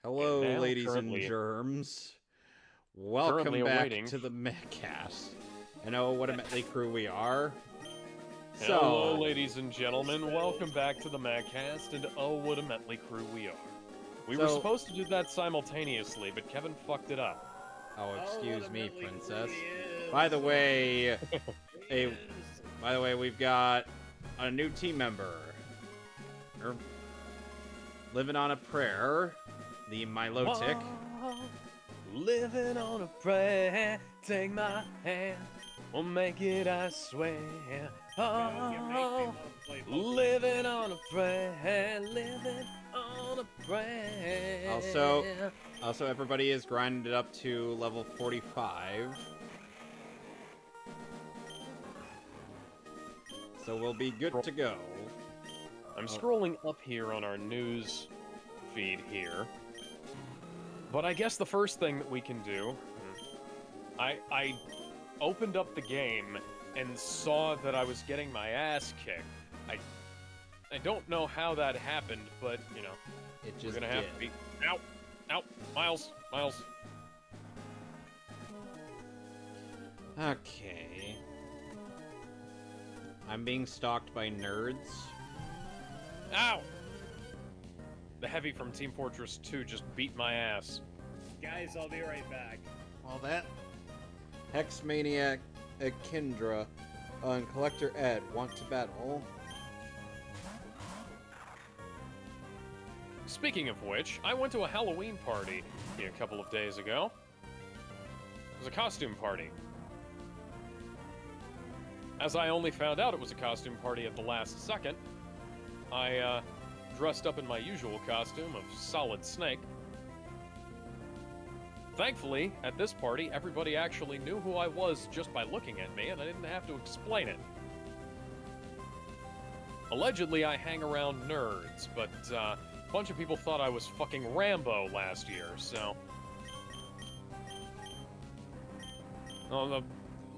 Hello, ladies and germs. Welcome back to the Mehcast. And oh, what a motley crew we are. Hello, ladies and gentlemen. Welcome back to the Magcast, and oh, what a motley crew we are. We were supposed to do that simultaneously, but Kevin fucked it up. Oh, excuse me, princess. By the way, we've got a new team member. Living on a prayer, the Milotic. Living on a prayer, take my hand, we'll make it, I swear. Oh, living on a prayer, living on a prayer. Also, everybody is grinded up to level 45. So we'll be good to go. I'm scrolling up here on our news feed here. But I guess the first thing that we can do... I opened up the game and saw that I was getting my ass kicked. I don't know how that happened, but, you know, it just we're gonna have to be... Ow! Ow! Miles! Okay. I'm being stalked by nerds. Ow! The Heavy from Team Fortress 2 just beat my ass. Guys, I'll be right back. Well, that... Hexmaniac, Kendra, and Collector Ed want to battle. Speaking of which, I went to a Halloween party a couple of days ago. It was a costume party. As I only found out it was a costume party at the last second, I dressed up in my usual costume of Solid Snake. Thankfully, at this party, everybody actually knew who I was just by looking at me, and I didn't have to explain it. Allegedly, I hang around nerds, but a bunch of people thought I was fucking Rambo last year, so...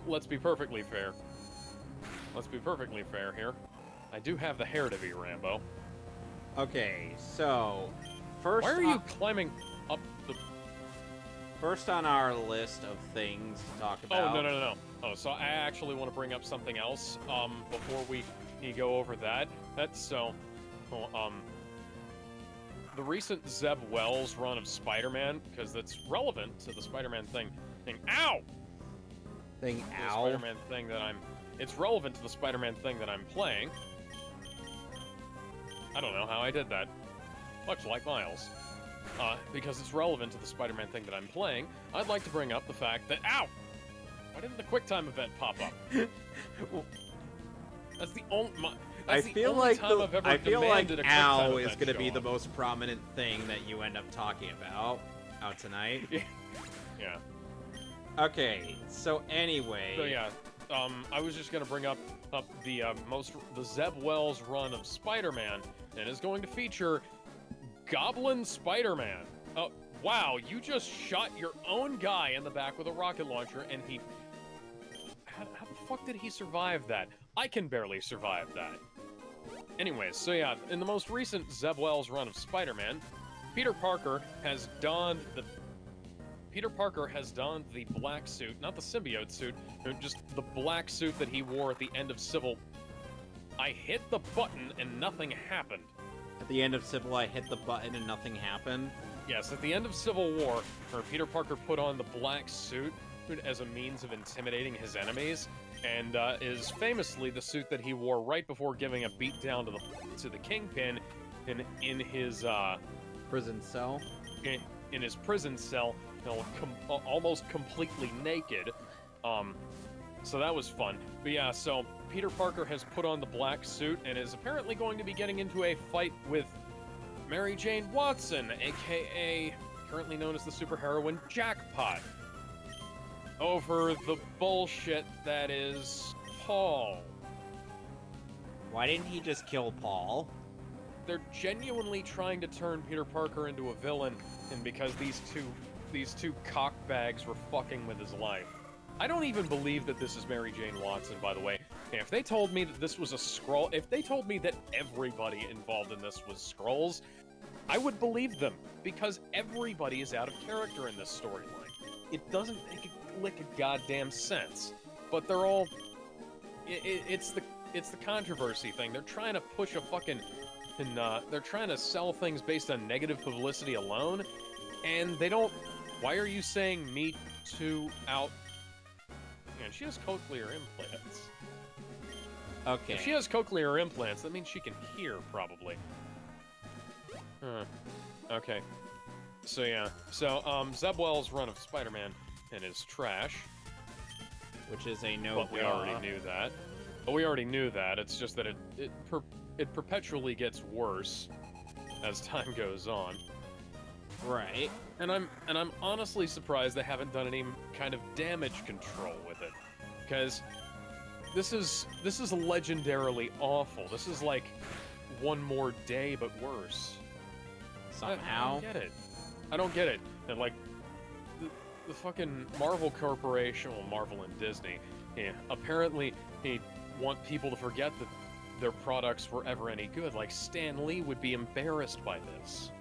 let's be perfectly fair. Let's be perfectly fair here. I do have the hair to be Rambo. Okay, so... First, why are you climbing up the... First on our list of things to talk about... Oh, no. Oh, so I actually want to bring up something else, before we go over that. That's so... the recent Zeb Wells run of Spider-Man, because that's relevant to the Spider-Man thing. Ow! Ow? Spider-Man thing that I'm... It's relevant to the Spider-Man thing that I'm playing. I don't know how I did that. Much like Miles. Because it's relevant to the Spider-Man thing that I'm playing, I'd like to bring up the fact that... Ow! Why didn't the QuickTime event pop up? That's the only... I feel like ow is going to be the most prominent thing that you end up talking about out tonight. Yeah. Okay, so anyway... So yeah, I was just gonna bring up the Zeb Wells run of Spider-Man, and is going to feature Goblin Spider-Man. Oh, wow, you just shot your own guy in the back with a rocket launcher, and he... How the fuck did he survive that? I can barely survive that. Anyways, so yeah, in the most recent Zeb Wells run of Spider-Man, Peter Parker has donned the black suit, not the symbiote suit, just the black suit that he wore at the end of Civil... I hit the button and nothing happened. At the end of Civil, I hit the button and nothing happened? Yes, at the end of Civil War, Peter Parker put on the black suit as a means of intimidating his enemies, and is famously the suit that he wore right before giving a beatdown to the Kingpin in his prison cell. In his prison cell, almost completely naked. So that was fun. But yeah, so Peter Parker has put on the black suit and is apparently going to be getting into a fight with Mary Jane Watson, aka currently known as the superheroine Jackpot, over the bullshit that is Paul. Why didn't he just kill Paul? They're genuinely trying to turn Peter Parker into a villain, and because these two cockbags were fucking with his life. I don't even believe that this is Mary Jane Watson, by the way. If they told me that this was a Skrull, if they told me that everybody involved in this was Skrulls, I would believe them, because everybody is out of character in this storyline. It doesn't make a lick of goddamn sense. But they're all... It's the controversy thing. They're trying to push a fucking... they're trying to sell things based on negative publicity alone, and they don't... Why are you saying Me Too out... Man, she has cochlear implants. Okay. If she has cochlear implants, that means she can hear, probably. Okay. So, yeah. So, Zeb Wells' run of Spider-Man and his trash. Which is a no. But we already knew that. It's just that it perpetually gets worse as time goes on. Right. And I'm honestly surprised they haven't done any kind of damage control with it. Because this is legendarily awful. This is like One More Day, but worse. Somehow. I don't get it. And like, the fucking Marvel Corporation, well, Marvel and Disney, apparently they want people to forget that their products were ever any good. Like, Stan Lee would be embarrassed by this.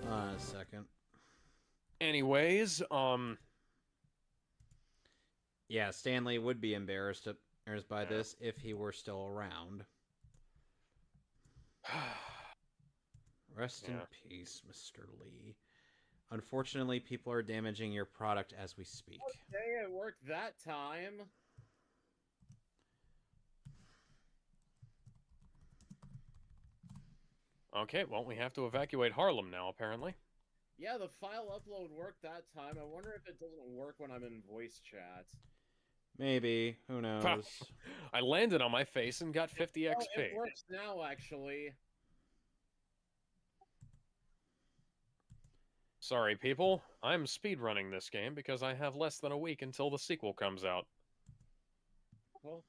A second. Anyways, yeah, Stan Lee would be embarrassed by this if he were still around. Rest in peace, Mr. Lee. Unfortunately, people are damaging your product as we speak. Okay, it worked that time. Okay, well, we have to evacuate Harlem now, apparently. Yeah, the file upload worked that time. I wonder if it doesn't work when I'm in voice chat. Maybe. Who knows? I landed on my face and got 50 XP. It works now, actually. Sorry, people. I'm speedrunning this game because I have less than a week until the sequel comes out. Cool.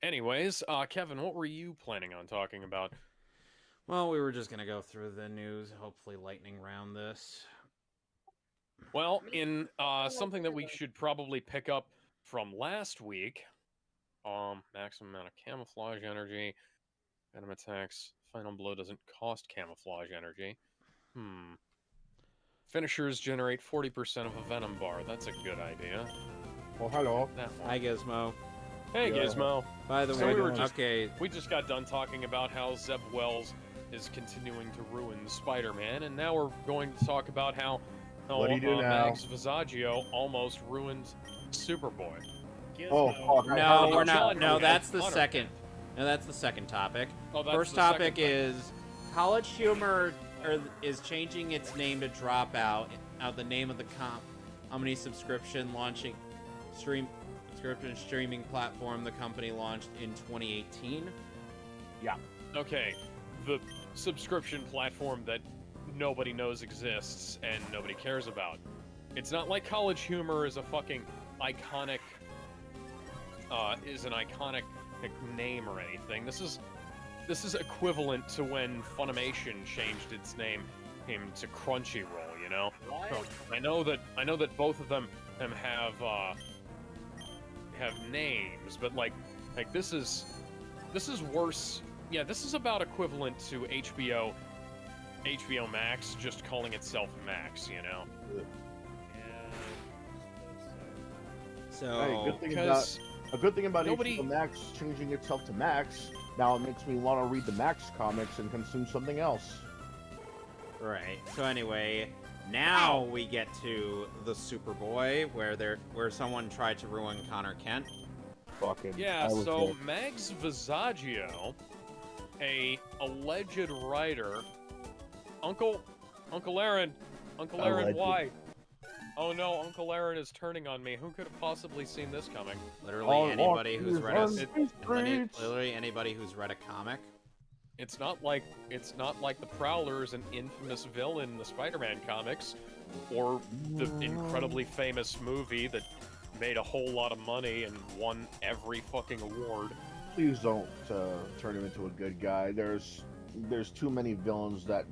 Anyways, Kevin, what were you planning on talking about? Well, we were just going to go through the news, hopefully lightning round this. Well, in something that we should probably pick up from last week, maximum amount of camouflage energy, venom attacks, final blow doesn't cost camouflage energy. Finishers generate 40% of a venom bar. That's a good idea. Oh, hello. Hi, Gizmo. Hey, yeah. Gizmo. By the way, we just got done talking about how Zeb Wells is continuing to ruin Spider-Man, and now we're going to talk about how Max Visaggio almost ruined Superboy. Oh, no, we're not. No, that's the second. No, that's the second topic. First topic is College Humor is changing its name to Dropout. The name of the company subscription streaming platform the company launched in 2018. Yeah. Okay, the subscription platform that nobody knows exists and nobody cares about. It's not like College Humor is a fucking iconic, name or anything. This is equivalent to when Funimation changed its name to Crunchyroll, you know? What? I know that both of them have names, but like this is worse. Yeah, this is about equivalent to HBO Max just calling itself Max, you know? So, hey, a good thing about HBO Max changing itself to Max, now it makes me want to read the Max comics and consume something else. Right. So anyway, now we get to the Superboy, where someone tried to ruin Connor Kent. Fucking. Yeah. So Max Visaggio, a alleged writer, Uncle Aaron, why? Oh no, Uncle Aaron is turning on me. Who could have possibly seen this coming? Literally anybody who's read a comic. It's not like the Prowler is an infamous villain in the Spider-Man comics, or the incredibly famous movie that made a whole lot of money and won every fucking award. Please don't turn him into a good guy. There's too many villains that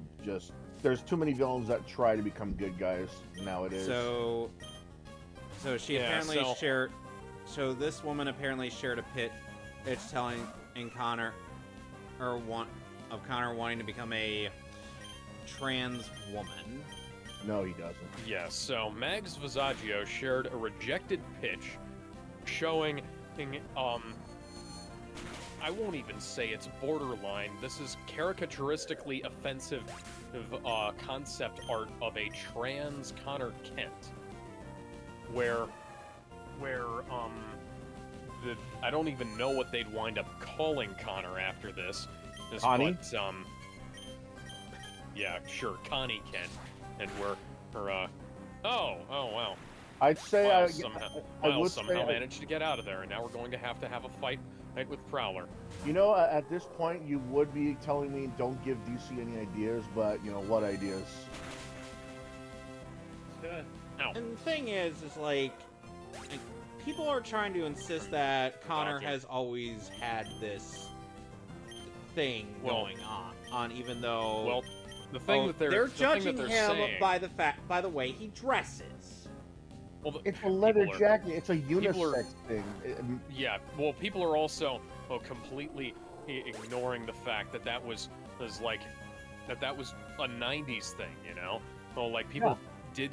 try to become good guys nowadays. So she apparently shared. So this woman apparently shared a pitch telling Connor, of Connor wanting to become a trans woman. No, he doesn't. Yeah, so Mags Visaggio shared a rejected pitch showing, I won't even say it's borderline. This is caricaturistically offensive concept art of a trans Connor Kent, where I don't even know what they'd wind up calling Connor after this. Connie? But, yeah, sure, Connie Kent, and where her, oh, wow. I'd say Miles somehow managed to get out of there, and now we're going to have a fight with Prowler. You know, at this point, you would be telling me don't give DC any ideas, but, you know, what ideas? And the thing is like, people are trying to insist that Connor has always had this thing going on, even though... Well, the thing that they're judging him saying, by the way he dresses. Well, it's a leather jacket. It's a unisex thing. Yeah. Well, people are also completely ignoring the fact that that was a '90s thing. You know, well, like people did.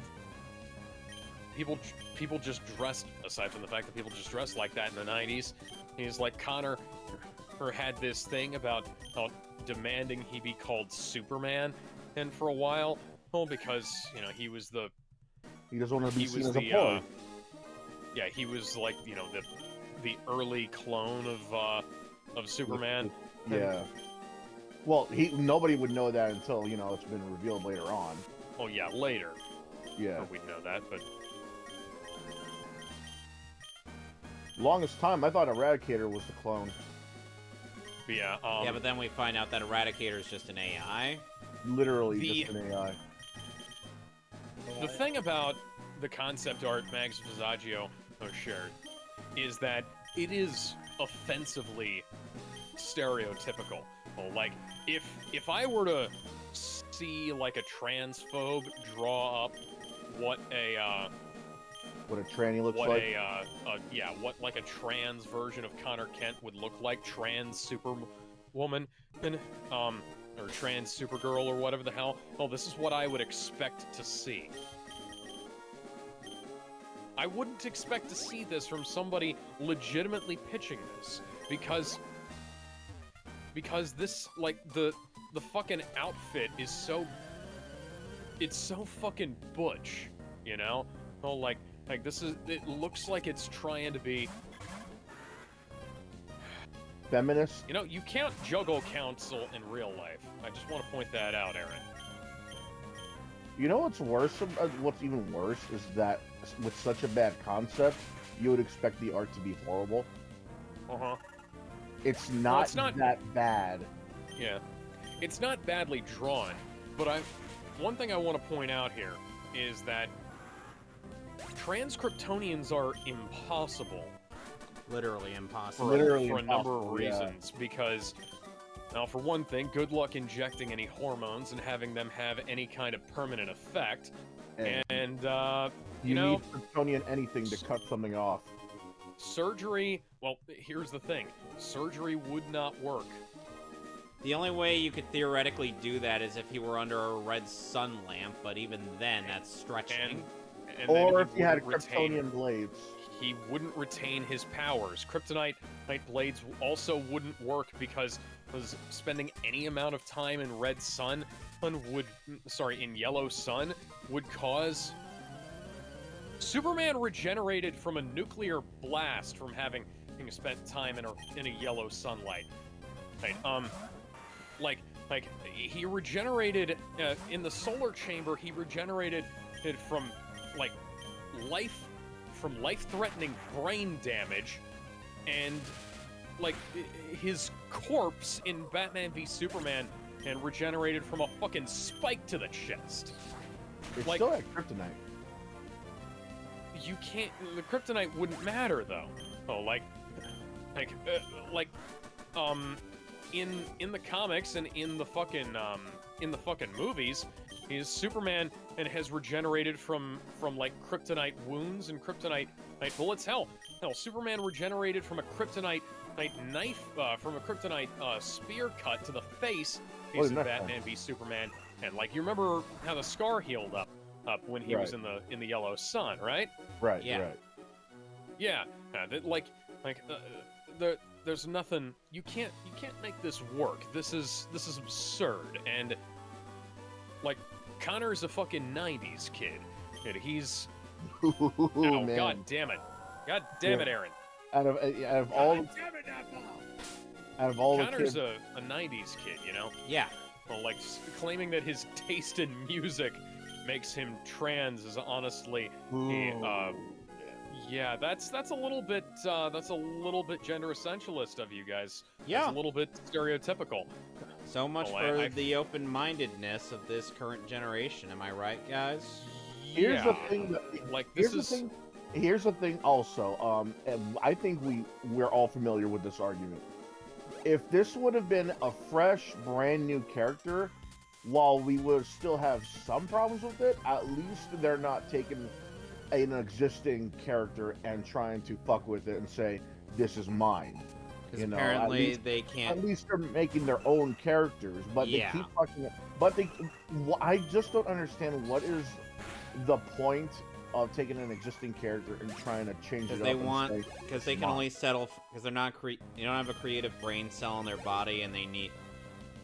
People just dressed. Aside from the fact that people just dressed like that in the '90s, he's like Connor had this thing about demanding he be called Superman, and for a while, because you know he doesn't want to be seen as a boy. Yeah, he was like, you know, the early clone of Superman. Yeah. Well, nobody would know that until, you know, it's been revealed later on. Oh yeah, later. Yeah. We'd know that, but longest time I thought Eradicator was the clone. But yeah. Yeah, but then we find out that Eradicator is just an AI. Literally just an AI. The thing about the concept art Mags Visaggio shared is that it is offensively stereotypical. Well, like, if I were to see, like, a transphobe draw up what a tranny looks like? what, like, a trans version of Connor Kent would look like, trans Superwoman, and, or trans Supergirl, or whatever the hell, well, this is what I would expect to see. I wouldn't expect to see this from somebody legitimately pitching this, because this, like, the fucking outfit is so... It's so fucking butch, you know? Oh, like, this is... It looks like it's trying to be... Feminist? You know, you can't juggle counsel in real life. I just want to point that out, Aaron. You know what's worse? What's even worse is that with such a bad concept, you would expect the art to be horrible. Uh-huh. It's not that bad. Yeah. It's not badly drawn, but one thing I want to point out here is that trans Kryptonians are impossible. Literally impossible. For a number of reasons, because... Now, for one thing, good luck injecting any hormones and having them have any kind of permanent effect. And you know... need Kryptonian anything to cut something off. Surgery... Well, here's the thing. Surgery would not work. The only way you could theoretically do that is if he were under a red sun lamp, but even then, that's stretching. Or if he had Kryptonian blades. He wouldn't retain his powers. Kryptonite blades also wouldn't work because spending any amount of time in red sun in yellow sun would cause... Superman regenerated from a nuclear blast from having spent time in a yellow sunlight. Right, he regenerated in the solar chamber. He regenerated from life-threatening brain damage, and his corpse in Batman v Superman and regenerated from a fucking spike to the chest. It's still had kryptonite. You can't. The kryptonite wouldn't matter though. Oh, in the comics and in the fucking movies, is Superman and has regenerated from like kryptonite wounds and kryptonite bullets. Hell, Superman regenerated from a kryptonite knife, from a kryptonite spear cut to the face in Batman v Superman, and like you remember how the scar healed up when he was in the Yellow Sun, right? Right. Yeah. Right. Yeah. There's nothing. You can't make this work. This is absurd. And like Connor's a fucking '90s kid, and he's Man. God damn it, Aaron. Out of all Connor's the kids, a '90s kid, you know. Yeah. Well, like claiming that his taste in music makes him trans is honestly, yeah, that's a little bit gender essentialist of you guys. Yeah. It's a little bit stereotypical. So much for the open-mindedness of this current generation. Am I right, guys? Here's the thing. Here's the thing. Also, and I think we're all familiar with this argument. If this would have been a fresh, brand new character, while we would still have some problems with it, at least they're not taking an existing character and trying to fuck with it and say, this is mine. Because apparently they can't. At least they're making their own characters, but they keep fucking it. But I just don't understand what is the point of taking an existing character and trying to change it up. Because they can only settle, because they're not they don't have a creative brain cell in their body, and they need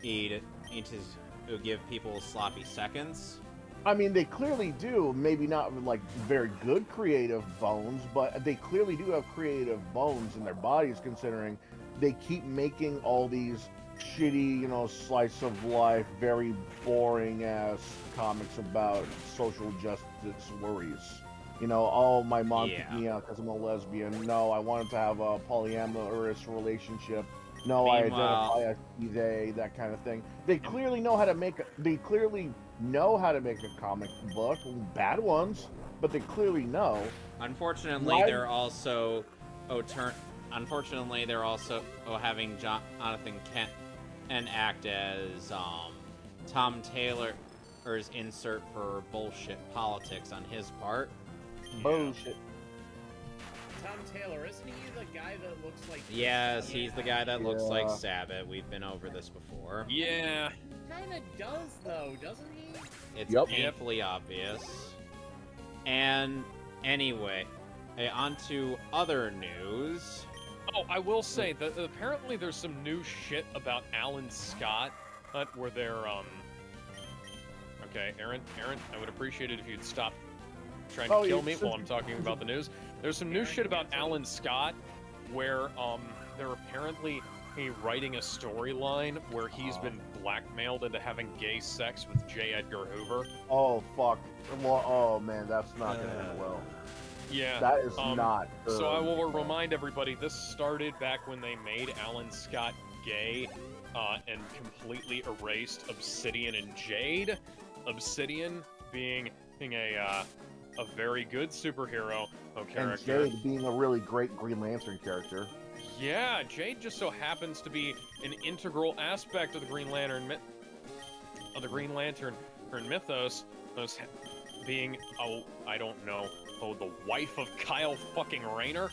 to give people sloppy seconds. I mean, they clearly do. Maybe not like very good creative bones, but they clearly do have creative bones in their bodies, considering they keep making all these shitty, slice of life, very boring ass comics about social justice worries. Oh, my mom kicked me out because I'm a lesbian. No, I wanted to have a polyamorous relationship. No, I identify as they, that kind of thing. They clearly know how to make a comic book, bad ones, but they clearly know. Unfortunately, they're also having Jonathan Kent and act as Tom Taylor's insert for bullshit politics on his part. Bullshit. Tom Taylor, isn't he the guy that looks like... Yes, he's the guy that looks like Sabbath. We've been over this before. Yeah. Kinda does, though, doesn't he? It's painfully obvious. And anyway, on to other news. Oh, I will say that apparently there's some new shit about Alan Scott, where they're, Okay, Aaron, I would appreciate it if you'd stop trying to kill me while I'm talking about the news. There's some new shit about Alan Scott, where, they're apparently writing a storyline where he's been blackmailed into having gay sex with J. Edgar Hoover. Oh, fuck. Well, oh, man, that's not gonna end well. Yeah. That is not good. So I will remind everybody, this started back when they made Alan Scott gay, and completely erased Obsidian and Jade. Obsidian being a very good superhero character. And Jade being a really great Green Lantern character. Yeah, Jade just so happens to be an integral aspect of the Green Lantern mythos, being the wife of Kyle fucking Rayner.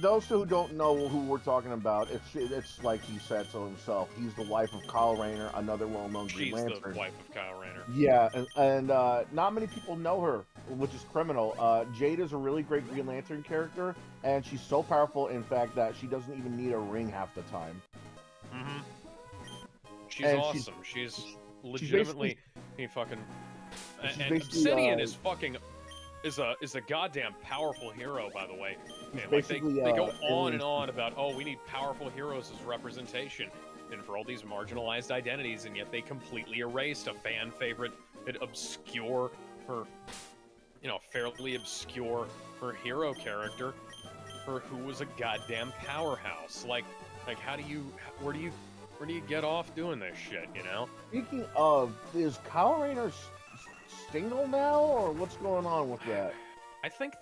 Those who don't know who we're talking about, it's like he said so himself. He's the wife of Kyle Rayner, another well-known Green Lantern. She's the wife of Kyle Rayner. Yeah, and not many people know her, which is criminal. Jade is a really great Green Lantern character, and she's so powerful, in fact, that she doesn't even need a ring half the time. Mm-hmm. She's awesome. She's legitimately fucking... And Obsidian is fucking... is a goddamn powerful hero, by the way. Man, like they go on and on about, we need powerful heroes as representation, and for all these marginalized identities, and yet they completely erased a fan favorite that obscure her, fairly obscure her hero character, who was a goddamn powerhouse. Like where do you get off doing this shit? Speaking of, is Kyle Rayner single now, or what's going on with that? I think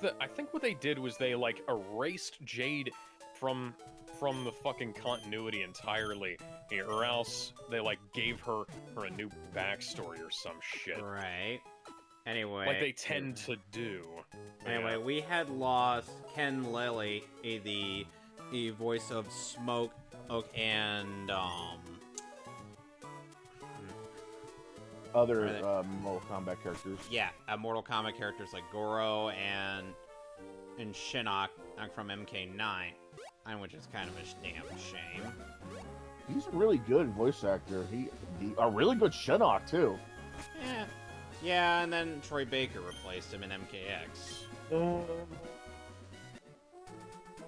what they did was they erased Jade from the fucking continuity entirely, or else they gave her a new backstory or some shit. Right. Anyway, like they tend to do. Anyway, we had lost Ken Lilly, the voice of Smoke and other Mortal Kombat characters. Yeah, Mortal Kombat characters like Goro and Shinnok from MK9, which is kind of a damn shame. He's a really good voice actor. He a really good Shinnok too. Yeah, and then Troy Baker replaced him in MKX.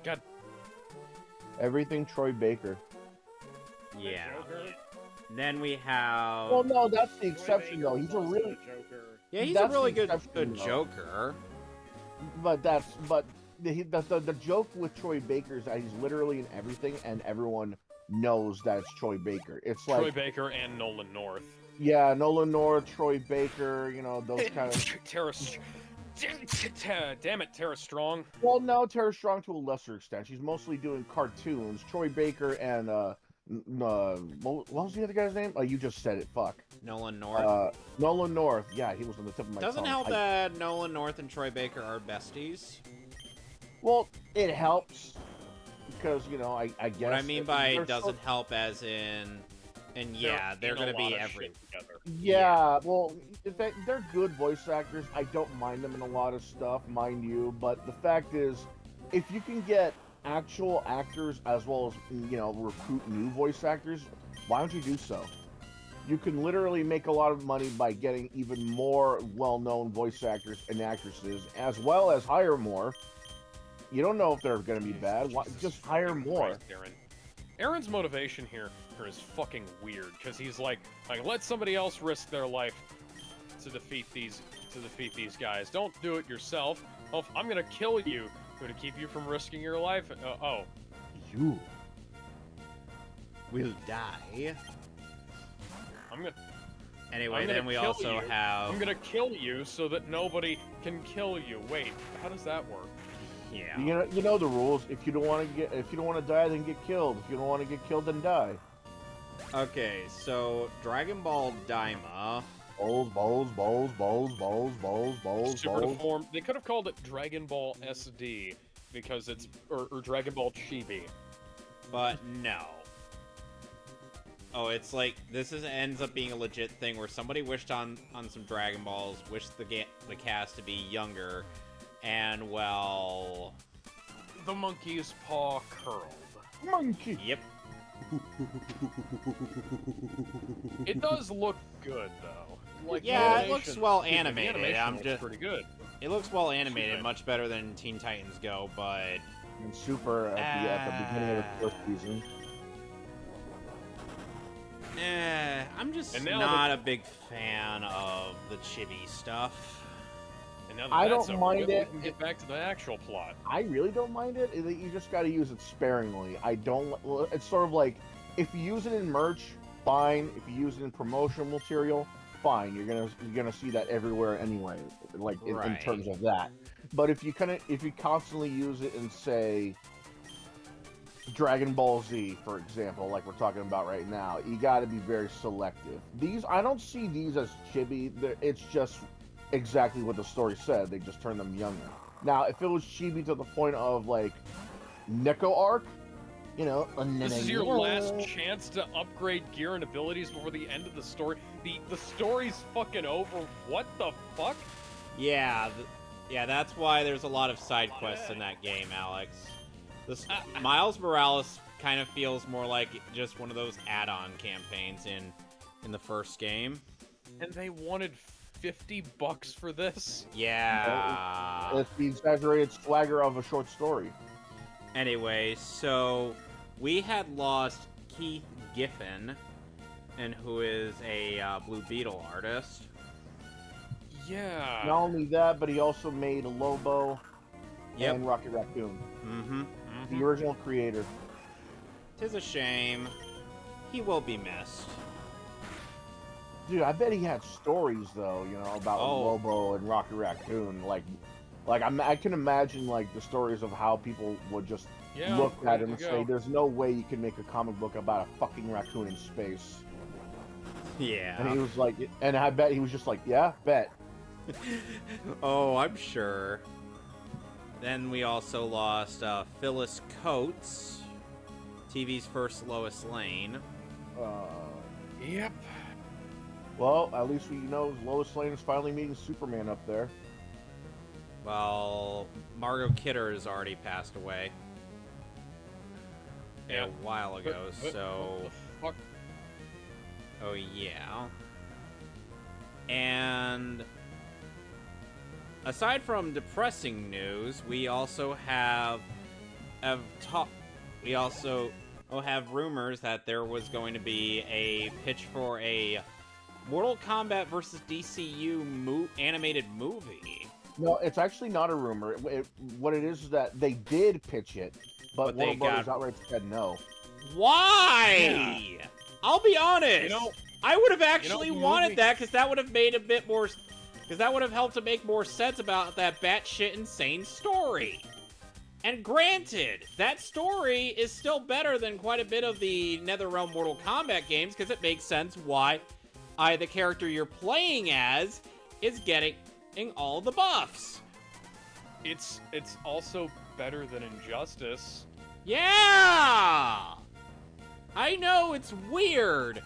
God. Everything Troy Baker. Yeah. Then we have... Well, no, that's the exception, though. He's a really... Yeah, he's a really good Joker. But the joke with Troy Baker is that he's literally in everything, and everyone knows that it's Troy Baker. It's like... Troy Baker and Nolan North. Yeah, Nolan North, Troy Baker, you know, those kind of... Damn it, Tara Strong. Well, no, Tara Strong to a lesser extent. She's mostly doing cartoons. Troy Baker and, what was the other guy's name? Oh, you just said it, fuck. Nolan North. Nolan North, yeah, he was on the tip of my tongue. Doesn't help that Nolan North and Troy Baker are besties. Well, it helps, because, you know, I guess... What I mean by doesn't help as in... And yeah, they're going to be every... Yeah, well, they're good voice actors. I don't mind them in a lot of stuff, mind you. But the fact is, if you can get actual actors as well as, you know, recruit new voice actors, why don't you do so? You can literally make a lot of money by getting even more well-known voice actors and actresses, as well as hire more. You don't know if they're going to be bad. Just hire more. Aaron's motivation here is fucking weird, because he's like, let somebody else risk their life to defeat these guys. Don't do it yourself. Oh, I'm gonna kill you to keep you from risking your life. You will die. Anyway, then we also have... I'm gonna kill you so that nobody can kill you. Wait, how does that work? Yeah. You know the rules. If you don't want to die, then get killed. If you don't want to get killed, then die. Okay, so Dragon Ball Daima. Balls. Super deformed. They could have called it Dragon Ball SD because it's or Dragon Ball Chibi. But no. Oh, it's like this ends up being a legit thing where somebody wished on some Dragon Balls, wished the cast to be younger, and well, the monkey's paw curled. Monkey. Yep. It does look good though. Like, yeah, it looks well animated. Pretty good. It looks well animated, much better than Teen Titans Go, but and Super at the beginning of the first season. I'm just not a big fan of the chibi stuff. And now that I don't mind it. We can get back to the actual plot. I really don't mind it. You just got to use it sparingly. It's sort of like if you use it in merch, fine. If you use it in promotional material, fine. You're gonna see that everywhere anyway. Like in terms of that. But if you constantly use it in, say, Dragon Ball Z, for example, like we're talking about right now, you got to be very selective. I don't see these as chibi. It's just exactly what the story said. They just turned them younger. Now, if it was chibi to the point of like Neko Arc, you know, this is your last chance to upgrade gear and abilities before the end of the story. The story's fucking over. What the fuck? Yeah, that's why there's a lot of side quests in that game, Alex. Miles Morales kind of feels more like just one of those add-on campaigns in the first game. And they wanted $50 for this? Yeah. It's the exaggerated swagger of a short story. Anyway, so we had lost Keith Giffen, and who is a Blue Beetle artist. Yeah. Not only that, but he also made Lobo and Rocket Raccoon. Mm-hmm. The original creator. 'Tis a shame. He will be missed. Dude, I bet he had stories though, you know, about Lobo and Rocket Raccoon. Like I can imagine like the stories of how people would just look at him and say, "There's no way you can make a comic book about a fucking raccoon in space." Yeah. And he was like, and I bet he was just like, "Yeah, bet." Oh, I'm sure. Then we also lost Phyllis Coates, TV's first Lois Lane. Yep. Well, at least we know Lois Lane is finally meeting Superman up there. Well, Margot Kidder has already passed away. Yeah. A while ago, so... Fuck. Oh, yeah. And... aside from depressing news, we also have rumors that there was going to be a pitch for a Mortal Kombat versus DCU animated movie. No, it's actually not a rumor. What it is that they did pitch it, but Warner Brothers outright said no. Why? Yeah. I'll be honest. You know, I would have actually wanted that because that would have made a bit more. Because that would have helped to make more sense about that batshit insane story. And granted, that story is still better than quite a bit of the NetherRealm Mortal Kombat games because it makes sense why the character you're playing as is getting all the buffs. It's also better than Injustice. Yeah! I know it's weird,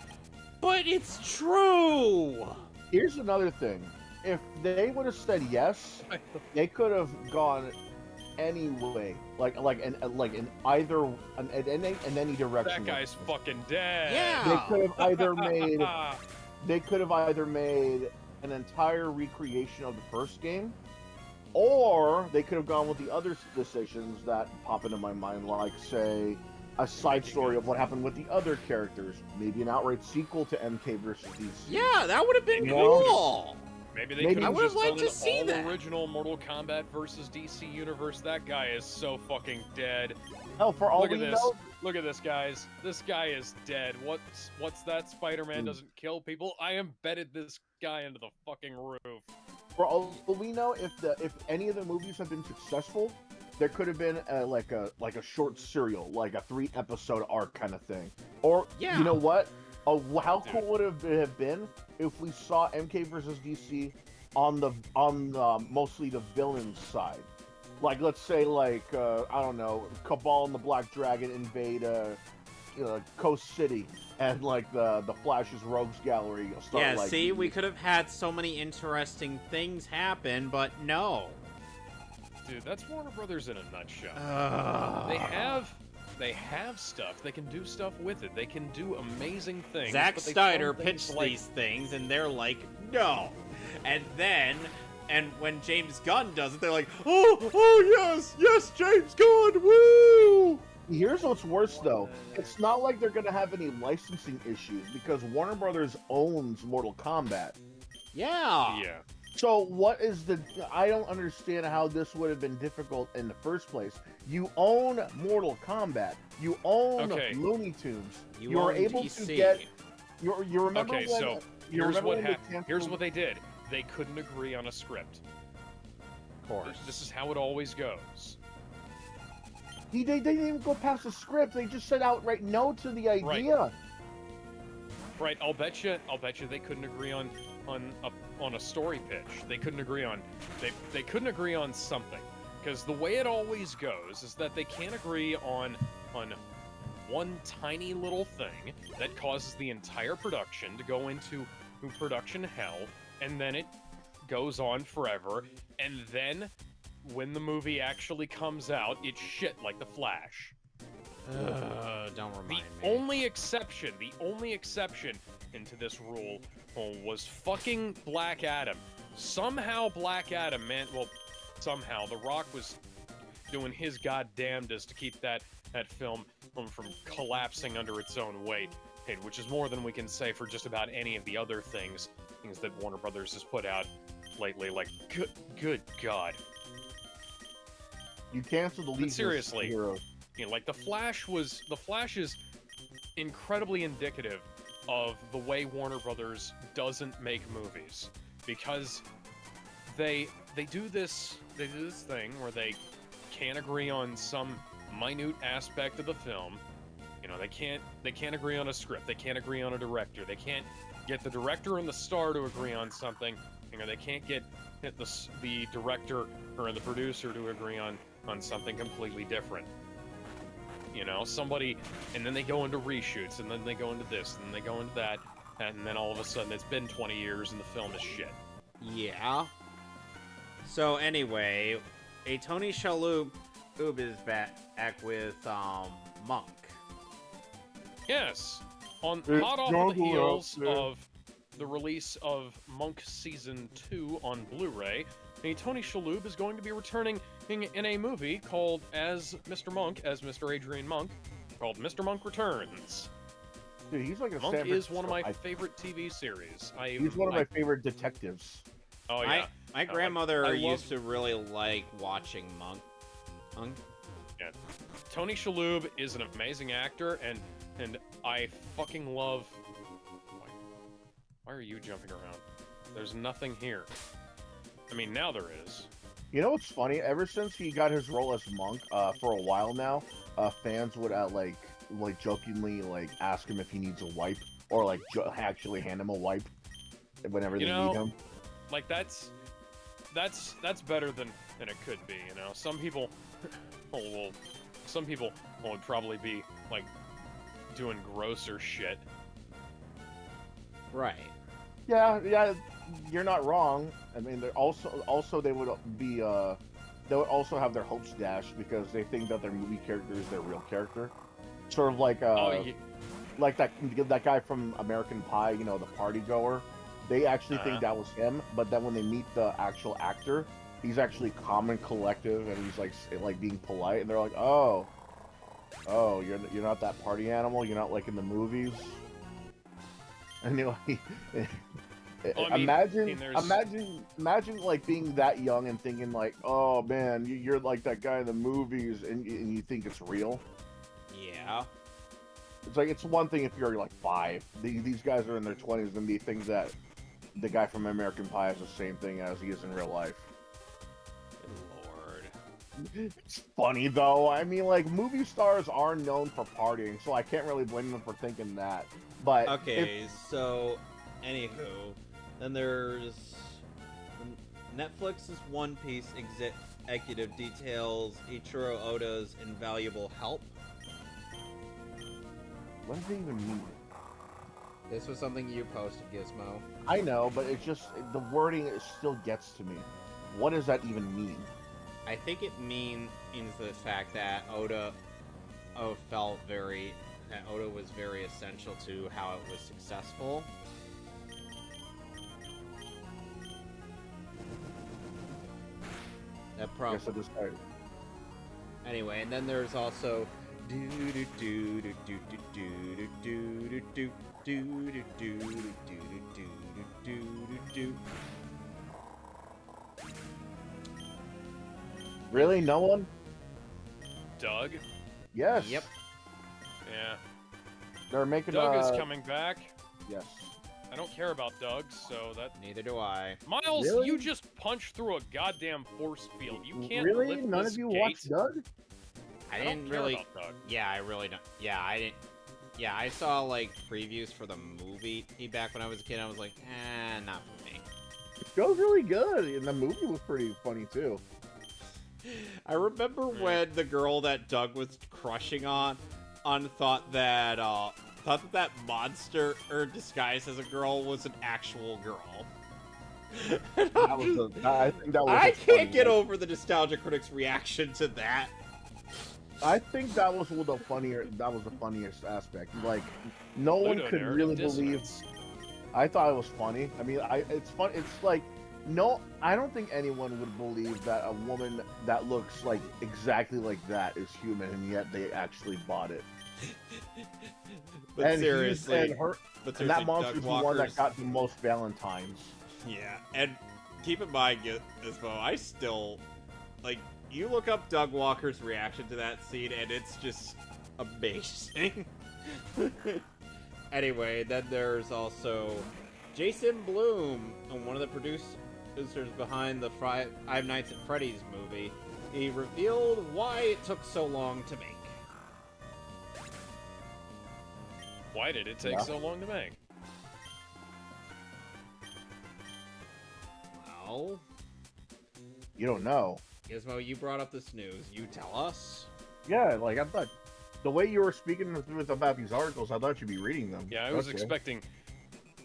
but it's true! Here's another thing. If they would have said yes, they could have gone any way, like in any direction. That guy's fucking dead. Yeah. They could have either made an entire recreation of the first game, or they could have gone with the other decisions that pop into my mind, like say a side story of what happened with the other characters, maybe an outright sequel to MK versus DC. Yeah, that would have been cool. Maybe they could have just done the original Mortal Kombat versus DC universe. That guy is so fucking dead. Hell, for all we know, look at this, guys. This guy is dead. What's that? Spider-Man doesn't kill people. I embedded this guy into the fucking roof. For all we know, if any of the movies have been successful, there could have been like a short serial, like a 3-episode arc kind of thing. Or you know what? How cool would it have been if we saw MK versus DC on the mostly the villain side? Like, let's say, I don't know, Cabal and the Black Dragon invade Coast City, and the Flash's Rogues Gallery start. Yeah, see, we could have had so many interesting things happen, but no. Dude, that's Warner Brothers in a nutshell. They have stuff. They can do stuff with it. They can do amazing things. Zack Snyder pitched these things, and they're like, no. And when James Gunn does it, they're like, oh yes, James Gunn, woo! Here's what's worse, though. It's not like they're going to have any licensing issues, because Warner Brothers owns Mortal Kombat. Yeah. Yeah. So what is I don't understand how this would have been difficult in the first place. You own Mortal Kombat. You own Looney Tunes. You are able DC. to get... You remember okay, when... so here's what they did. They couldn't agree on a script. Of course. This is how it always goes. They didn't even go past the script. They just said outright no to the idea. Right. I'll bet you they couldn't agree on a story pitch. They couldn't agree on they couldn't agree on something, because the way it always goes is that they can't agree on one tiny little thing that causes the entire production to go into production hell, and then it goes on forever, and then when the movie actually comes out, it's shit like The Flash. Don't remind me. The only exception into this rule was fucking Black Adam. Somehow Black Adam, man, well, somehow The Rock was doing his goddamnedest to keep that film from collapsing under its own weight, which is more than we can say for just about any of the other things that Warner Brothers has put out lately. Like, good God. You canceled the Legion. Seriously. You know, like The Flash is incredibly indicative of the way Warner Brothers doesn't make movies, because they do this thing where they can't agree on some minute aspect of the film. You know, they can't agree on a script, they can't agree on a director, they can't get the director and the star to agree on something, you know, they can't get the director or the producer to agree on something completely different. You know, and then they go into reshoots, and then they go into this, and then they go into that, and then all of a sudden it's been 20 years and the film is shit. Yeah. So anyway, a Tony Shalhoub is back with Monk. Yes, hot off of the heels of the release of Monk Season 2 on Blu-ray, Tony Shalhoub is going to be returning in a movie called as Mr. Monk, as Mr. Adrian Monk, called Mr. Monk Returns. Dude, he's like a Monk is one of my favorite TV series. He's one of my favorite detectives. Oh yeah. My grandmother used to really like watching Monk. Yeah. Tony Shalhoub is an amazing actor, and I fucking love. Why are you jumping around? There's nothing here. I mean, now there is. You know what's funny? Ever since he got his role as Monk, for a while now, fans would like jokingly like ask him if he needs a wipe, or like actually hand him a wipe whenever they need him. Like that's better than it could be. You know, some people, would probably be like doing grosser shit. Right. Yeah, you're not wrong. I mean, they're also they would also have their hopes dashed because they think that their movie character is their real character. Sort of like like that guy from American Pie, you know, the party goer. They actually think that was him, but then when they meet the actual actor, he's actually calm and collective, and he's like being polite, and they're like, oh, you're not that party animal. You're not like in the movies. And you know, imagine like being that young and thinking like, oh man, you're like that guy in the movies, and you think it's real. Yeah. It's like, it's one thing if you're like 5. These guys are in their 20s and they think that the guy from American Pie is the same thing as he is in real life. Good lord. It's funny though. I mean, like, movie stars are known for partying, so I can't really blame them for thinking that. But okay, so anywho, then there's Netflix's One Piece executive details Ichiro Oda's invaluable help. What does it even mean? This was something you posted, Gizmo. I know, but it's just, the wording still gets to me. What does that even mean? I think it means the fact that Oda was very essential to how it was successful. That probably. Yes, I decided. Anyway, and then there's also Really? No one? Doug? Yes. Yep. Yeah. They're making Doug is coming back. Yes. I don't care about Doug, so that... Neither do I. Miles, really? You just punched through a goddamn force field. You can't really? lift None this of you gate. watched Doug? I don't didn't care really. about Doug. Yeah, I really don't. Yeah, I didn't. Yeah, I saw like previews for the movie back when I was a kid. I was like, not for me. The show's really good, and the movie was pretty funny too. I remember when the girl that Doug was crushing on thought that monster or disguised as a girl was an actual girl. I think that was. I can't get over the nostalgia critics' reaction to that. I think that was the funniest aspect. Like, no one could really believe. I thought it was funny. I mean, it's fun. It's like, no, I don't think anyone would believe that a woman that looks like exactly like that is human, and yet they actually bought it. But and seriously, and that monster's the one that got the most Valentines. Yeah, and keep in mind, Gizmo, I still, like, you look up Doug Walker's reaction to that scene, and it's just amazing. Anyway, then there's also Jason Blum, one of the producers behind the Five Nights at Freddy's movie. He revealed why it took so long to make. Why did it take so long to make? Well, you don't know. Gizmo, you brought up this news. You tell us. Yeah, like, I thought, the way you were speaking about these articles, I thought you'd be reading them. Yeah, I was expecting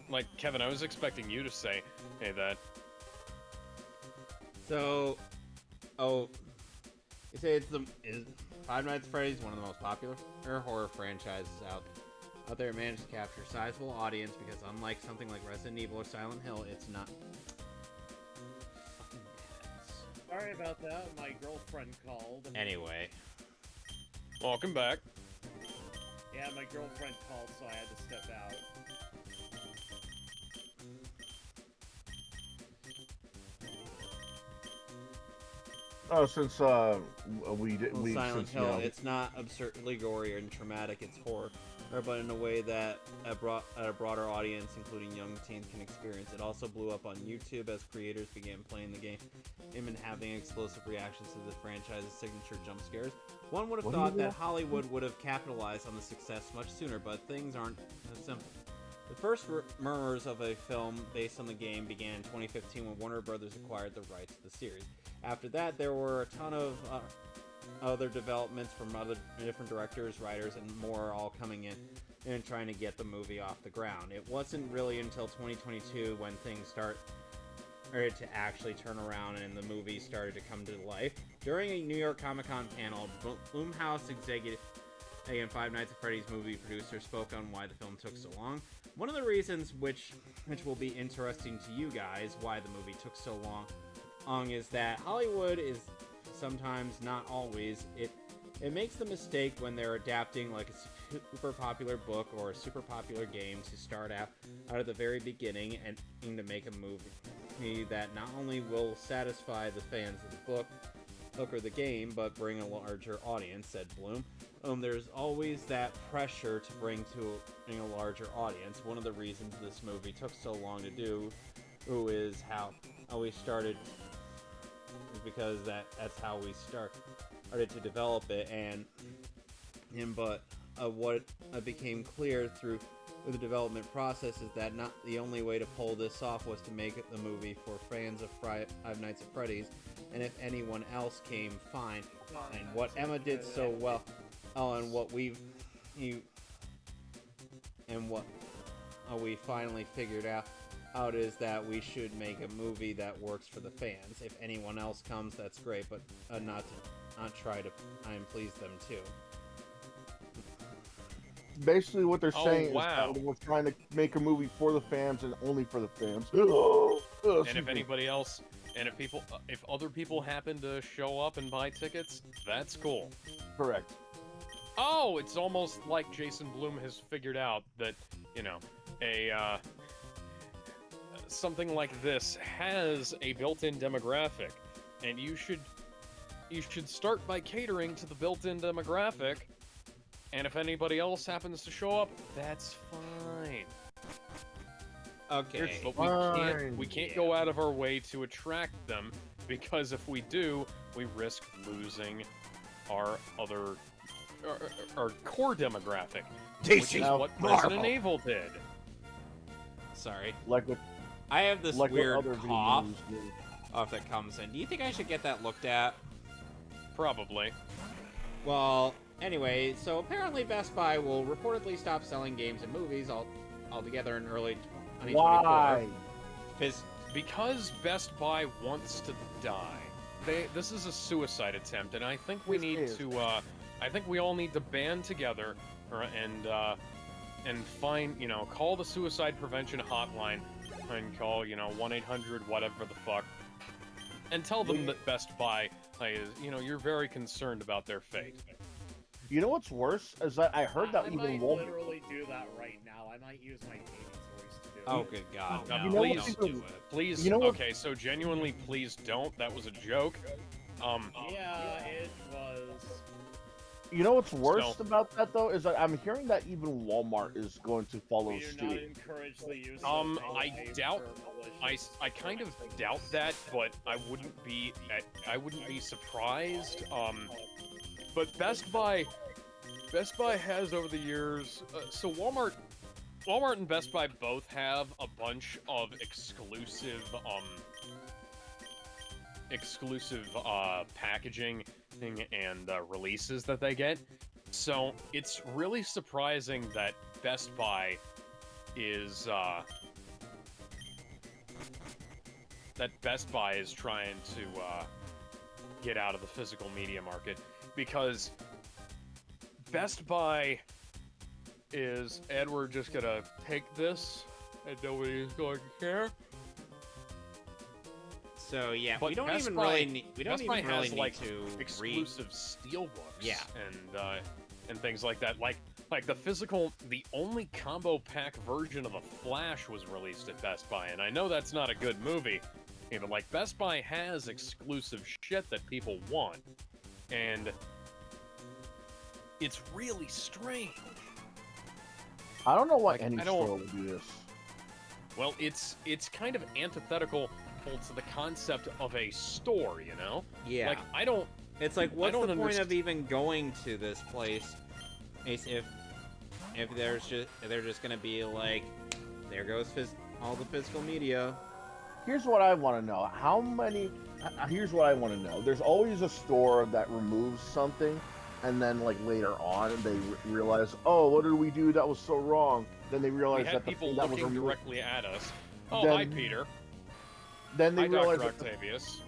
like, Kevin, I was expecting you to say, hey, that. So, you say is Five Nights at Freddy's one of the most popular horror franchises out there. It managed to capture a sizable audience because unlike something like Resident Evil or Silent Hill, it's not... Sorry about that, my girlfriend called. Anyway. Welcome back. Yeah, my girlfriend called, so I had to step out. Oh, since Silent Hill, it's not absurdly gory and traumatic. It's horror, but in a way that a broader audience, including young teens, can experience. It also blew up on YouTube as creators began playing the game and having explosive reactions to the franchise's signature jump scares. One would have thought that Hollywood would have capitalized on the success much sooner, but things aren't as simple. The first murmurs of a film based on the game began in 2015 when Warner Brothers acquired the rights to the series. After that, there were a ton of other developments from other different directors, writers, and more all coming in and trying to get the movie off the ground. It wasn't really until 2022 when things started to actually turn around and the movie started to come to life. During a New York Comic-Con panel, Blumhouse executive and Five Nights at Freddy's movie producer spoke on why the film took so long. One of the reasons which will be interesting to you guys why the movie took so long is that Hollywood is sometimes, not always, it makes the mistake when they're adapting like a super popular book or a super popular game to start out at the very beginning and to make a movie that not only will satisfy the fans of the book or the game, but bring a larger audience, said Bloom. There's always that pressure to bring to a larger audience. One of the reasons this movie took so long to do is how we started, because that's how we started to develop it, but what became clear through the development process is that not the only way to pull this off was to make the movie for fans of Five Nights at Freddy's, and if anyone else came, fine. And what Emma did so well, and what we finally figured out is that we should make a movie that works for the fans. If anyone else comes, that's great, but not try to please them too. Basically, what they're saying is that we're trying to make a movie for the fans and only for the fans. And if anybody else, and if other people happen to show up and buy tickets, that's cool. Correct. Oh, it's almost like Jason Blum has figured out that, something like this has a built-in demographic, and you should start by catering to the built-in demographic, and if anybody else happens to show up, that's fine. Okay. But we can't go out of our way to attract them, because if we do, we risk losing our core demographic, which is what Resident Evil did. Sorry. I have this weird cough that comes in. Do you think I should get that looked at? Probably. Well, anyway, so apparently Best Buy will reportedly stop selling games and movies altogether in early 2024. Why? Because Best Buy wants to die. This is a suicide attempt, and I think we need to. I think we all need to band together and find, call the suicide prevention hotline and call, 1-800 whatever the fuck, and tell them that Best Buy is, you're very concerned about their fate. You know what's worse is that I heard that even Walmart. I might literally do that right now. I might use my Katie's voice to do it. Oh, good God! No, please don't do it. Please. Okay, so genuinely, please don't. That was a joke. Yeah, it was. You know what's worse about that though is that I'm hearing that even Walmart is going to follow suit. suit. Not encourage the use I doubt. I kind of doubt that, but I wouldn't be surprised. But Best Buy has over the years. So Walmart and Best Buy both have a bunch of exclusive packaging and releases that they get. So it's really surprising that Best Buy is that Best Buy is trying to get out of the physical media market, because Best Buy is, and we're just gonna take this and nobody's going to care. So yeah, But we don't Best even Buy- really need. We don't Best even Buy really has, need like, to read. exclusive steelbooks, Yeah. and things like that. Like the physical, the only combo pack version of The Flash was released at Best Buy, and I know that's not a good movie, but like Best Buy has exclusive shit that people want, and it's really strange. I don't know why Like, any I don't- store would do this. Well, it's kind of antithetical to the concept of a store, you know? Yeah. Like, I don't... It's like, what's don't the point of underst- even going to this place if they're just gonna be like, there goes all the physical media. Here's what I want to know. How many... Here's what I want to know. There's always a store that removes something, and then, like, later on, they realize, oh, what did we do that was so wrong? Then they We realize had that the people thing that was looking removed... directly at us. Oh, Then- hi, Peter. Then they Hi, realize Dr. that the Octavius.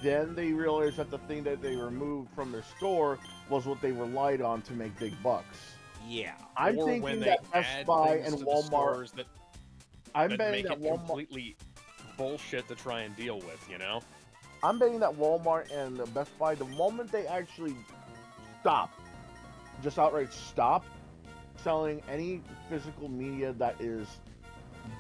Then they realized that the thing that they removed from their store was what they relied on to make big bucks. Yeah. I'm Or when thinking they that Best add Buy things and to the Walmart. stores that I'm that betting make that it Walmart. completely bullshit to try and deal with, you know? I'm betting that Walmart and Best Buy, the moment they actually stop, just outright stop selling any physical media that is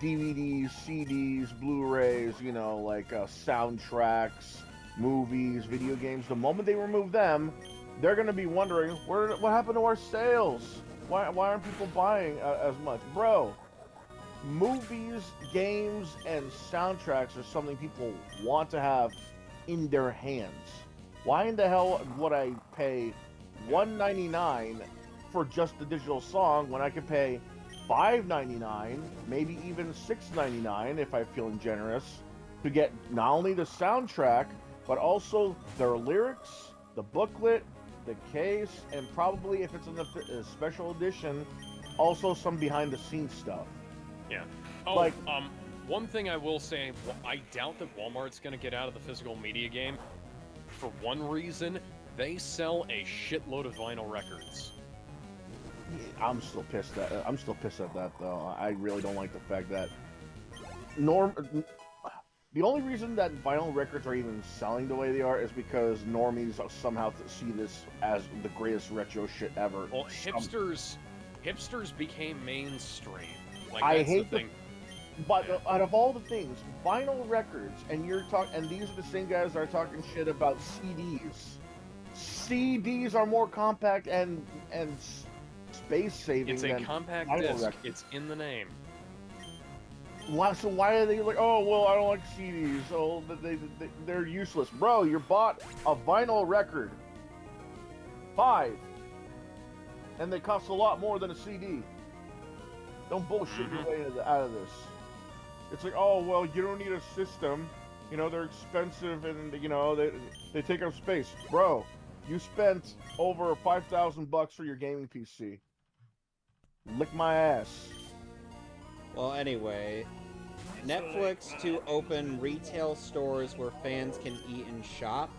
DVDs, CDs, Blu-rays, you know, like soundtracks, movies, video games. The moment they remove them, they're going to be wondering, what happened to our sales? Why aren't people buying as much? Bro, movies, games, and soundtracks are something people want to have in their hands. Why in the hell would I pay $1.99 for just the digital song when I could pay $5.99, maybe even $6.99 if I'm feeling generous, to get not only the soundtrack, but also their lyrics, the booklet, the case, and probably, if it's in a special edition, also some behind-the-scenes stuff. Yeah. Oh, Like- one thing I will say, I doubt that Walmart's going to get out of the physical media game. For one reason, they sell a shitload of vinyl records. I'm still pissed at that though. I really don't like the fact that the only reason that vinyl records are even selling the way they are is because normies somehow see this as the greatest retro shit ever. Well, hipsters became mainstream. Like, I that's hate the thing. But out of all the things, vinyl records, and these are the same guys that are talking shit about CDs. CDs are more compact and space saving. It's a than compact vinyl disc. records. It's in the name. So why are they like, oh, well, I don't like CDs, so they're useless. Bro, you bought a vinyl record. 5. And they cost a lot more than a CD. Don't bullshit your way out of this. It's like, oh, well, you don't need a system. You know, they're expensive and, you know, they take up space. Bro, you spent over $5,000 for your gaming PC. Lick my ass. Well, anyway, Netflix to open retail stores where fans can eat and shop.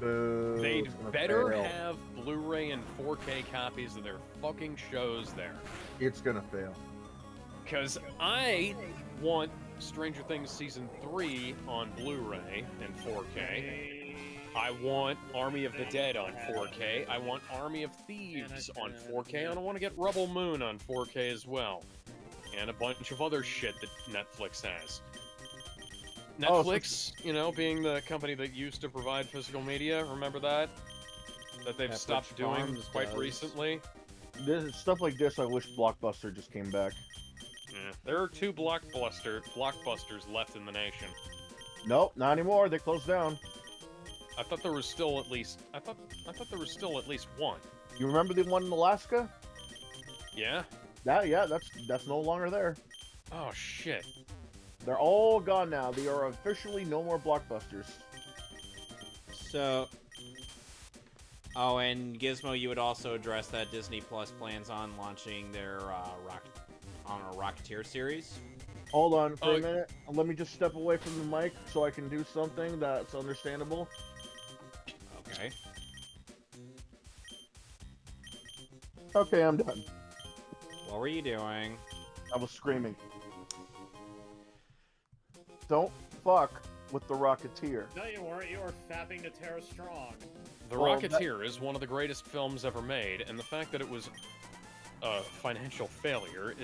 Boo, They'd it's gonna better fail. have Blu-ray and 4K copies of their fucking shows there. It's gonna fail. Because I want Stranger Things Season 3 on Blu-ray and 4K. I want Army of the Dead on 4K. I want Army of Thieves on 4K. And I want to get Rebel Moon on 4K as well. And a bunch of other shit that Netflix has. Netflix, you know, being the company that used to provide physical media, remember that? That they've Netflix stopped doing Farms quite does. recently. This stuff like this, I wish Blockbuster just came back. Yeah. There are 2 blockbusters left in the nation. Nope, not anymore. They closed down. I thought there was still at least. I thought there was still at least one. You remember the one in Alaska? Yeah. That's no longer there. Oh shit. They're all gone now. They are officially no more Blockbusters. So, oh, and Gizmo, you would also address that Disney Plus plans on launching their a Rocketeer series. Hold on for a minute. Let me just step away from the mic so I can do something that's understandable. Okay. Okay, I'm done. What were you doing? I was screaming. Don't fuck with the Rocketeer. No, you weren't. You were fapping to Tara Strong. The Rocketeer is one of the greatest films ever made, and the fact that it was a financial failure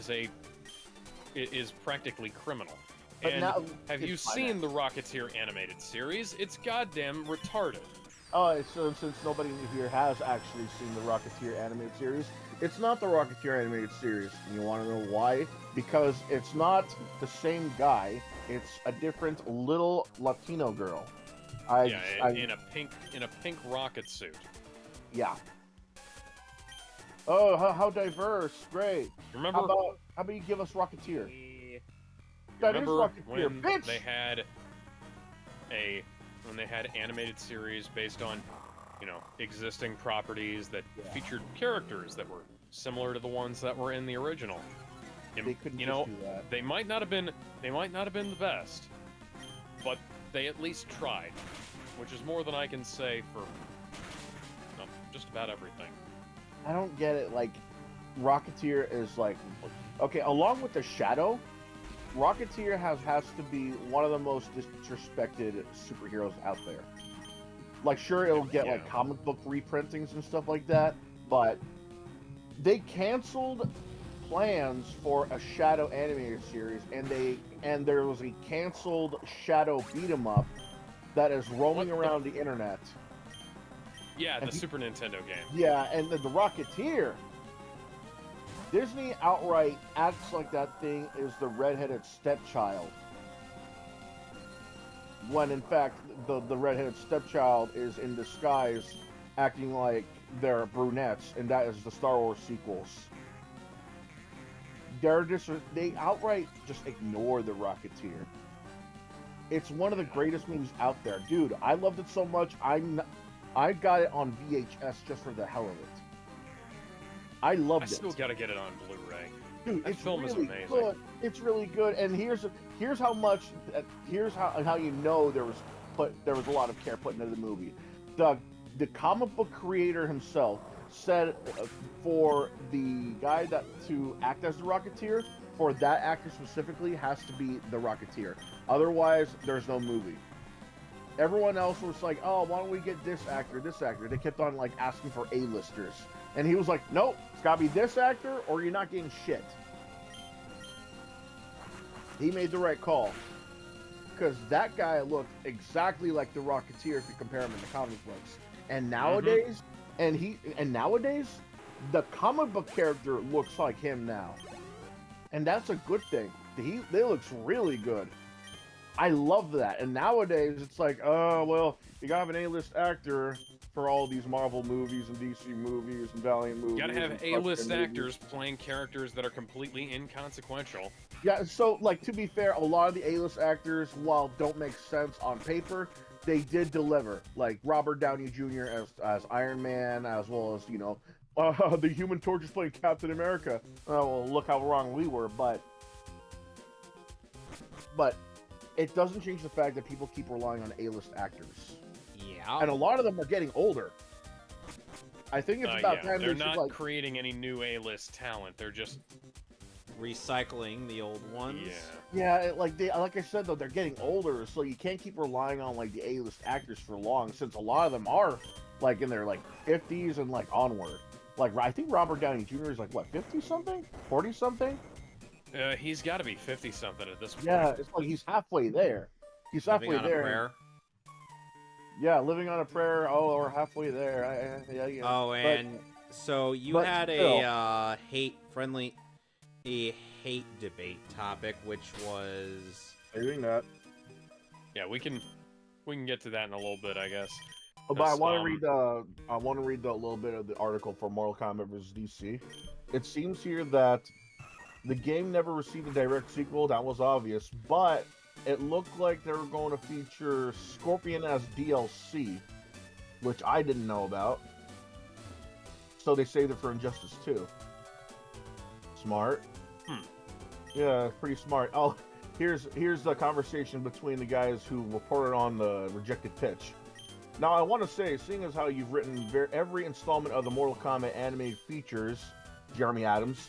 is practically criminal. But and now, have you seen the Rocketeer animated series? It's goddamn retarded. Oh, so since nobody here has actually seen the Rocketeer animated series, it's not the Rocketeer animated series. You want to know why? Because it's not the same guy. It's a different little Latino girl. In a pink rocket suit. Yeah. Oh, how diverse! Great. Remember? How about you give us Rocketeer? Remember when they had animated series based on, existing properties that featured characters that were similar to the ones that were in the original. They couldn't do that. They might not have been the best, but they at least tried, which is more than I can say for just about everything. I don't get it. Like, Rocketeer is like, okay, along with the Shadow, Rocketeer has to be one of the most disrespected superheroes out there. Like, sure, it'll get like comic book reprintings and stuff like that, but they canceled plans for a Shadow animated series, and there was a canceled Shadow beat 'em up that is roaming around the internet. Yeah, the Super Nintendo game. Yeah, and the Rocketeer. Disney outright acts like that thing is the redheaded stepchild. When in fact, the redheaded stepchild is in disguise acting like they're brunettes, and that is the Star Wars sequels. They outright just ignore the Rocketeer. It's one of the greatest movies out there. Dude, I loved it so much, I got it on VHS just for the hell of it. I loved it. I still gotta get it on Blu-ray. Dude, that film really is amazing. Good. It's really good, and here's how you know there was a lot of care put into the movie. The comic book creator himself said for the guy to act as the Rocketeer, for that actor specifically, has to be the Rocketeer. Otherwise, there's no movie. Everyone else was like, oh, why don't we get this actor, this actor? They kept on like asking for A-listers. And he was like, nope, it's gotta be this actor or you're not getting shit. He made the right call. Because that guy looked exactly like the Rocketeer if you compare him in the comic books. And nowadays, nowadays, the comic book character looks like him now. And that's a good thing. They looks really good. I love that. And nowadays, it's like, oh, well, you gotta have an A-list actor for all these Marvel movies and DC movies and Valiant movies. You gotta have A-list actors playing characters that are completely inconsequential. Yeah, so, like, to be fair, a lot of the A-list actors, while don't make sense on paper, they did deliver. Like, Robert Downey Jr. as Iron Man, as well as, the Human Torch is playing Captain America. Oh, well, look how wrong we were, but it doesn't change the fact that people keep relying on A-list actors. Yeah. And a lot of them are getting older. I think it's about time they're not creating any new A-list talent. They're just recycling the old ones. Yeah. Yeah, like I said though, they're getting older, so you can't keep relying on like the A-list actors for long, since a lot of them are like in their like 50s and like onward. Like I think Robert Downey Jr. is like what, 50 something, 40 something. He's got to be 50-something at this point. Yeah, it's like he's halfway there. He's halfway living on there. A prayer. Yeah, living on a prayer. Oh, or halfway there. Yeah. Oh, and so you had a hate debate topic, which was doing that. Yeah, we can get to that in a little bit, I guess. Oh, but I want to read a little bit of the article for Mortal Kombat vs. DC. It seems here that the game never received a direct sequel. That was obvious, but it looked like they were going to feature Scorpion as DLC, which I didn't know about. So they saved it for Injustice 2. Smart. Yeah, pretty smart. Oh, here's the conversation between the guys who reported on the rejected pitch. Now, I want to say, seeing as how you've written every installment of the Mortal Kombat animated features, Jeremy Adams,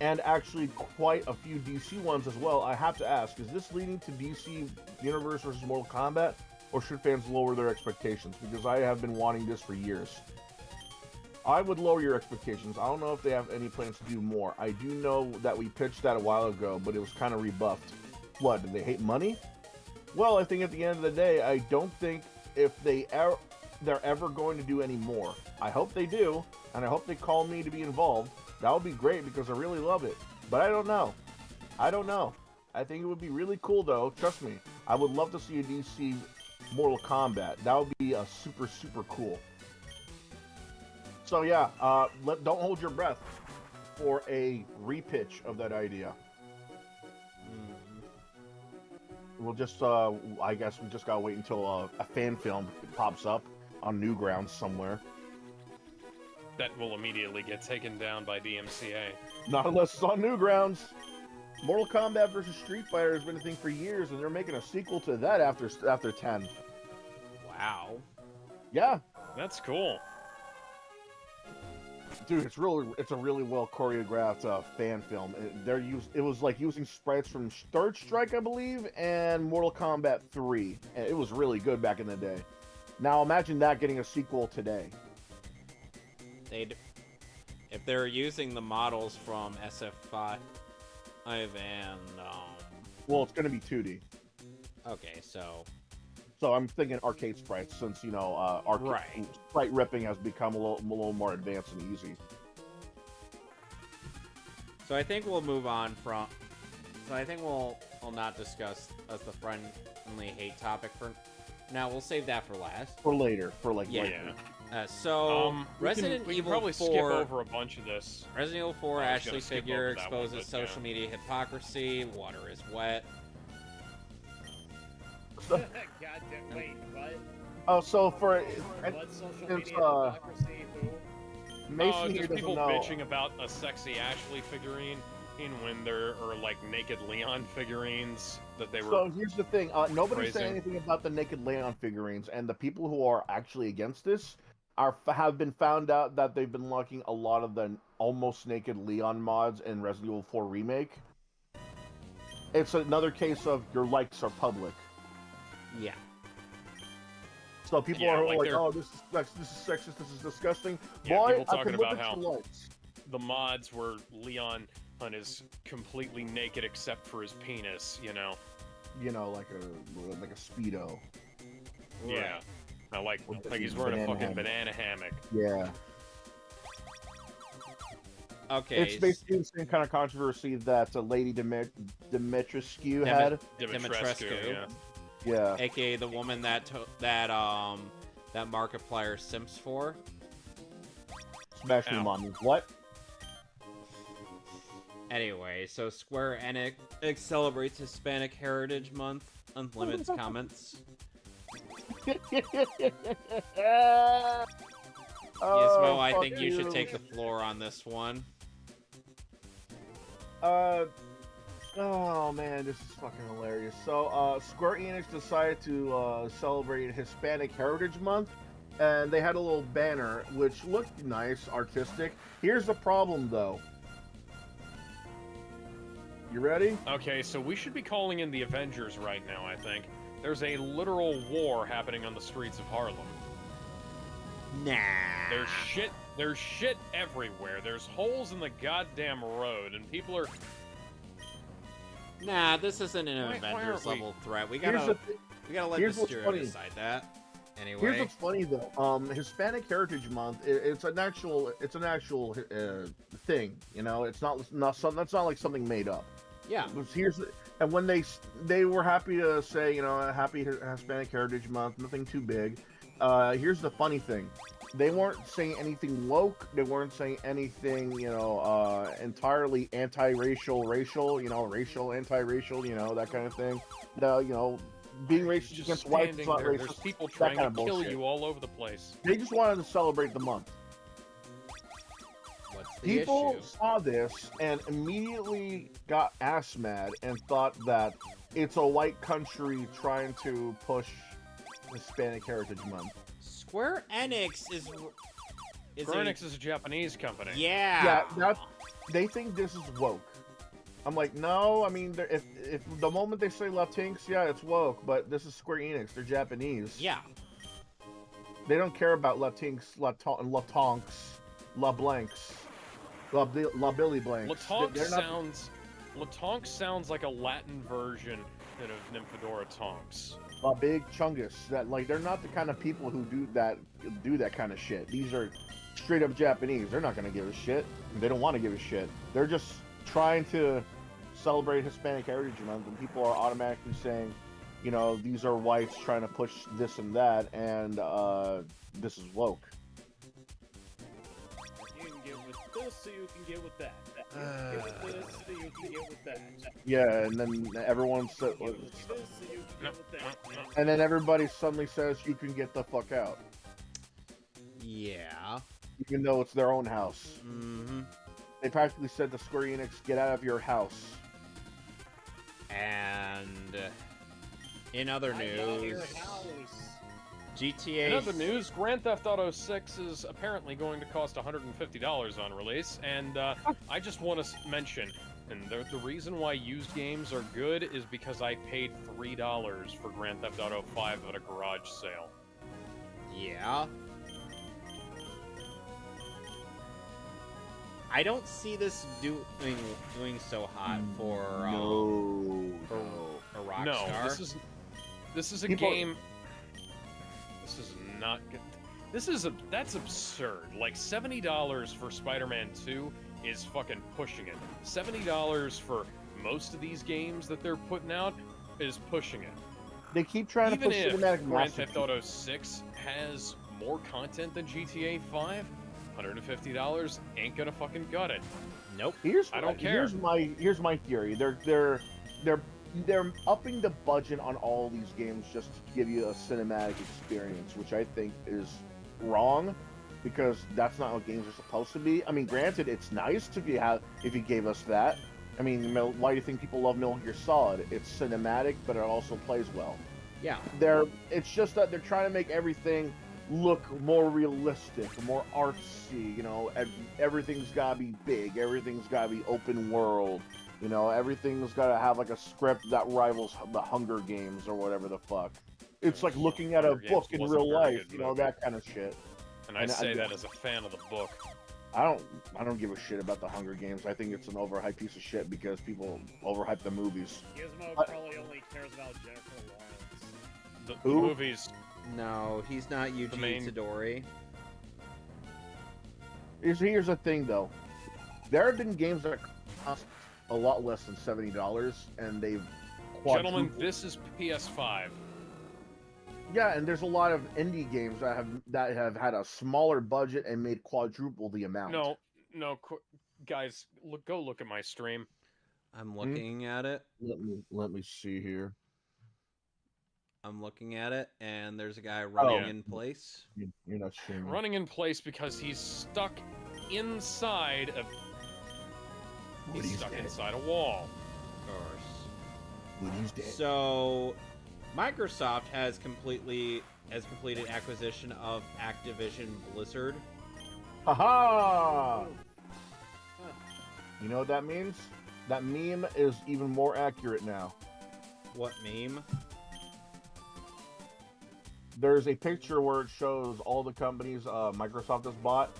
and actually quite a few DC ones as well, I have to ask, is this leading to DC Universe versus Mortal Kombat, or should fans lower their expectations? Because I have been wanting this for years. I would lower your expectations. I don't know if they have any plans to do more. I do know that we pitched that a while ago, but it was kind of rebuffed. What, did they hate money? Well, I think at the end of the day, I don't think if they're ever going to do any more. I hope they do, and I hope they call me to be involved. That would be great because I really love it. But I don't know. I don't know. I think it would be really cool, though. Trust me. I would love to see a DC Mortal Kombat. That would be super, super cool. So yeah, don't hold your breath for a repitch of that idea. We'll just, I guess we just gotta wait until a fan film pops up on Newgrounds somewhere. That will immediately get taken down by DMCA. Not unless it's on Newgrounds. Mortal Kombat vs. Street Fighter has been a thing for years, and they're making a sequel to that after 10. Wow. Yeah. That's cool. Dude, it's a really well choreographed fan film. It was like using sprites from Third Strike, I believe, and Mortal Kombat 3. And it was really good back in the day. Now imagine that getting a sequel today. If they're using the models from SF5 and well, it's gonna be 2D. Okay, so I'm thinking arcade sprites, since arcade sprite ripping has become a little more advanced and easy. So I think we'll move on from. So I think we'll not discuss as the friendly hate topic for now. We'll save that for last. For later, later. Resident we Evil can probably 4. skip over a bunch of this. Resident Evil 4 Ashley figure exposes social media hypocrisy. Water is wet. God damn, wait, what? Oh, so for What social media hypocrisy? Who? Mason here just doesn't people know. bitching about a sexy Ashley figurine when there are like naked Leon figurines that they were. So here's the thing: nobody's saying praising. anything about the naked Leon figurines, and the people who are actually against this have been found out that they've been locking a lot of the almost naked Leon mods in Resident Evil 4 Remake. It's another case of your likes are public. Yeah. So people are like, "Oh, this is sexist. This is disgusting." Yeah, Boy, people I talking can look about at how your likes. the mods where Leon is completely naked except for his penis, You know, like a speedo. Yeah. Like he's wearing a fucking banana hammock. Yeah. Okay. It's basically the same kind of controversy that Lady Dimitrescu had. Dimitrescu, yeah. Yeah. AKA the woman that Markiplier simps for. Smash me, mommy. What? Anyway, so Square Enix celebrates Hispanic Heritage Month. Unlimited comments. Gizmo, I think you should take the floor on this one. Oh man, this is fucking hilarious. So, Square Enix decided to celebrate Hispanic Heritage Month, and they had a little banner which looked nice, artistic. Here's the problem, though. You ready? Okay, so we should be calling in the Avengers right now, I think. There's a literal war happening on the streets of Harlem. Nah. There's shit everywhere. There's holes in the goddamn road, and people are... Nah, this isn't an Avengers level threat. We gotta let the studio decide that. Anyway. Here's what's funny though. Hispanic Heritage Month. It's an actual thing. You know, it's not that's not like something made up. Yeah. And when they were happy to say, you know, happy Hispanic Heritage Month, nothing too big. Here's the funny thing. They weren't saying anything woke. They weren't saying anything, you know, entirely anti-racial, you know, racial, anti-racial, you know, that kind of thing. No, you know, being racist against whites is not racist. There's people trying to kill bullshit. you all over the place. They just wanted to celebrate the month. What's the People issue? saw this and immediately got ass mad and thought that it's a white country trying to push Hispanic Heritage Month. Square Enix is Square Enix is a Japanese company. Yeah. Yeah, they think this is woke. I'm like, no, I mean, if the moment they say Latinx, yeah, it's woke, but this is Square Enix, they're Japanese. Yeah. They don't care about Latinx, Latonks, La Blancs, La Billy Blanks. Latonks sounds like a Latin version of Nymphadora Tonks. La Big Chungus. That, like, they're not the kind of people who do that kind of shit. These are straight up Japanese. They're not gonna give a shit. They don't want to give a shit. They're just trying to celebrate Hispanic Heritage Month, and people are automatically saying, you know, these are whites trying to push this and that, and this is woke. You can get with this, so you can get with that. You can get with this, so you can get with that. Yeah, and then everyone says, and then everybody suddenly says you can get the fuck out. Yeah. Even though it's their own house. Mm-hmm. They practically said to Square Enix, get out of your house. And in other news, GTA... In other news, Grand Theft Auto 6 is apparently going to cost $150 on release, and I just want to mention, and the reason why used games are good is because I paid $3 for Grand Theft Auto 5 at a garage sale. Yeah. I don't see this doing so hot for a Rockstar. No, this is a game. This is not good. That's absurd. Like $70 for Spider-Man 2 is fucking pushing it. $70 for most of these games that they're putting out is pushing it. They keep trying to push cinematic. Grand Theft Auto 6 has more content than GTA 5, $150 ain't gonna fucking gut it. Nope. I don't care. Here's my theory. They're upping the budget on all these games just to give you a cinematic experience, which I think is wrong, because that's not what games are supposed to be. I mean, granted, it's nice if you gave us that. I mean, why do you think people love Metal Gear Solid? It's cinematic, but it also plays well. Yeah. It's just that they're trying to make everything look more realistic, more artsy. You know, everything's gotta be big. Everything's gotta be open world. You know, everything's gotta have like a script that rivals the Hunger Games or whatever the fuck. It's like looking at a book in real life. You know, that kind of shit. And I say that as a fan of the book. I don't give a shit about the Hunger Games. I think it's an overhyped piece of shit because people overhype the movies. Gizmo probably only cares about Jennifer Lawrence. The movies. No, he's not Yuji Itadori. Here's the thing, though. There have been games that cost a lot less than $70, and they've quadrupled. Gentlemen, this is PS5. Yeah, and there's a lot of indie games that have had a smaller budget and made quadruple the amount. No, guys, go look at my stream. I'm looking at it. Let me see here. I'm looking at it, and there's a guy running in place. You're not streaming. Running in place because he's stuck inside a... He's stuck inside a wall. Of course. He's dead. So, Microsoft has completed acquisition of Activision Blizzard. Haha! You know what that means? That meme is even more accurate now. What meme? There's a picture where it shows all the companies Microsoft has bought,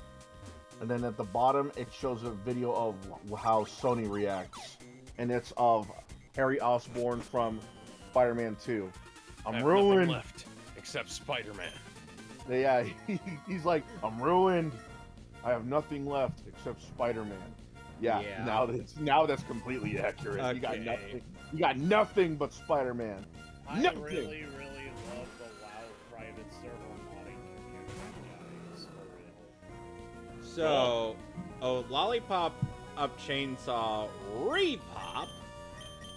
and then at the bottom it shows a video of how Sony reacts, and it's of Harry Osborn from Spider-Man 2. I'm ruined. Nothing left except Spider-Man. Yeah, he's like, I'm ruined. I have nothing left except Spider-Man. Yeah. Now that's completely accurate. Okay. You got nothing. You got nothing but Spider-Man. Nothing. I really love the WoW private server modding community, guys, for real. So, Lollipop Up Chainsaw Repop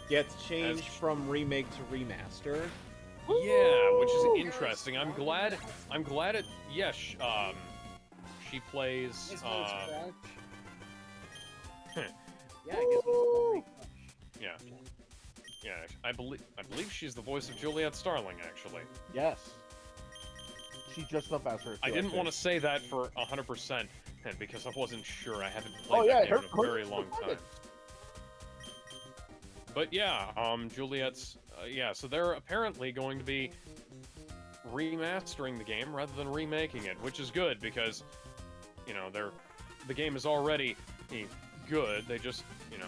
gets changed from remake to remaster. Yeah, which is interesting. I'm glad it. Yes, she plays. Yeah, I guess Yeah. Yeah, I believe she's the voice of Juliet Starling, actually. Yes. She dressed up as her. I didn't want to say that for 100%, because I wasn't sure. I haven't played that game in a very long time. But yeah, Juliet's, yeah, so they're apparently going to be remastering the game rather than remaking it, which is good because, you know, the game is already good. They just, you know.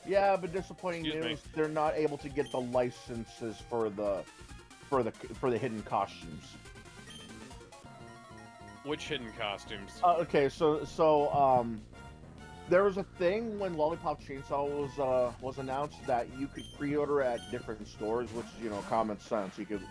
Yeah, but disappointing news. They're not able to get the licenses for the hidden costumes. Which hidden costumes? Okay, so there was a thing when Lollipop Chainsaw was announced that you could pre-order at different stores, which is, you know, common sense. You could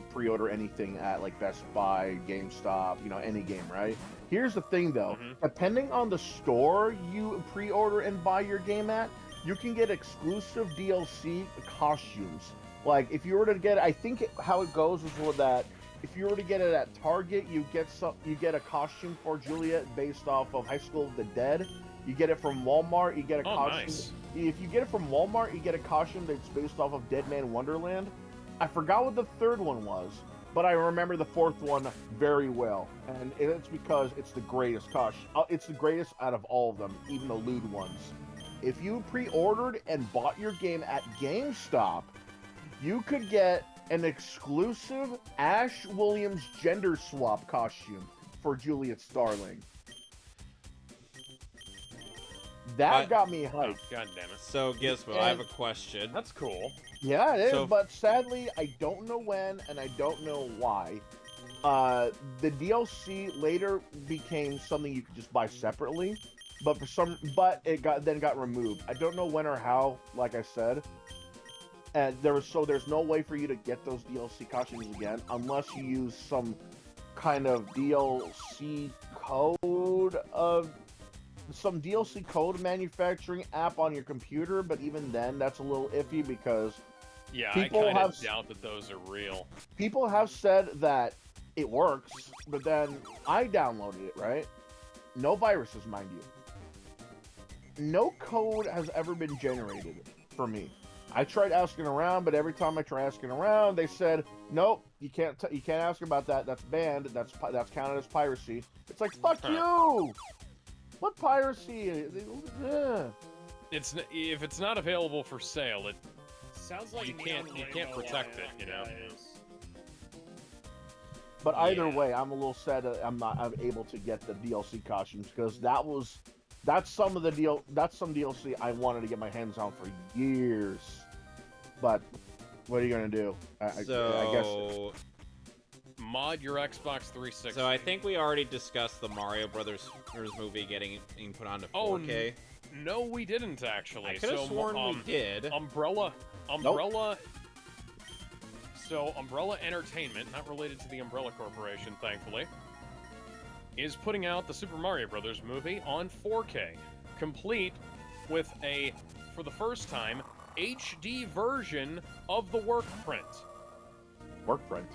pre-order anything at like Best Buy, GameStop, you know, any game, right? Here's the thing though, depending on the store you pre-order and buy your game at, you can get exclusive DLC costumes. Like if you were to get, I think how it goes is with that. If you were to get it at Target, you get a costume for Juliet based off of High School of the Dead. You get it from Walmart, you get a costume. Nice. If you get it from Walmart, you get a costume that's based off of Dead Man Wonderland. I forgot what the third one was, but I remember the fourth one very well, and it's because it's the greatest costume. It's the greatest out of all of them, even the lewd ones. If you pre-ordered and bought your game at GameStop, you could get an exclusive Ash Williams gender swap costume for Juliet Starling. That got me hyped. God damn it. So, Gizmo, I have a question. That's cool. Yeah, it is, but sadly, I don't know when, and I don't know why. The DLC later became something you could just buy separately, but it got removed. I don't know when or how, like I said. And there's no way for you to get those DLC costumes again unless you use some kind of DLC code of some DLC code manufacturing app on your computer, but even then that's a little iffy because I kind of doubt that those are real. People have said that it works, but then I downloaded it, right? No viruses, mind you. No code has ever been generated for me. I tried asking around, but every time I try asking around, they said, "Nope, you can't ask about that. That's banned. That's counted as piracy." It's like, fuck you! What piracy? It's if it's not available for sale, it sounds like you can't protect it, you know. But either way, I'm a little sad that I'm able to get the DLC costumes because that's some DLC I wanted to get my hands on for years. But what are you gonna do? I guess. Mod your Xbox 360. So I think we already discussed the Mario Brothers movie getting put onto 4K. No, we didn't actually. I could have sworn we did. Umbrella. Nope. So Umbrella Entertainment, not related to the Umbrella Corporation, thankfully, is putting out the Super Mario Brothers movie on 4K, complete with for the first time, HD version of the work print. Work print?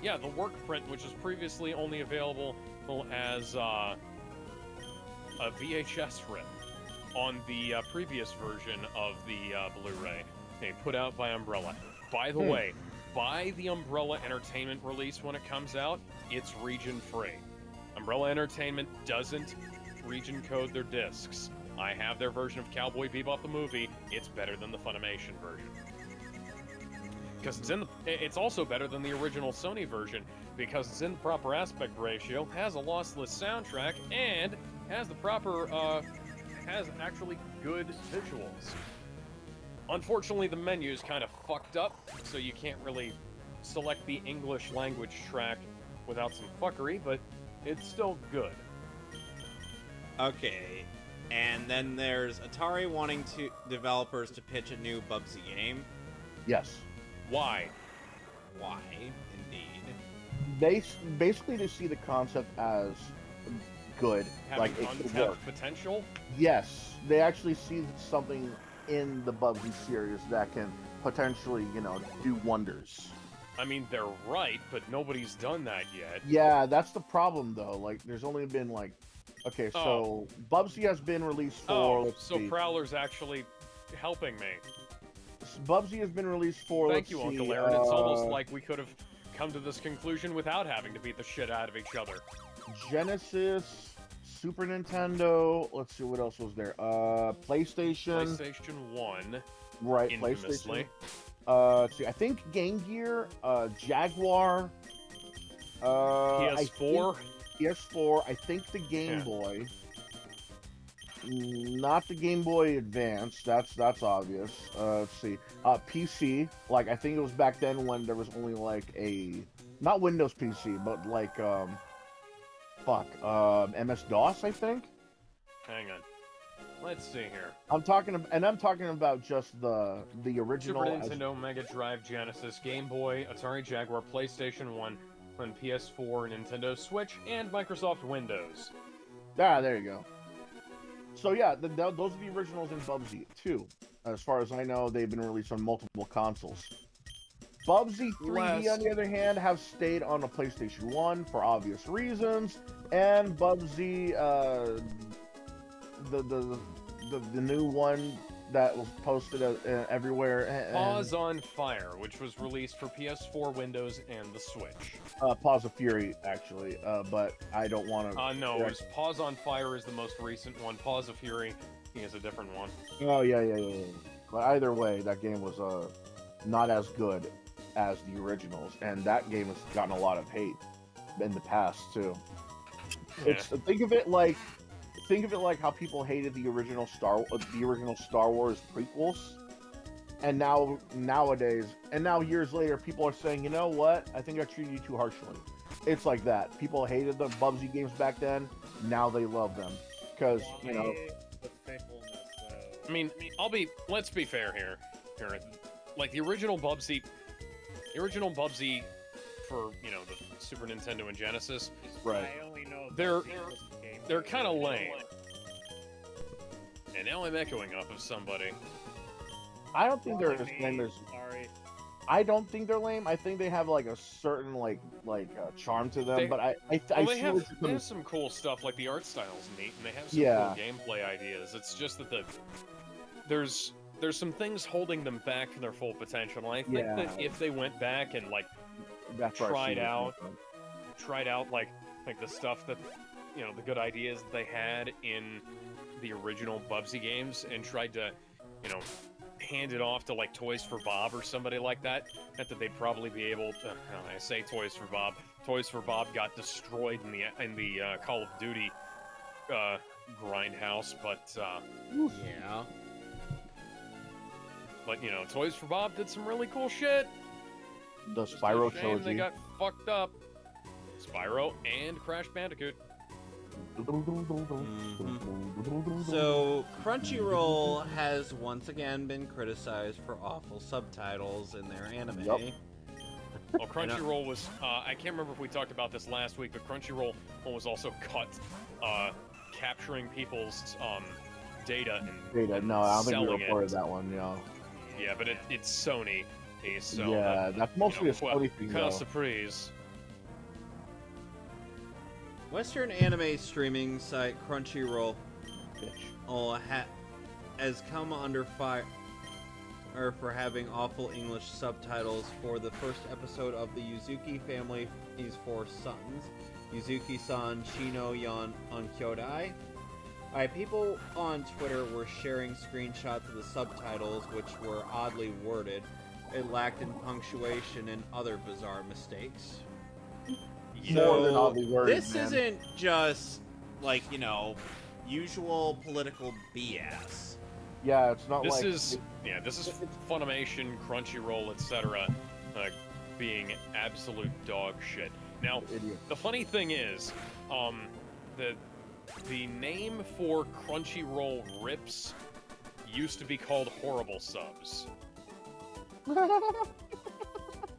Yeah, the work print, which was previously only available as a VHS rip on the previous version of the Blu-ray, put out by Umbrella. By the way, buy the Umbrella Entertainment release when it comes out. It's region-free. Umbrella Entertainment doesn't region code their discs. I have their version of Cowboy Bebop the movie. It's better than the Funimation version. Because it's also better than the original Sony version because it's in the proper aspect ratio, has a lossless soundtrack, and has the proper has actually good visuals. Unfortunately, the menu is kind of fucked up, so you can't really select the English language track without some fuckery, but it's still good. Okay, and then there's Atari wanting developers to pitch a new Bubsy game. Yes. Why? Why, indeed. Basically, they see the concept as good, having like it could untapped work. potential. Yes, they actually see something in the Bubsy series that can potentially, do wonders. I mean, they're right, but nobody's done that yet. Yeah, that's the problem, though. Like, there's only been okay, so Bubsy has been released for. So Prowler's actually helping me. Bubsy has been released for. Thank you, Uncle Aaron. It's almost like we could have come to this conclusion without having to beat the shit out of each other. Genesis, Super Nintendo. Let's see what else was there. PlayStation. PlayStation 1. Right, infamously. PlayStation. Let's see. I think Game Gear, Jaguar. PS4. PS4. I think the Game Boy. Not the Game Boy Advance. That's obvious. Let's see. PC. Like, I think it was back then when there was only like a not Windows PC, but like MS DOS. I think. Hang on. Let's see here. I'm talking about just the original. Super Nintendo, Mega Drive, Genesis, Game Boy, Atari Jaguar, PlayStation 1, and PS4, Nintendo Switch, and Microsoft Windows. Ah, there you go. So yeah, those are the originals in Bubsy too. As far as I know, they've been released on multiple consoles. Bubsy 3D, on the other hand, have stayed on the PlayStation 1 for obvious reasons, and Bubsy, the new one that was posted everywhere. Paws on Fire, which was released for PS4, Windows, and the Switch. Paws of Fury, actually, but I don't want to... No, it was Paws on Fire is the most recent one. Paws of Fury is a different one. Oh, yeah. But either way, that game was not as good as the originals, and that game has gotten a lot of hate in the past, too. Yeah. Think of it like how people hated the original Star Wars prequels, and now years later, people are saying, you know what? I think I treated you too harshly. It's like that. People hated the Bubsy games back then. Now they love them because you know. I mean, let's be fair here. Like the original Bubsy for the Super Nintendo and Genesis. Right. They're kind of lame. And now I'm echoing off of somebody. I don't think they're as lame as. Sorry. I don't think they're lame. I think they have like a certain charm to them. They have some cool stuff. Like the art style's neat, and they have some cool gameplay ideas. It's just that there's some things holding them back from their full potential. And I think that if they went back and tried out like the stuff that the good ideas that they had in the original Bubsy games and tried to hand it off to like Toys for Bob or somebody like that, that they'd probably be able to. I say Toys for Bob. Toys for Bob got destroyed in the Call of Duty grindhouse, but yeah. But Toys for Bob did some really cool shit. The Spyro trilogy. They got fucked up. Spyro and Crash Bandicoot. So, Crunchyroll has once again been criticized for awful subtitles in their anime. Yep. Well, Crunchyroll was, I can't remember if we talked about this last week, but Crunchyroll was also cut capturing people's data and No, I don't think we selling reported that one, Yeah, but it's Sony. So yeah, that's mostly a Sony thing, kind of surprise. Western anime streaming site Crunchyroll has come under fire for having awful English subtitles for the first episode of the Yuzuki Family's Four Sons, Yuzuki-san Shino Yon Onkyodai. People on Twitter were sharing screenshots of the subtitles, which were oddly worded. It lacked in punctuation and other bizarre mistakes. So, this isn't just, usual political BS. Yeah, it's not this is Funimation, Crunchyroll, etc. Being absolute dog shit. Now, the funny thing is, the name for Crunchyroll rips used to be called Horrible Subs.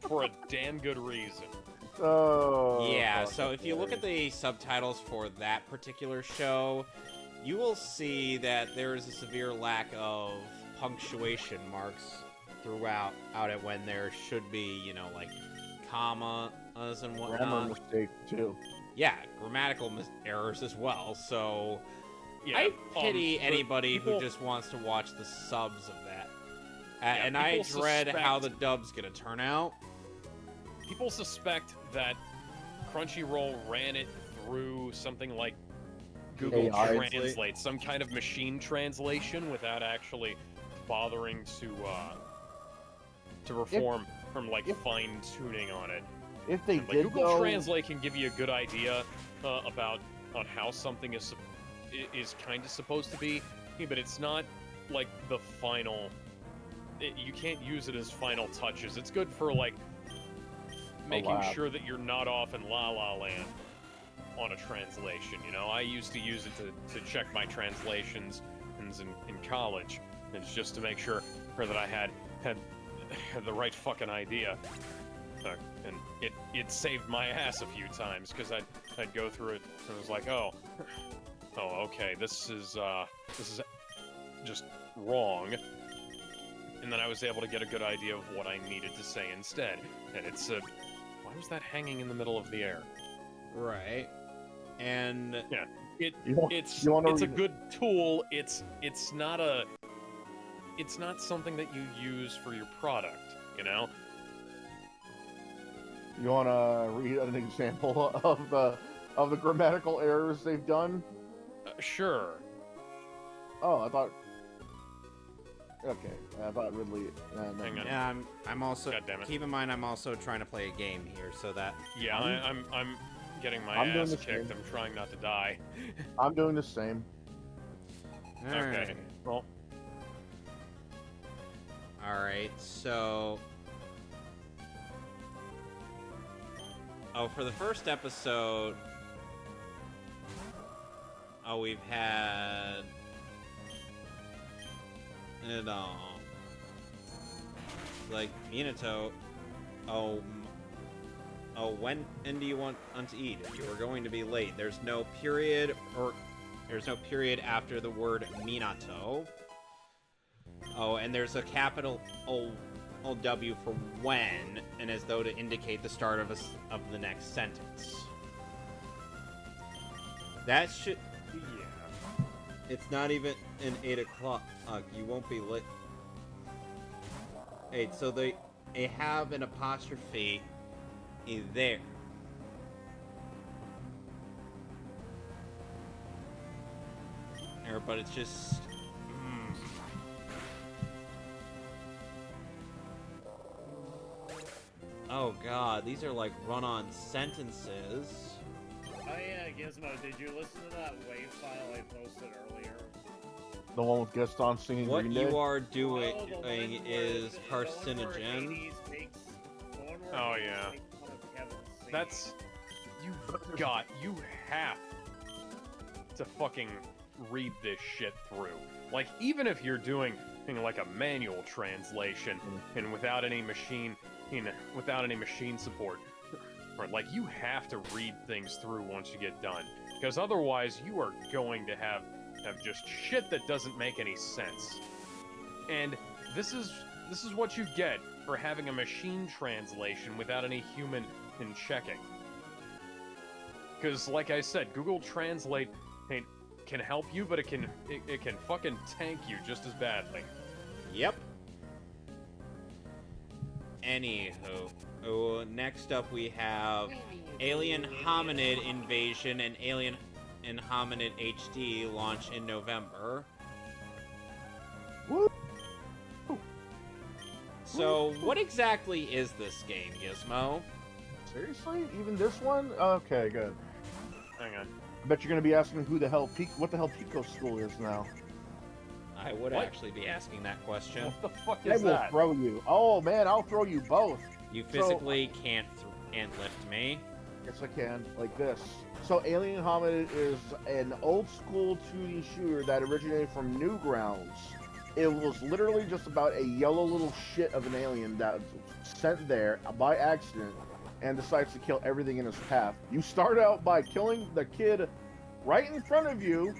For a damn good reason. Oh. Yeah, so if you look at the subtitles for that particular show, you will see that there is a severe lack of punctuation marks throughout it when there should be, commas and whatnot. Grammar mistake, too. Yeah, grammatical errors as well, so yeah, I pity anybody who just wants to watch the subs of that. And I dread how the dub's gonna turn out. People suspect that Crunchyroll ran it through something like Google Translate, some kind of machine translation, without actually bothering to perform fine tuning on it. If they like, did, Google Translate can give you a good idea about how something is kind of supposed to be, but it's not like the final. You can't use it as final touches. It's good for like making sure that you're not off in La La Land on a translation. You know, I used to use it to check my translations in college. It's just to make sure that I had the right fucking idea. And it saved my ass a few times, because I'd go through it and it was like, oh, okay, this is just wrong. And then I was able to get a good idea of what I needed to say instead. And it's why was that hanging in the middle of the air? Right. And yeah, it's a good tool. It's not something that you use for your product, you know? You want to read an example of the grammatical errors they've done? Sure. Oh, I thought. Okay, I thought Ridley. Hang on. Yeah, I'm also. God damn it. Keep in mind, I'm also trying to play a game here, so that. Yeah, I'm getting my ass kicked. I'm trying not to die. I'm doing the same. Okay. Right. Well. All right. So. Oh, for the first episode. Oh, we've had. And like Minato, when do you want to eat? You are going to be late. There's no period after the word Minato. Oh, and there's a capital O W for when, and as though to indicate the start of the next sentence. That should. Yeah. It's not even an 8 o'clock. You won't be lit. 8. So they have an apostrophe there. But it's just. Oh god, these are like run-on sentences. Oh yeah, Gizmo, did you listen to that WAV file I posted earlier? The one with Gaston singing What Green Day? you are doing is carcinogen. Oh yeah. That's... You have to fucking read this shit through. Like, even if you're doing like a manual translation and without any machine support, like, you have to read things through once you get done, because otherwise you are going to have just shit that doesn't make any sense. And this is what you get for having a machine translation without any human in checking. Because, like I said, Google Translate can help you, but it can fucking tank you just as badly. Yep. Anywho, next up we have Alien Hominid Invasion and Alien and Hominid HD launch in November. Woo! So, what exactly is this game, Gizmo? Seriously? Even this one? Okay, good. Hang on. I bet you're gonna be asking what the hell Pico School is now. I would actually be asking that question. What the fuck is that? I will throw you. Oh man, I'll throw you both. You physically can't lift me. Yes, I can. Like this. So Alien Hominid is an old school 2D shooter that originated from Newgrounds. It was literally just about a yellow little shit of an alien that was sent there by accident and decides to kill everything in his path. You start out by killing the kid right in front of you,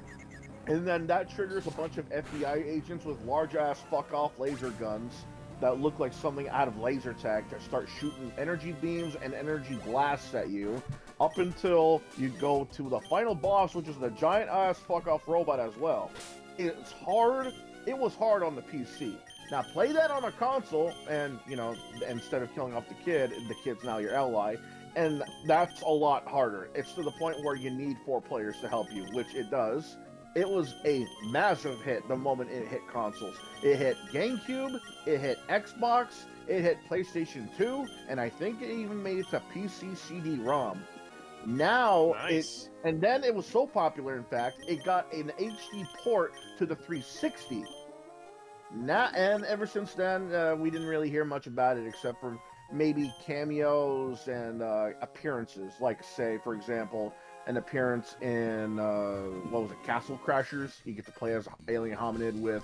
and then that triggers a bunch of FBI agents with large-ass fuck-off laser guns that look like something out of laser tag that start shooting energy beams and energy blasts at you, up until you go to the final boss, which is the giant-ass fuck-off robot as well. It's hard. It was hard on the PC. Now play that on a console, and you know, instead of killing off the kid's now your ally, and that's a lot harder. It's to the point where you need 4 players to help you, which it does. It was a massive hit the moment it hit consoles. It hit GameCube, it hit Xbox, it hit PlayStation 2, and I think it even made it to PC CD-ROM. Now, nice. And then it was so popular, in fact, it got an HD port to the 360. And ever since then, we didn't really hear much about it, except for maybe cameos and appearances. Like, say, for example, an appearance in, what was it, Castle Crashers? You get to play as alien hominid with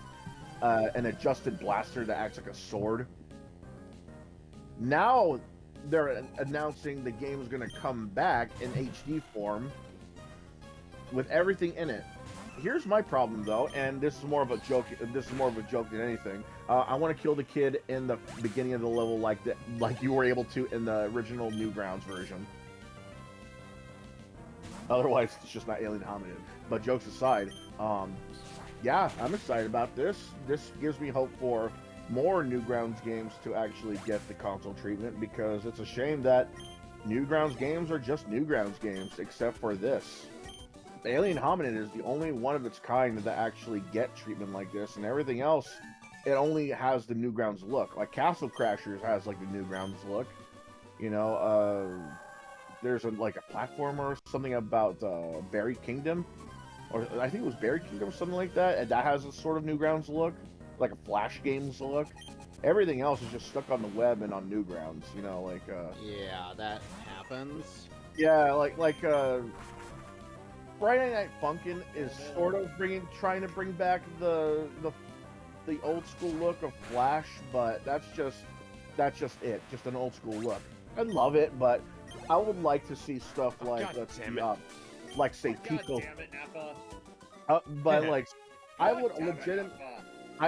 an adjusted blaster that acts like a sword. Now, they're announcing the game is going to come back in HD form with everything in it. Here's my problem, though, and this is more of a joke. This is more of a joke than anything. I want to kill the kid in the beginning of the level, like you were able to in the original Newgrounds version. Otherwise, it's just not alien hominid. But jokes aside, yeah, I'm excited about this. This gives me hope for more Newgrounds games to actually get the console treatment, because it's a shame that Newgrounds games are just Newgrounds games, except for this. Alien Hominid is the only one of its kind that actually get treatment like this, and everything else, it only has the Newgrounds look. Like Castle Crashers has like the Newgrounds look. You know, there's like a platformer or something about Berry Kingdom, or I think it was Berry Kingdom or something like that, and that has a sort of Newgrounds look, like a Flash Games look. Everything else is just stuck on the web and on Newgrounds. You know, like yeah, that happens. Yeah, like Friday Night Funkin' is sort of trying to bring back the old school look of Flash, but that's just it, just an old school look. I love it, but I would like to see stuff like like say Pico. But like, I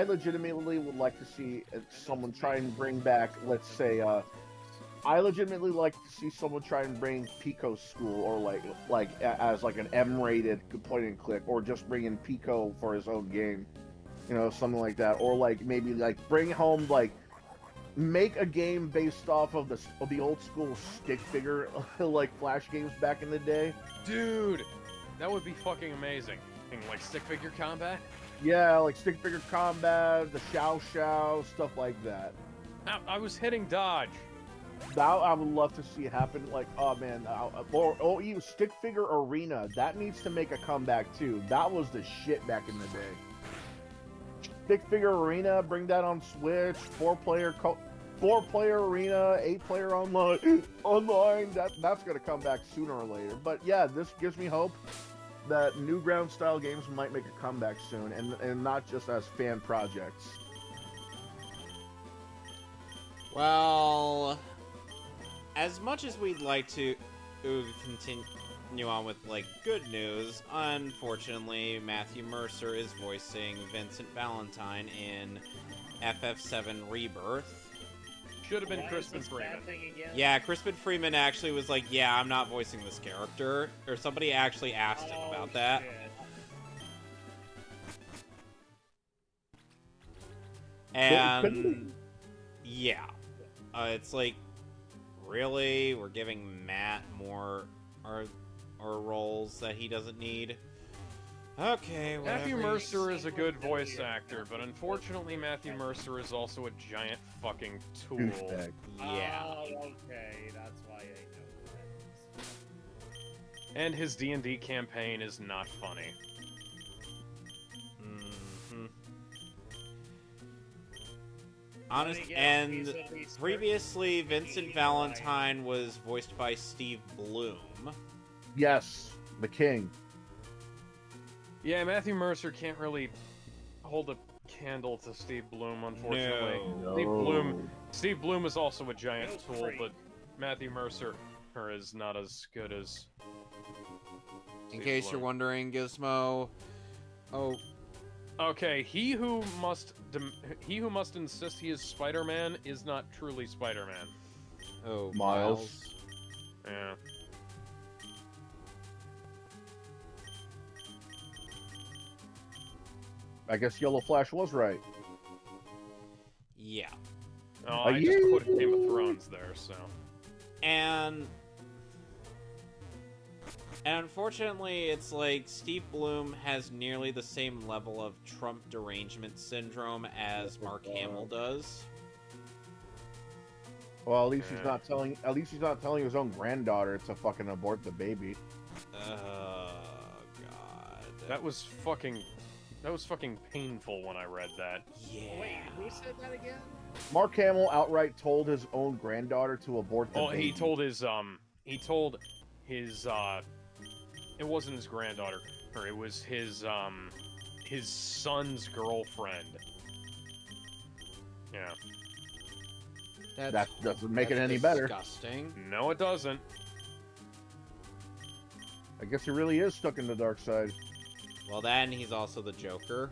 legitimately would like to see someone try and bring back, let's say, I legitimately like to see someone try and bring Pico's School, or like as like an M-rated point and click, or just bring in Pico for his own game, you know, something like that, or like maybe like bring home make a game based off of the old school stick figure like Flash games back in the day. Dude, that would be fucking amazing. Like stick figure combat. Yeah, like stick figure combat, the Xiao Xiao, stuff like that. I was hitting dodge. That I would love to see happen. Like, oh man, or even stick figure arena. That needs to make a comeback too. That was the shit back in the day. Stick figure arena, bring that on Switch. 4-player arena, 8-player online. That's gonna come back sooner or later. But yeah, this gives me hope that Newgrounds style games might make a comeback soon, and not just as fan projects. Well, as much as we'd like to continue on with, like, good news, unfortunately, Matthew Mercer is voicing Vincent Valentine in FF7 Rebirth. Should have been Crispin Freeman. Yeah, Crispin Freeman actually was like, yeah, I'm not voicing this character. Or somebody actually asked him about that. Shit. And yeah. It's like, really? We're giving Matt more roles that he doesn't need? Okay, whatever. Matthew Mercer is a good voice actor, but unfortunately Matthew Mercer is also a giant fucking tool. Yeah. Oh, okay, that's why I know that. And his D&D campaign is not funny. And previously, Vincent Valentine was voiced by Steve Bloom. Yes, the king. Yeah, Matthew Mercer can't really hold a candle to Steve Bloom, unfortunately. No. Steve Bloom is also a giant tool, but Matthew Mercer is not as good as In case you're wondering, Gizmo. Oh. Okay, he who must insist he is Spider-Man is not truly Spider-Man. Oh, Miles. Yeah. I guess Yellow Flash was right. Oh, I just quoted Game of Thrones there, so. And unfortunately, it's like Steve Bloom has nearly the same level of Trump derangement syndrome as Mark Hamill does. Well, at least he's not telling. At least he's not telling his own granddaughter to fucking abort the baby. God. That was fucking painful when I read that. Yeah. Wait, who said that again? Mark Hamill outright told his own granddaughter to abort the baby. He told his it wasn't his granddaughter, or it was his son's girlfriend. Yeah. That doesn't make it any better. Disgusting. No, it doesn't. I guess he really is stuck in the dark side. Well, then he's also the Joker.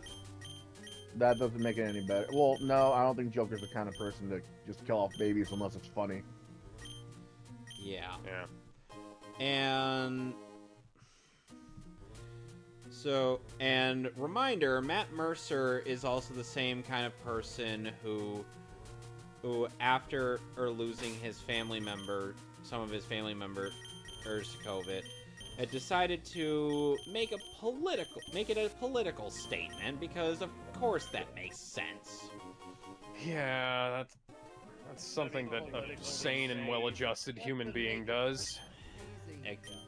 That doesn't make it any better. Well, no, I don't think Joker's the kind of person to just kill off babies unless it's funny. Yeah. Yeah. And so, and reminder, Matt Mercer is also the same kind of person who after losing his family member, some of his family members to COVID, had decided to make it a political statement, because of course that makes sense. Yeah, that's something that a sane and well-adjusted human being does.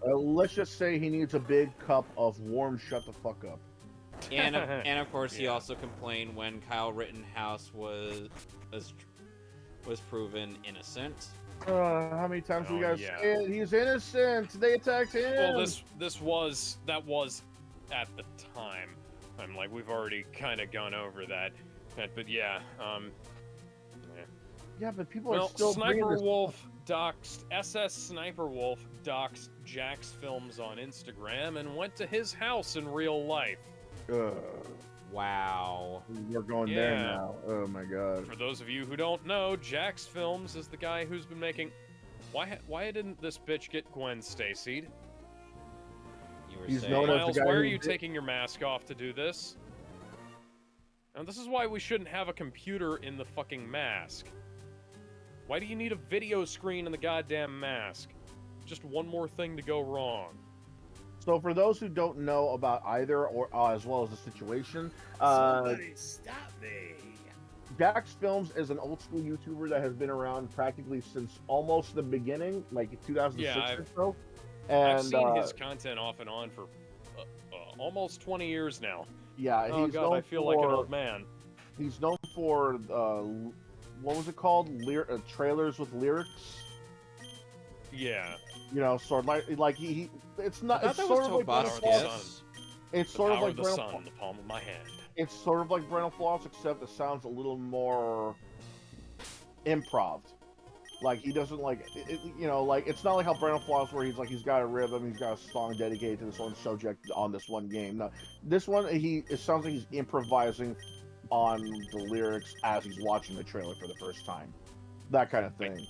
Let's just say he needs a big cup of warm shut the fuck up. And of course, he also complained when Kyle Rittenhouse was proven innocent. How many times we guys say he's innocent? They attacked him. Well, that was at the time. I'm like, we've already kind of gone over that. But yeah, yeah, but people are still Sniper Wolf doxed SS Sniper Wolf doxed Jack's Films on Instagram and went to his house in real life. Wow. We're going there now. Oh my god. For those of you who don't know, Jack's Films is the guy who's been making. Why didn't this bitch get Gwen Stacy'd? He's saying, Miles, why are you taking your mask off to do this? And this is why we shouldn't have a computer in the fucking mask. Why do you need a video screen in the goddamn mask? Just one more thing to go wrong. So for those who don't know about either, or as well as the situation, somebody stop me. Jack's Films is an old school YouTuber that has been around practically since almost the beginning, like 2006 or so. And I've seen his content off and on for almost 20 years now. Yeah, oh god, I feel like an old man. He's known for what was it called? Trailers with lyrics. Yeah. You know, sort of like he it's not. It's sort of like Tobuscus. It's sort of like the sun in the palm of my hand. It's sort of like Brennan Floss, except it sounds a little more improv. Like he doesn't like you know, like it's not like how Brennan Floss, where he's got a rhythm, he's got a song dedicated to this one subject on this one game. No, this one it sounds like he's improvising on the lyrics as he's watching the trailer for the first time. That kind of thing.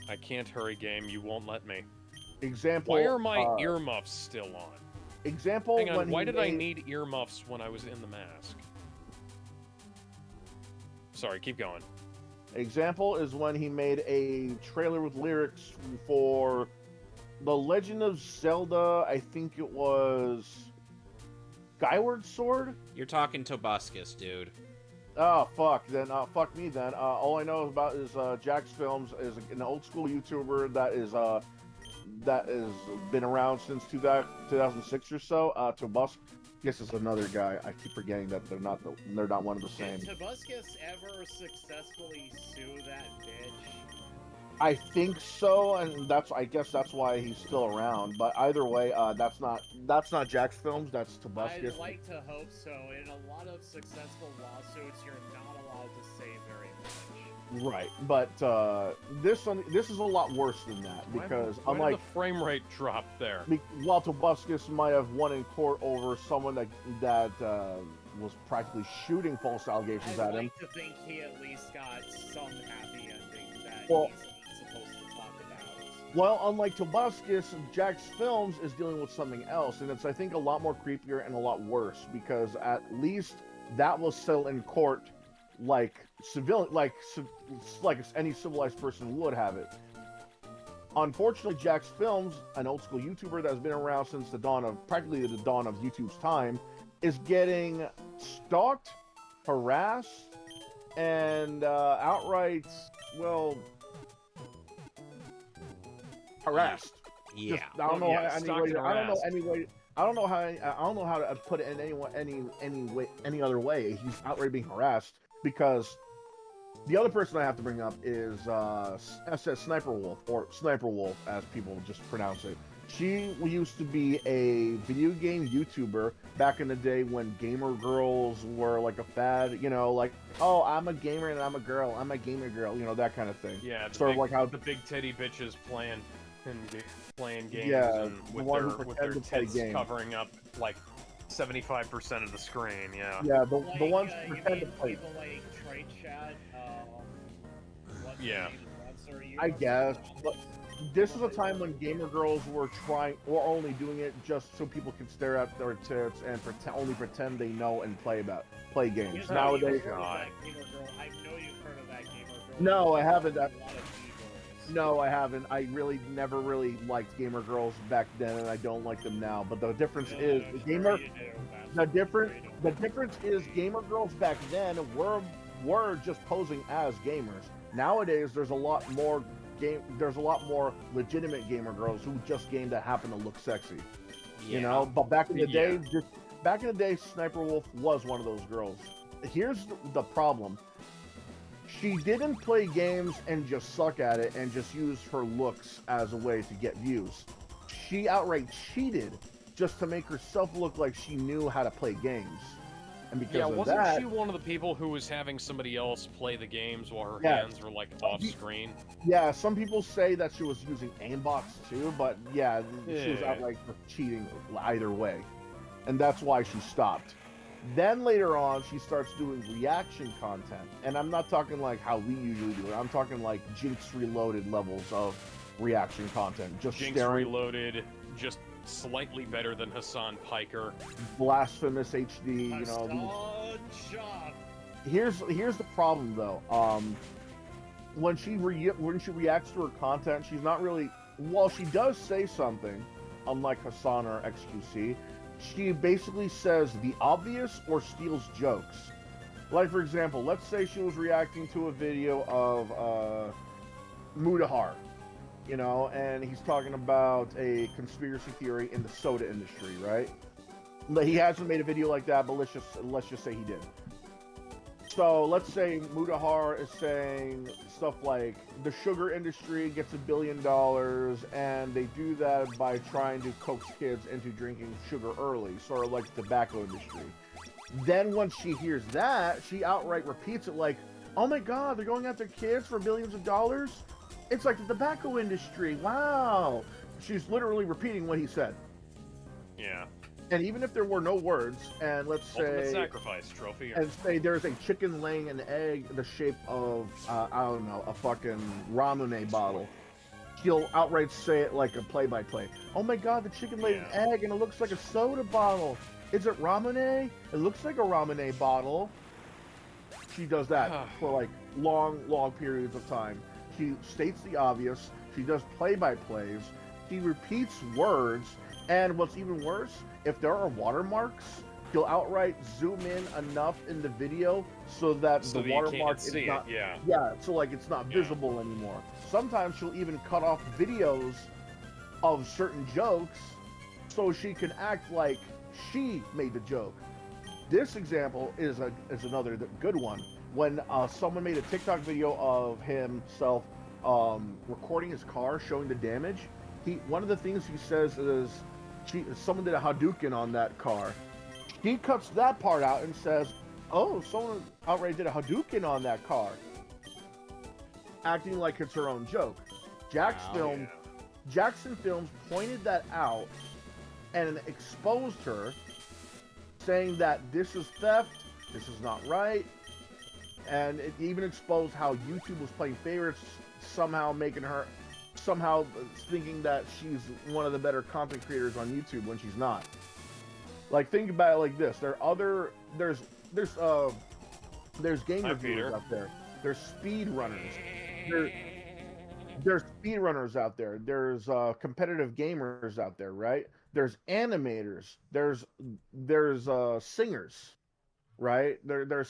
I can't hurry, game. You won't let me. Example. Why are my earmuffs still on? Example. Hang on. Why did I need earmuffs when I was in the mask? Sorry, keep going. Example is when he made a trailer with lyrics for The Legend of Zelda. I think it was Skyward Sword. You're talking Tobuscus, dude. Oh fuck! Then fuck me. Then all I know about is Jack's Films is an old school YouTuber that is been around since 2006 or so. Tobuscus is another guy. I keep forgetting that they're not one of the same. Did Tobuscus ever successfully sue that bitch? I think so, and I guess that's why he's still around. But either way, that's not Jack's Films. That's Tobuscus. I'd like to hope so. In a lot of successful lawsuits, you're not allowed to say very much. Right, but this is a lot worse than that, because why unlike did the frame rate drop there, while Tobuscus might have won in court over someone that was practically shooting false allegations at him. I'd like to think he at least got some happy ending that he's not supposed to talk about. Well, unlike Tobuscus, Jack's Films is dealing with something else, and it's, I think, a lot more creepier and a lot worse, because at least that will settle in court like any civilized person would have it. Unfortunately, Jax Films, an old school YouTuber that's been around since practically the dawn of YouTube's time, is getting stalked, harassed, and outright, well, harassed. Yeah. I don't know how to put it in any other way. He's outright being harassed because the other person I have to bring up is SS Sniper Wolf, or Sniper Wolf as people just pronounce it. She used to be a video game YouTuber back in the day when gamer girls were like a fad, you know, like, oh, I'm a gamer and I'm a girl, I'm a gamer girl, you know, that kind of thing. Yeah, sort of like how the big titty bitches playing games, yeah, and with their tits covering up like 75% of the screen. Yeah. Yeah, the ones who pretend to play. People like trade chat. Yeah. I guess, but this is a time when gamer girls were only doing it just so people could stare at their tits and only pretend they know and play games. Nowadays, I know you've heard of that gamer girl. No, I haven't. No, I haven't. I never really liked gamer girls back then, and I don't like them now. But the difference is gamer girls back then were just posing as gamers. Nowadays, there's a lot more legitimate gamer girls who just game that happen to look sexy. Yeah. You know, but back in the day, Sniper Wolf was one of those girls. Here's the problem. She didn't play games and just suck at it and just use her looks as a way to get views. She outright cheated just to make herself look like she knew how to play games. And because of that, wasn't she one of the people who was having somebody else play the games while her hands were like off screen? Yeah, some people say that she was using aimbots too, but yeah, she was outright cheating either way. And that's why she stopped. Then later on, she starts doing reaction content. And I'm not talking like how we usually do it. I'm talking like Jinx Reloaded levels of reaction content. Just Jinx Reloaded, just slightly better than Hassan Piker. Blasphemous HD, you know. Here's the problem though. When she reacts to her content, she's not really. While she does say something, unlike Hassan or XQC, she basically says the obvious or steals jokes. Like, for example, let's say she was reacting to a video of Mudahar, you know, and he's talking about a conspiracy theory in the soda industry, right? He hasn't made a video like that, but let's just say he did. So let's say Mudahar is saying stuff like the sugar industry gets $1 billion, and they do that by trying to coax kids into drinking sugar early, sort of like the tobacco industry. Then once she hears that, she outright repeats it like, oh my god, they're going after kids for billions of dollars? It's like the tobacco industry, wow! She's literally repeating what he said. Yeah. And even if there were no words, and let's say... Ultimate sacrifice trophy. And say there's a chicken laying an egg the shape of, I don't know, a fucking Ramune bottle. She'll outright say it like a play-by-play. Oh my god, the chicken laid an egg and it looks like a soda bottle. Is it Ramune? It looks like a Ramune bottle. She does that for like long periods of time. She states the obvious. She does play-by-plays. She repeats words. And what's even worse, if there are watermarks, she'll outright zoom in enough in the video so that the watermark is not, so like it's not visible anymore. Sometimes she'll even cut off videos of certain jokes so she can act like she made the joke. This example is another good one. When someone made a TikTok video of himself recording his car, showing the damage, one of the things he says is, someone did a Hadouken on that car. He cuts that part out and says, oh, someone outright did a Hadouken on that car. Acting like it's her own joke. Jackson Films pointed that out and exposed her, saying that this is theft, this is not right, and it even exposed how YouTube was playing favorites, somehow thinking that she's one of the better content creators on YouTube when she's not. Like, think about it like this. There's There's game reviewers out there. There's speed runners. There's speed runners out there. There's competitive gamers out there, right? There's animators. There's singers, right? There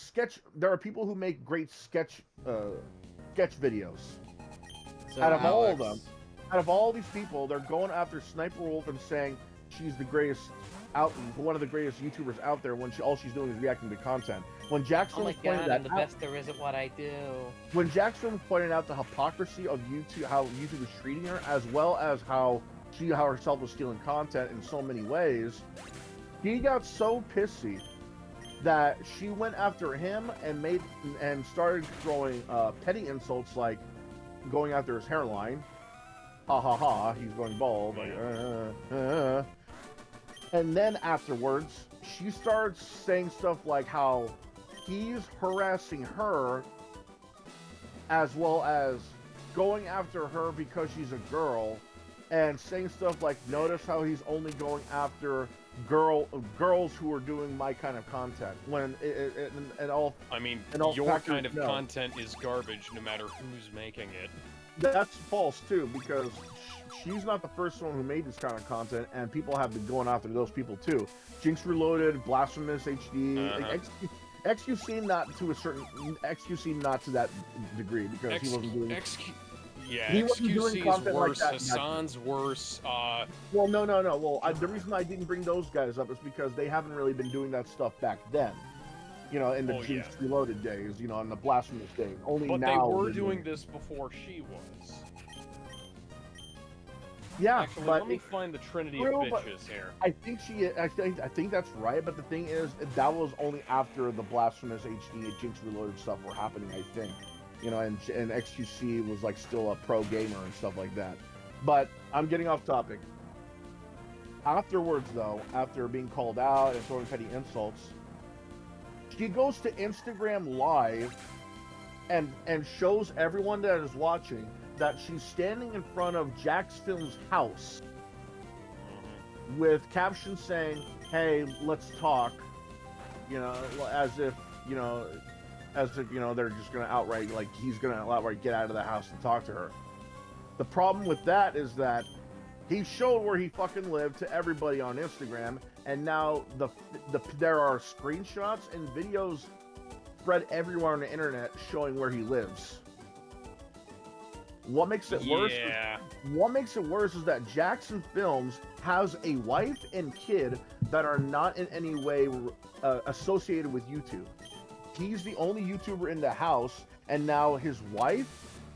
are people who make great sketch videos. So Out of all of Alex, them, out of all these people, they're going after Sniper Wolf and saying she's the greatest one of the greatest YouTubers out there when all she's doing is reacting to content. When Jackson was pointing that I'm the best there is at what I do. When Jackson pointed out the hypocrisy of YouTube, how YouTube was treating her, as well as how she herself was stealing content in so many ways, he got so pissy that she went after him and started throwing petty insults like going after his hairline. Ha ha ha, he's going bald. Like, And then afterwards, she starts saying stuff like how he's harassing her, as well as going after her because she's a girl, and saying stuff like, notice how he's only going after girls who are doing my kind of content. When your kind of content is garbage no matter who's making it. That's false too, because she's not the first one who made this kind of content, and people have been going after those people too. Jinx Reloaded, Blasphemous HD, XQC not to that degree, because he wasn't doing. He wasn't doing content worse, like that. Hassan's worse. Well, no. Well, the reason I didn't bring those guys up is because they haven't really been doing that stuff back then. You know, in the Jinx Reloaded days, you know, in the Blasphemous days. But now they were doing this before she was. Yeah, actually, but let me find the trinity of bitches here. I think that's right, but the thing is, that was only after the Blasphemous HD Jinx Reloaded stuff were happening, I think. You know, and XQC was like still a pro gamer and stuff like that. But I'm getting off topic. Afterwards, though, after being called out and throwing petty insults, she goes to Instagram Live and shows everyone that is watching that she's standing in front of Jack's Film's house with captions saying, "Hey, let's talk," you know, as if they're just gonna outright, like, he's gonna outright get out of the house and talk to her. The problem with that is that he showed where he fucking lived to everybody on Instagram, and now there are screenshots and videos spread everywhere on the internet showing where he lives. What makes it worse? What makes it worse is that Jackson Films has a wife and kid that are not in any way associated with YouTube. He's the only YouTuber in the house, and now his wife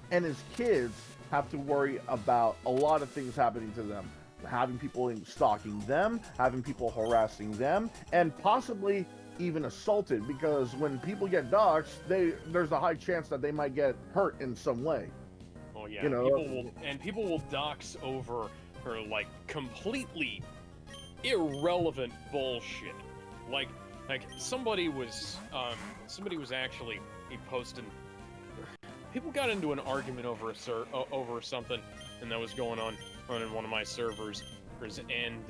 and his kids have to worry about a lot of things happening to them. Having people stalking them, having people harassing them, and possibly even assaulted, because when people get doxxed, there's a high chance that they might get hurt in some way. Oh yeah, you know, people will dox over her, like, completely irrelevant bullshit. Like somebody was actually posting. People got into an argument over something, and that was going on in one of my servers, and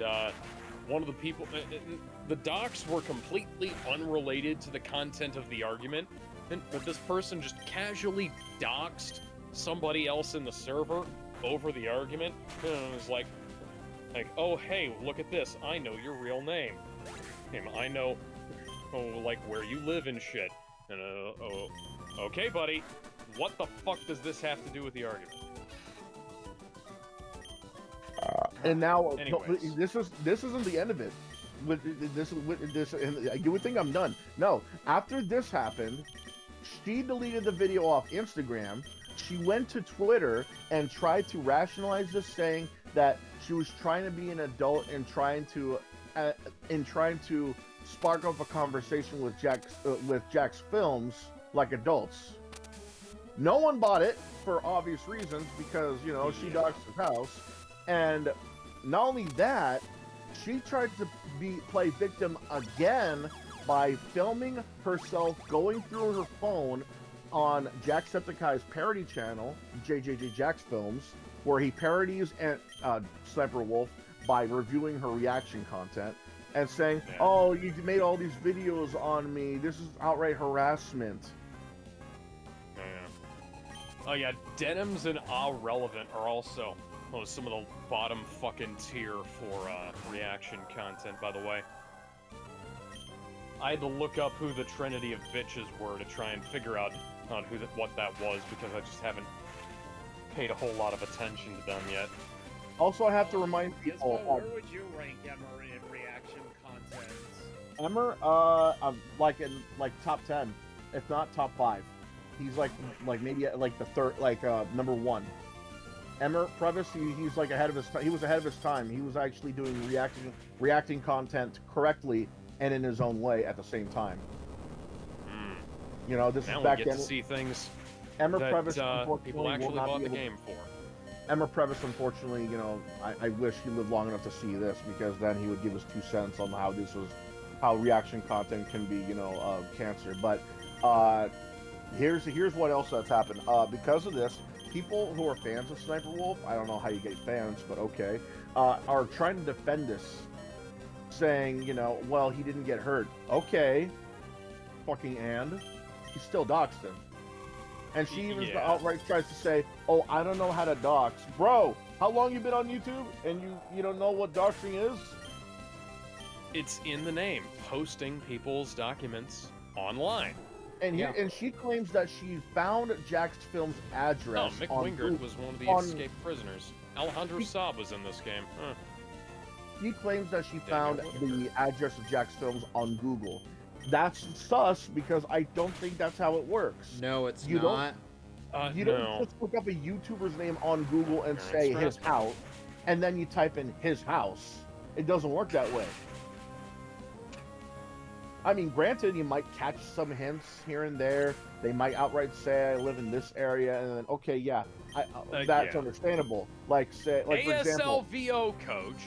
one of the people, the docs were completely unrelated to the content of the argument, but this person just casually doxed somebody else in the server over the argument, and it was like, oh hey, look at this, I know your real name, I know, like, where you live and shit, and okay buddy, what the fuck does this have to do with the argument? And now, this isn't the end of it. You would think I'm done. No, after this happened, she deleted the video off Instagram. She went to Twitter and tried to rationalize this, saying that she was trying to be an adult and trying to spark up a conversation with Jack's Films like adults. No one bought it for obvious reasons, because, you know, she doxed his house. And not only that, she tried to play victim again by filming herself going through her phone on Jacksepticeye's parody channel, JJJ Jack's Films, where he parodies Sniper Wolf by reviewing her reaction content. and saying, Yeah. "Oh, you made all these videos on me. This is outright harassment." Yeah. Oh yeah, denims and relevant are also some of the bottom fucking tier for reaction content, by the way. I had to look up who the Trinity of Bitches were to try and figure out what that was, because I just haven't paid a whole lot of attention to them yet. Also, I have to remind people. Where would you rank Emmer in reaction content? Emmer, like top 10, if not top 5. He's like maybe like the third, number 1. Emmer Previs, he's like ahead of his time. He was ahead of his time. He was actually doing reacting content correctly and in his own way at the same time. You know, this now is back we get then. to see things Emmer that Previs, people actually bought the game for. Emmer Previs, unfortunately, you know, I wish he lived long enough to see this, because then he would give his 2 cents on how reaction content can be, you know, cancer. But here's what else that's happened. Because of this, people who are fans of Sniper Wolf, I don't know how you get fans, but okay, are trying to defend this, saying, you know, well, he didn't get hurt. Okay, fucking and he still doxed him. And she even outright tries to say, "Oh, I don't know how to dox." Bro, how long you been on YouTube and you don't know what doxing is? It's in the name, posting people's documents online. And and she claims that she found Jack's film's address. Oh, Mick Wingard was one of the escaped prisoners. Alejandro Saab was in this game. Huh. He claims that she found the address of Jack's films on Google. That's sus, because I don't think that's how it works. No, it's not. You don't just look up a YouTuber's name on Google and say his house, and then you type in his house. It doesn't work that way. I mean, granted, you might catch some hints here and there. They might outright say, "I live in this area," and then, okay, yeah, that's understandable. Like, say, like, for example, ASL VO coach,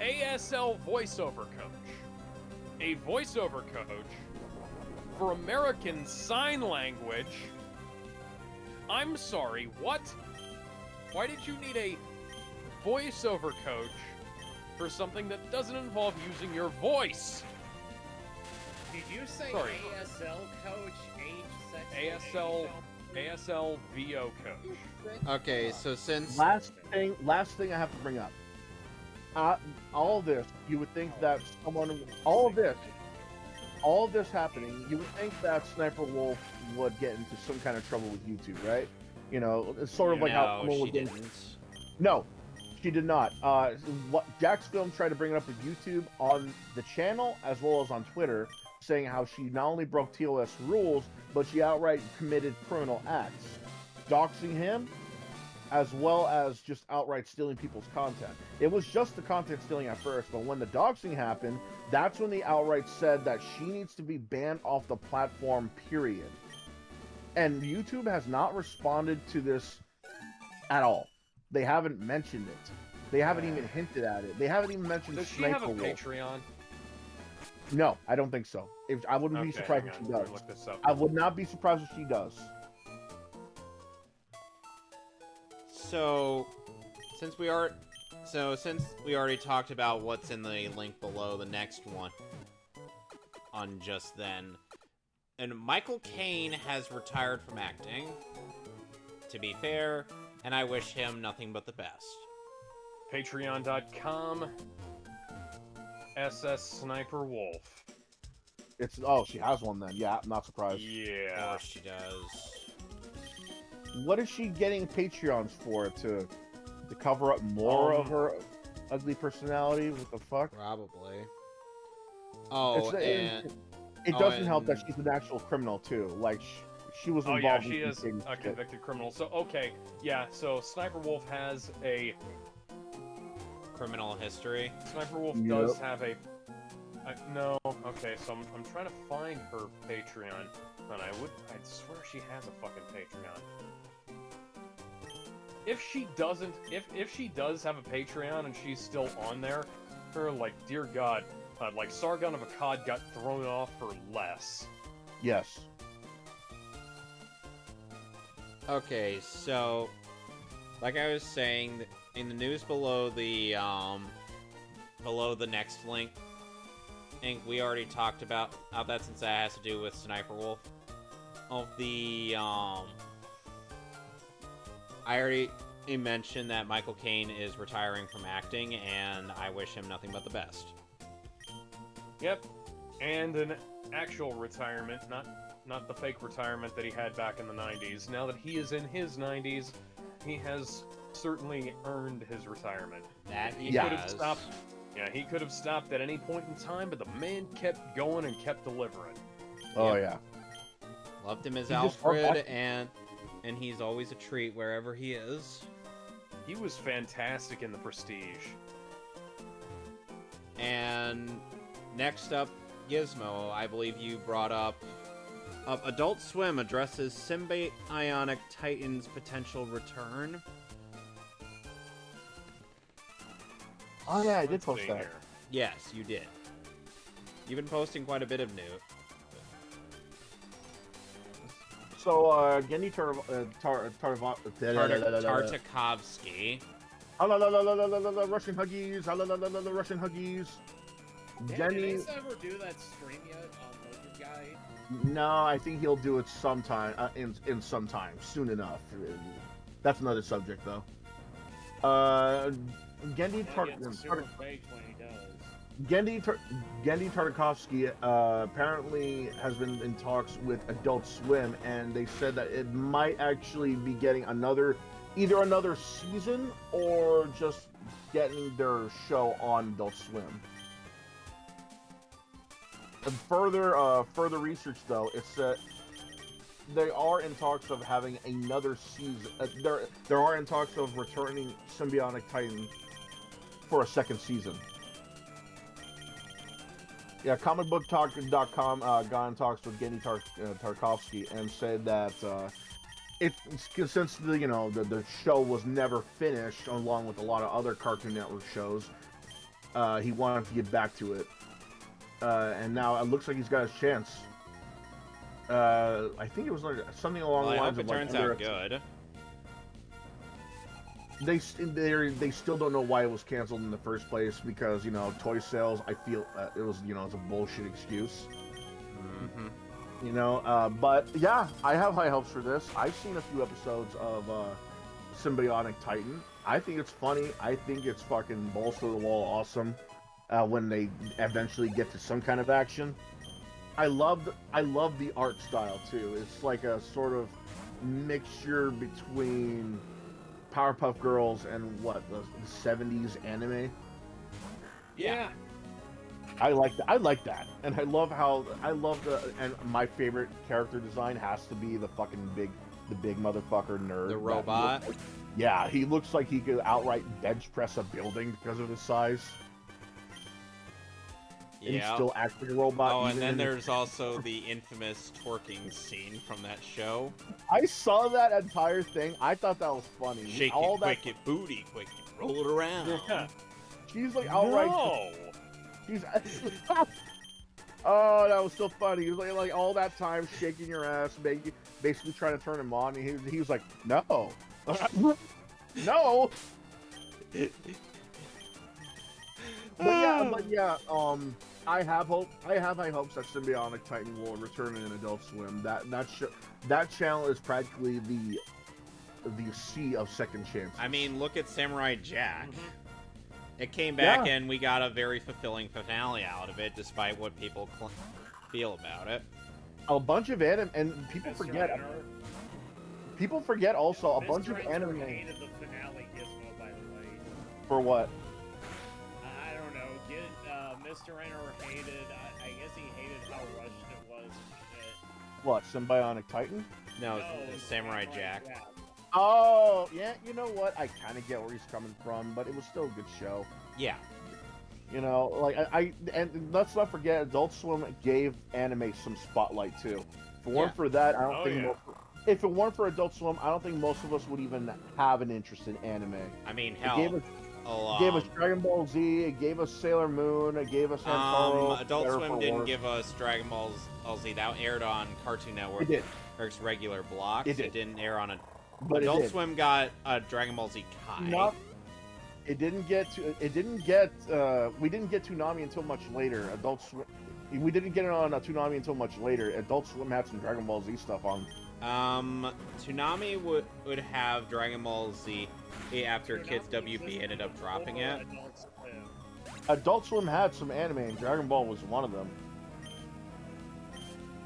ASL voiceover coach, a voiceover coach for American Sign Language. I'm sorry, what? Why did you need a voiceover coach for something that doesn't involve using your voice? Did you say Sorry. ASL coach, age, sex? ASL VO coach. Okay, so since last thing I have to bring up. All of this, you would think that all of this happening, you would think that Sniper Wolf would get into some kind of trouble with YouTube, right? You know, it's sort of like how someone would get. No, she did not. What Jack's Film tried to bring it up with YouTube on the channel as well as on Twitter, saying how she not only broke TOS rules, but she outright committed criminal acts, doxing him, as well as just outright stealing people's content. It was just the content stealing at first, but when the doxing happened, that's when they outright said that she needs to be banned off the platform, period. And YouTube has not responded to this at all. They haven't mentioned it. They haven't even hinted at it. They haven't even mentioned Does she have a Wolf. Patreon? No, I don't think so. I wouldn't be surprised if she does. Look this up. I would not be surprised if she does. So, since we already talked about what's in the link below, the next one on Just Then, and Michael Caine has retired from acting, to be fair, and I wish him nothing but the best. Patreon.com SS Sniper Wolf. She has one then. Yeah, I'm not surprised. Yeah. Of course she does. What is she getting Patreons for? To cover up more of her ugly personality? What the fuck? Probably. Oh, it doesn't help that she's an actual criminal too. Like she was involved. She is a convicted criminal. So okay, yeah. So Sniper Wolf has a criminal history. Sniper Wolf does have a. No. Okay. So I'm trying to find her Patreon, and I'd swear she has a fucking Patreon. If she doesn't, if she does have a Patreon and she's still on there, her like, dear God, like Sargon of Akkad got thrown off for less. Yes. Okay, so like I was saying, in the news below, the below the next link, we already talked about that since that has to do with Sniper Wolf. Of the, I already mentioned that Michael Caine is retiring from acting, and I wish him nothing but the best. Yep, and an actual retirement, not the fake retirement that he had back in the 90s. Now that he is in his 90s, he has certainly earned his retirement. That he could have stopped. Yeah, he could have stopped at any point in time, but the man kept going and kept delivering. Oh yeah. Loved him as Alfred, and he's always a treat wherever he is. He was fantastic in The Prestige. And next up, Gizmo, I believe you brought up Adult Swim addresses Symbionic Titan's potential return. Oh yeah, I did post that. Yes, you did. You've been posting quite a bit of new. So, Gendy Tartakovsky. Russian Huggies. Russian Huggies. Did Ace ever do that stream yet on Lizard Guy? No, I think he'll do it sometime, in some time, soon enough. That's another subject, though. Gendy Tartakovsky apparently has been in talks with Adult Swim, and they said that it might actually be getting either another season or just getting their show on Adult Swim. And further research, though, it's that they are in talks of having another season. There are in talks of returning Symbionic Titan for a second season. Yeah, comicbooktalk.com got in talks with Gendy Tartakovsky and said that since the show was never finished, along with a lot of other Cartoon Network shows, he wanted to get back to it, and now it looks like he's got his chance. I think it was like something along the lines of I hope it turns out good. They still don't know why it was canceled in the first place, because toy sales. I feel it was it's a bullshit excuse. Mm-hmm. But yeah, I have high hopes for this. I've seen a few episodes of Symbionic Titan. I think it's funny. I think it's fucking balls to the wall awesome when they eventually get to some kind of action. I love the art style too. It's like a sort of mixture between Powerpuff Girls and the 70s anime. Yeah. I like that. And and my favorite character design has to be the fucking big motherfucker nerd. The robot. Yeah, he looks like he could outright bench press a building because of his size. Yeah. And he's still acting a robot. Oh, and then there's also the infamous twerking scene from that show. I saw that entire thing. I thought that was funny. Shake it, quick it, booty, quick it, roll it around. Yeah. She's like outright. No. She's. Oh, that was so funny. He was like all that time shaking your ass, basically trying to turn him on. And he was like, no, no. But yeah. I have high hopes that Symbionic Titan will return in Adult Swim. That channel is practically the sea of second chances. I mean, look at Samurai Jack. It came back and we got a very fulfilling finale out of it, despite what people feel about it. A bunch of anime, and people forget. People forget also a bunch of anime. Hated the finale, Gizmo, by the way. For what? I don't know. Mr. Enter hated. I guess he hated how rushed it was and shit. What, Symbionic Titan? No, it's Samurai Jack. Oh, yeah, you know what? I kind of get where he's coming from, but it was still a good show. Yeah. And let's not forget, Adult Swim gave anime some spotlight, too. If it weren't for that, I don't think... If it weren't for Adult Swim, I don't think most of us would even have an interest in anime. I mean, hell... It gave us Dragon Ball Z, it gave us Sailor Moon, it gave us Antaro. Adult Swim didn't give us Dragon Ball Z. That aired on Cartoon Network. It did. Or its regular blocks. It did. It didn't air on a... But Adult Swim got Dragon Ball Z Kai. We didn't get Toonami until much later. We didn't get it on Toonami until much later. Adult Swim had some Dragon Ball Z stuff on. Toonami would have Dragon Ball Z after Kids WB ended up dropping it. Adult Swim had some anime, and Dragon Ball was one of them.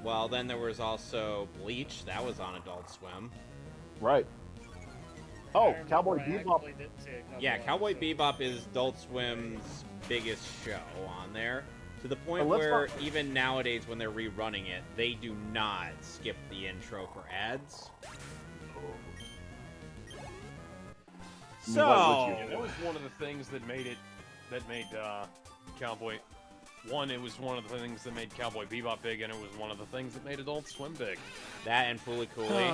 Well, then there was also Bleach. That was on Adult Swim. Right. Oh, Cowboy Bebop. Yeah, Cowboy Bebop is Adult Swim's biggest show on there. To the point where even nowadays when they're rerunning it, they do not skip the intro for ads. So... that was one of the things that made Cowboy... One, it was one of the things that made Cowboy Bebop big, and it was one of the things that made Adult Swim big. That and Fooly Cooly.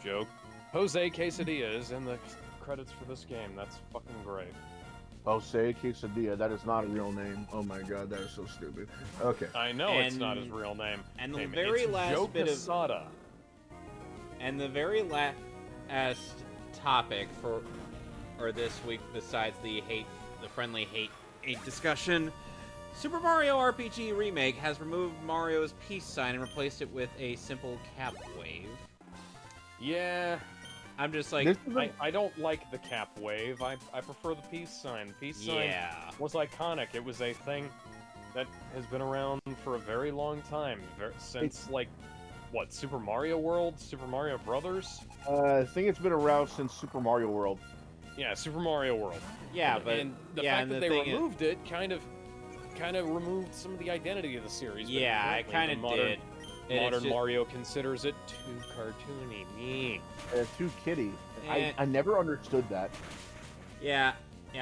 Joke. Jose Quesadilla is in the credits for this game. That's fucking great. Jose Quesadilla, that is not a real name. Oh my god, that is so stupid. Okay. I know it's not his real name. And the very last Joe bit Quesada. And the very last topic for this week, besides the friendly hate discussion, Super Mario RPG Remake has removed Mario's peace sign and replaced it with a simple cap wave. Yeah. I'm just like... I don't like the cap wave. I prefer the peace sign. Peace sign was iconic. It was a thing that has been around for a very long time. Since, what, Super Mario World? Super Mario Brothers? I think it's been around since Super Mario World. Yeah, Super Mario World. Yeah, but... And the fact that they removed it kind of removed some of the identity of the series. Yeah, it kind of did. Modern Mario considers it too cartoony. Too kiddie. I never understood that. Yeah,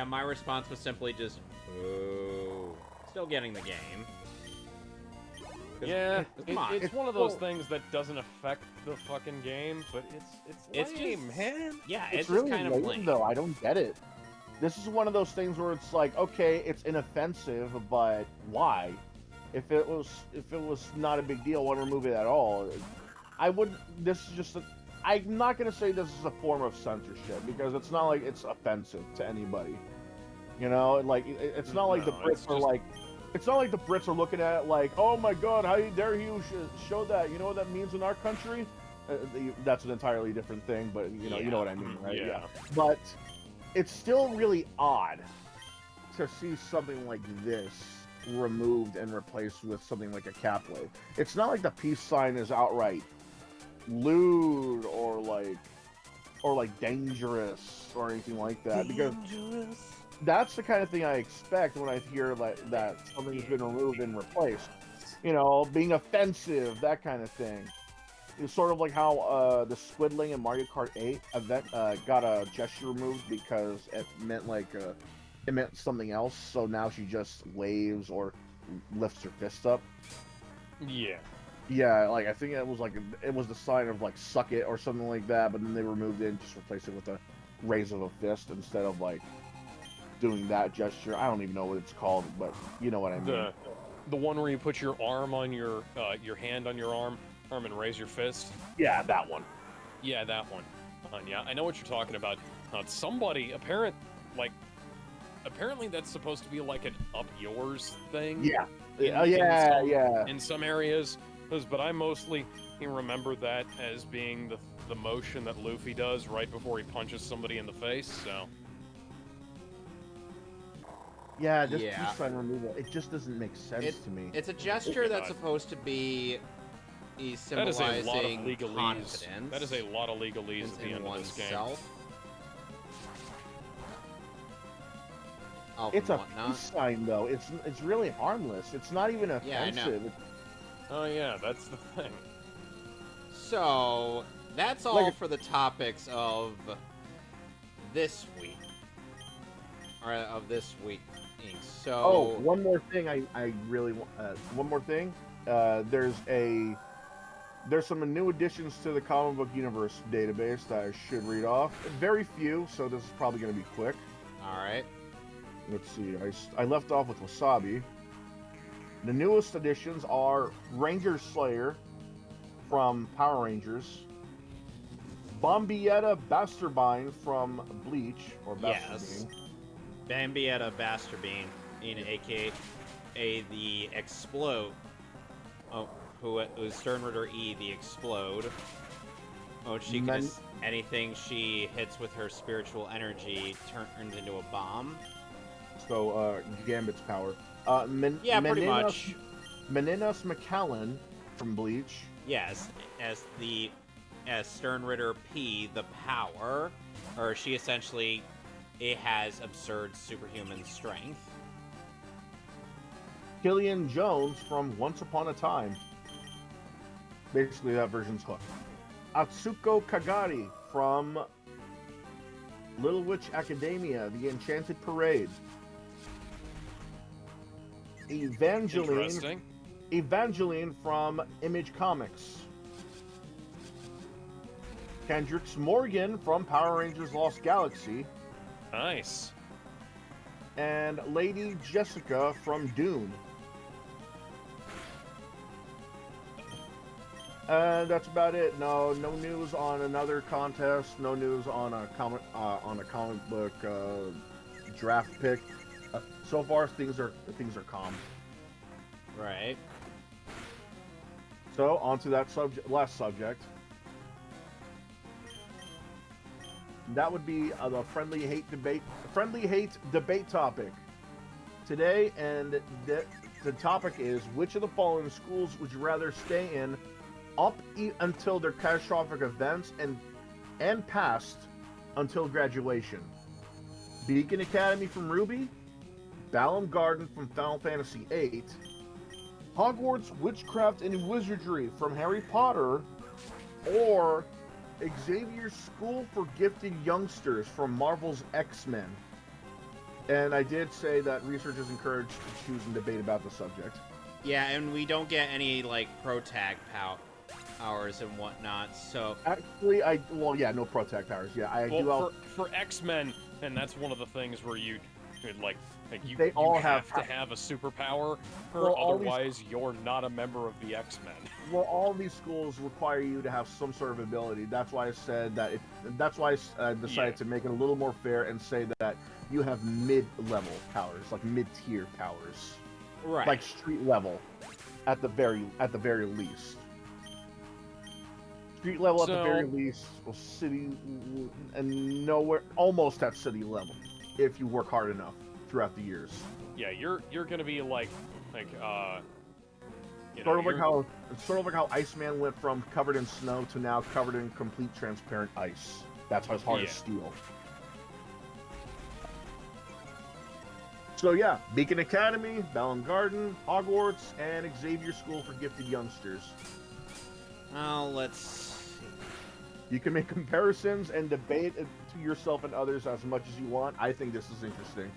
my response was simply just, ooh. Still getting the game. Yeah, it's one of those things that doesn't affect the fucking game, but it's lame, man. Yeah, it's really kind of lame, though. I don't get it. This is one of those things where it's like, okay, it's inoffensive, but why? If it was not a big deal, I wouldn't remove it at all. I'm not gonna say this is a form of censorship because it's not like it's offensive to anybody. You know, like it's not like the Brits are like, it's not like the Brits are looking at it like, oh my god, how dare you show that? You know what that means in our country? That's an entirely different thing, but you know what I mean, right? Yeah. But it's still really odd to see something like this removed and replaced with something like a cap wave. It's not like the peace sign is outright lewd or dangerous or anything like that, because that's the kind of thing I expect when I hear that something's been removed and replaced. You know, being offensive, that kind of thing. It's sort of like how the Squidling in Mario Kart 8 event got a gesture removed because it meant it meant something else. So now she just waves or lifts her fist up. Yeah. Yeah, like I think it was the sign of like suck it or something like that, but then they removed it and just replaced it with a raise of a fist instead of like doing that gesture. I don't even know what it's called, but you know what I mean. The one where you put your arm on your hand on your arm and raise your fist. Yeah, that one. Yeah, that one. Yeah, I know what you're talking about. Somebody apparently that's supposed to be like an up yours thing. Yeah. In some areas, but I mostly remember that as being the motion that Luffy does right before he punches somebody in the face. So. Yeah, this peace sign removal, it just doesn't make sense to me. It's a gesture that's supposed to be symbolizing confidence. That is a lot of legalese at the end of this game. It's a peace sign, though. It's really harmless. It's not even offensive. Yeah, oh yeah, that's the thing. So that's all for the topics of this week, or of this week. So one more thing. I really want. One more thing. There's some new additions to the comic book universe database that I should read off. Very few, so this is probably going to be quick. All right. Let's see. I left off with Wasabi. The newest additions are Ranger Slayer from Power Rangers, Bombietta Basturbine from Bleach, or Basturbine. Bambietta Basterbean, aka the Explode. Oh, who is Sternritter E, the Explode. Oh, she can just, anything she hits with her spiritual energy turns into a bomb. So, Gambit's power. Yeah, pretty much. Meninas McCallan from Bleach. Yes, as Sternritter P, the power, or she essentially, it has absurd superhuman strength. Killian Jones from Once Upon a Time. Basically, that version's hooked. Atsuko Kagari from Little Witch Academia, The Enchanted Parade. Evangeline from Image Comics. Kendrix Morgan from Power Rangers Lost Galaxy. Nice. And Lady Jessica from Dune. And that's about it. No news on another contest. No news on a comic book draft pick. So far, things are calm. Right. So on to that last subject. That would be the friendly hate debate topic today, and the topic is: which of the following schools would you rather stay in up until their catastrophic events and past until graduation? Beacon Academy from Ruby, Balam Garden from Final Fantasy VIII, Hogwarts Witchcraft and Wizardry from Harry Potter, or Xavier's School for Gifted Youngsters from Marvel's X-Men. And I did say that research is encouraged to choose and debate about the subject. Yeah, and we don't get any, like, pro-tag powers and whatnot, so... Actually, no pro-tag powers. Yeah, for X-Men, and that's one of the things where you could, like you have to have a superpower, or otherwise you're not a member of the X-Men. Well, all these schools require you to have some sort of ability. That's why I said that. That's why I decided to make it a little more fair and say that you have mid-level powers, like mid-tier powers, right? Like street level, at the very least. Street level at the very least, or city, and nowhere almost at city level if you work hard enough throughout the years. Yeah, you're gonna be like sort of like how Iceman went from covered in snow to now covered in complete transparent ice. That's as hard as steel. So yeah, Beacon Academy, Balam Garden, Hogwarts, and Xavier School for Gifted Youngsters. Well, let's... You can make comparisons and debate it to yourself and others as much as you want. I think this is interesting.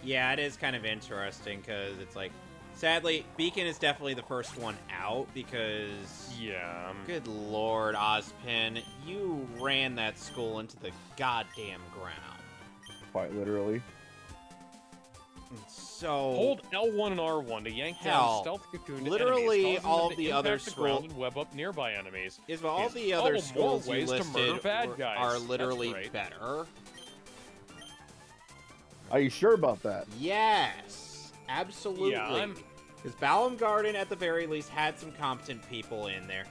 Yeah, it is kind of interesting, because it's like... Sadly, Beacon is definitely the first one out, because... Yeah. Good lord, Ozpin, you ran that school into the goddamn ground. Quite literally. So... Hold L1 and R1 to yank down stealth cocoon literally enemies, all of the other schools and web up nearby enemies. All the other schools you listed are literally better. Are you sure about that? Yes, absolutely. Yeah, because Balam Garden, at the very least, had some competent people in there.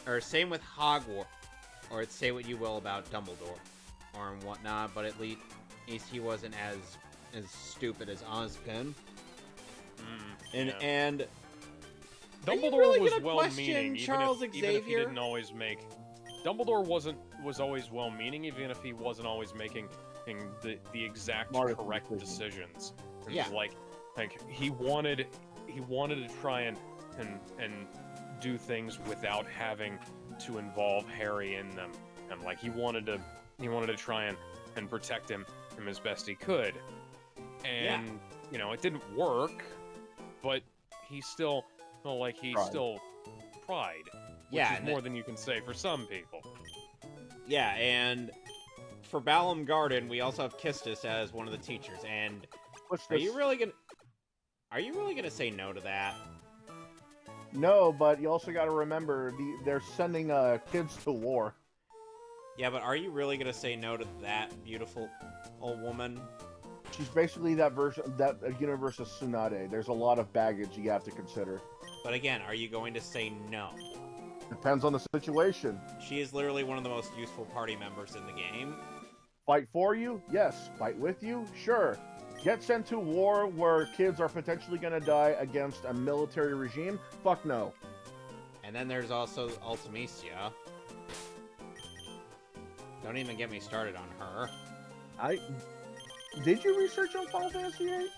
Or same with Hogwarts. Or say what you will about Dumbledore. Or whatnot, but at least he wasn't as stupid as Ozpin. And Dumbledore really was well-meaning, Charles even if he didn't always make... Dumbledore was always well-meaning, even if he wasn't always making the exact correct decisions. And yeah. Like he wanted to try and do things without having to involve Harry in them, and like he wanted to try and protect him as best he could, and you know, it didn't work, but he still tried, which is more than you can say for some people. Yeah, and for Balam Garden, we also have Kistis as one of the teachers, and are you really gonna say no to that? No, but you also got to remember they're sending kids to war. Yeah, but are you really gonna say no to that beautiful old woman? She's basically that version, that universe of Tsunade. There's a lot of baggage you have to consider. But again, are you going to say no? Depends on the situation. She is literally one of the most useful party members in the game. Fight for you? Yes. Fight with you? Sure. Get sent to war where kids are potentially going to die against a military regime? Fuck no. And then there's also Ultimecia. Don't even get me started on her. Did you research on Final Fantasy VIII?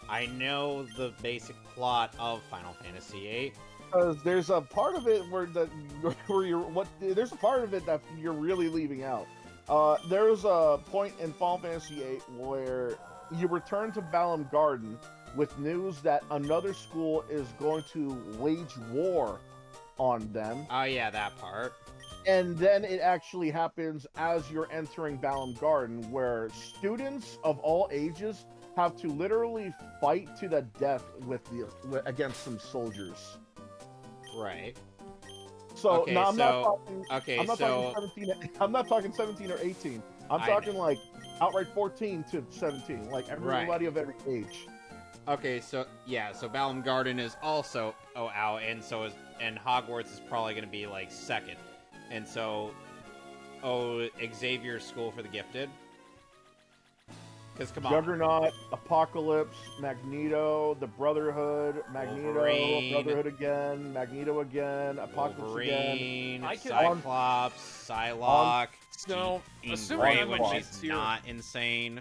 I know the basic plot of Final Fantasy VIII. Because there's a part of it there's a part of it that you're really leaving out. There's a point in Final Fantasy VIII where you return to Balamb Garden with news that another school is going to wage war on them. Oh yeah, that part. And then it actually happens as you're entering Balamb Garden, where students of all ages have to literally fight to the death against some soldiers. Right. So okay, no, I'm not talking 17 or 18. I'm talking like outright 14 to 17, like everybody of every age. Okay, so yeah, so Balamb Garden is also and Hogwarts is probably going to be like second. And so Xavier's School for the Gifted. Because come on. Juggernaut, Apocalypse, Magneto, the Brotherhood, Magneto, Wolverine, Brotherhood again, Magneto again, Apocalypse Wolverine, again. Cyclops, Psylocke. So, assuming Ray, I'm when a she's not insane.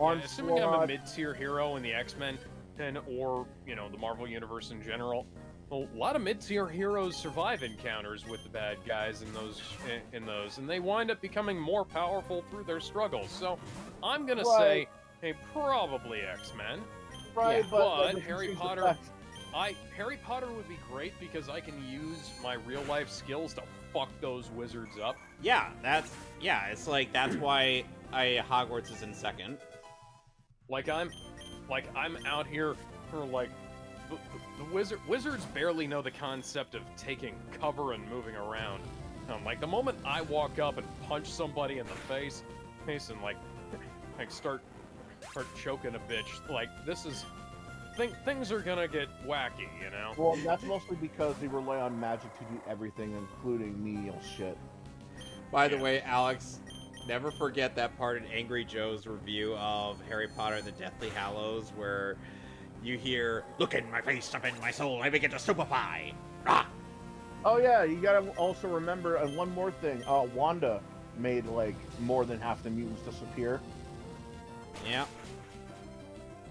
Assuming I'm a mid-tier hero in the X-Men, or, the Marvel Universe in general, a lot of mid-tier heroes survive encounters with the bad guys in those, and they wind up becoming more powerful through their struggles. So, I'm gonna say, hey, probably X-Men. Right, yeah, but Harry Potter would be great because I can use my real-life skills to fuck those wizards up. Yeah, it's like that's why Hogwarts is in second. I'm out here for the wizards barely know the concept of taking cover and moving around. Like the moment I walk up and punch somebody in the face and start choking a bitch, things are gonna get wacky, Well, that's mostly because they rely on magic to do everything, including menial shit. By the way, Alex, never forget that part in Angry Joe's review of Harry Potter and the Deathly Hallows where you hear, "Look in my face, up in my soul, I begin to stupefy." Ah! Oh yeah, you gotta also remember one more thing. Wanda made more than half the mutants disappear. Yeah.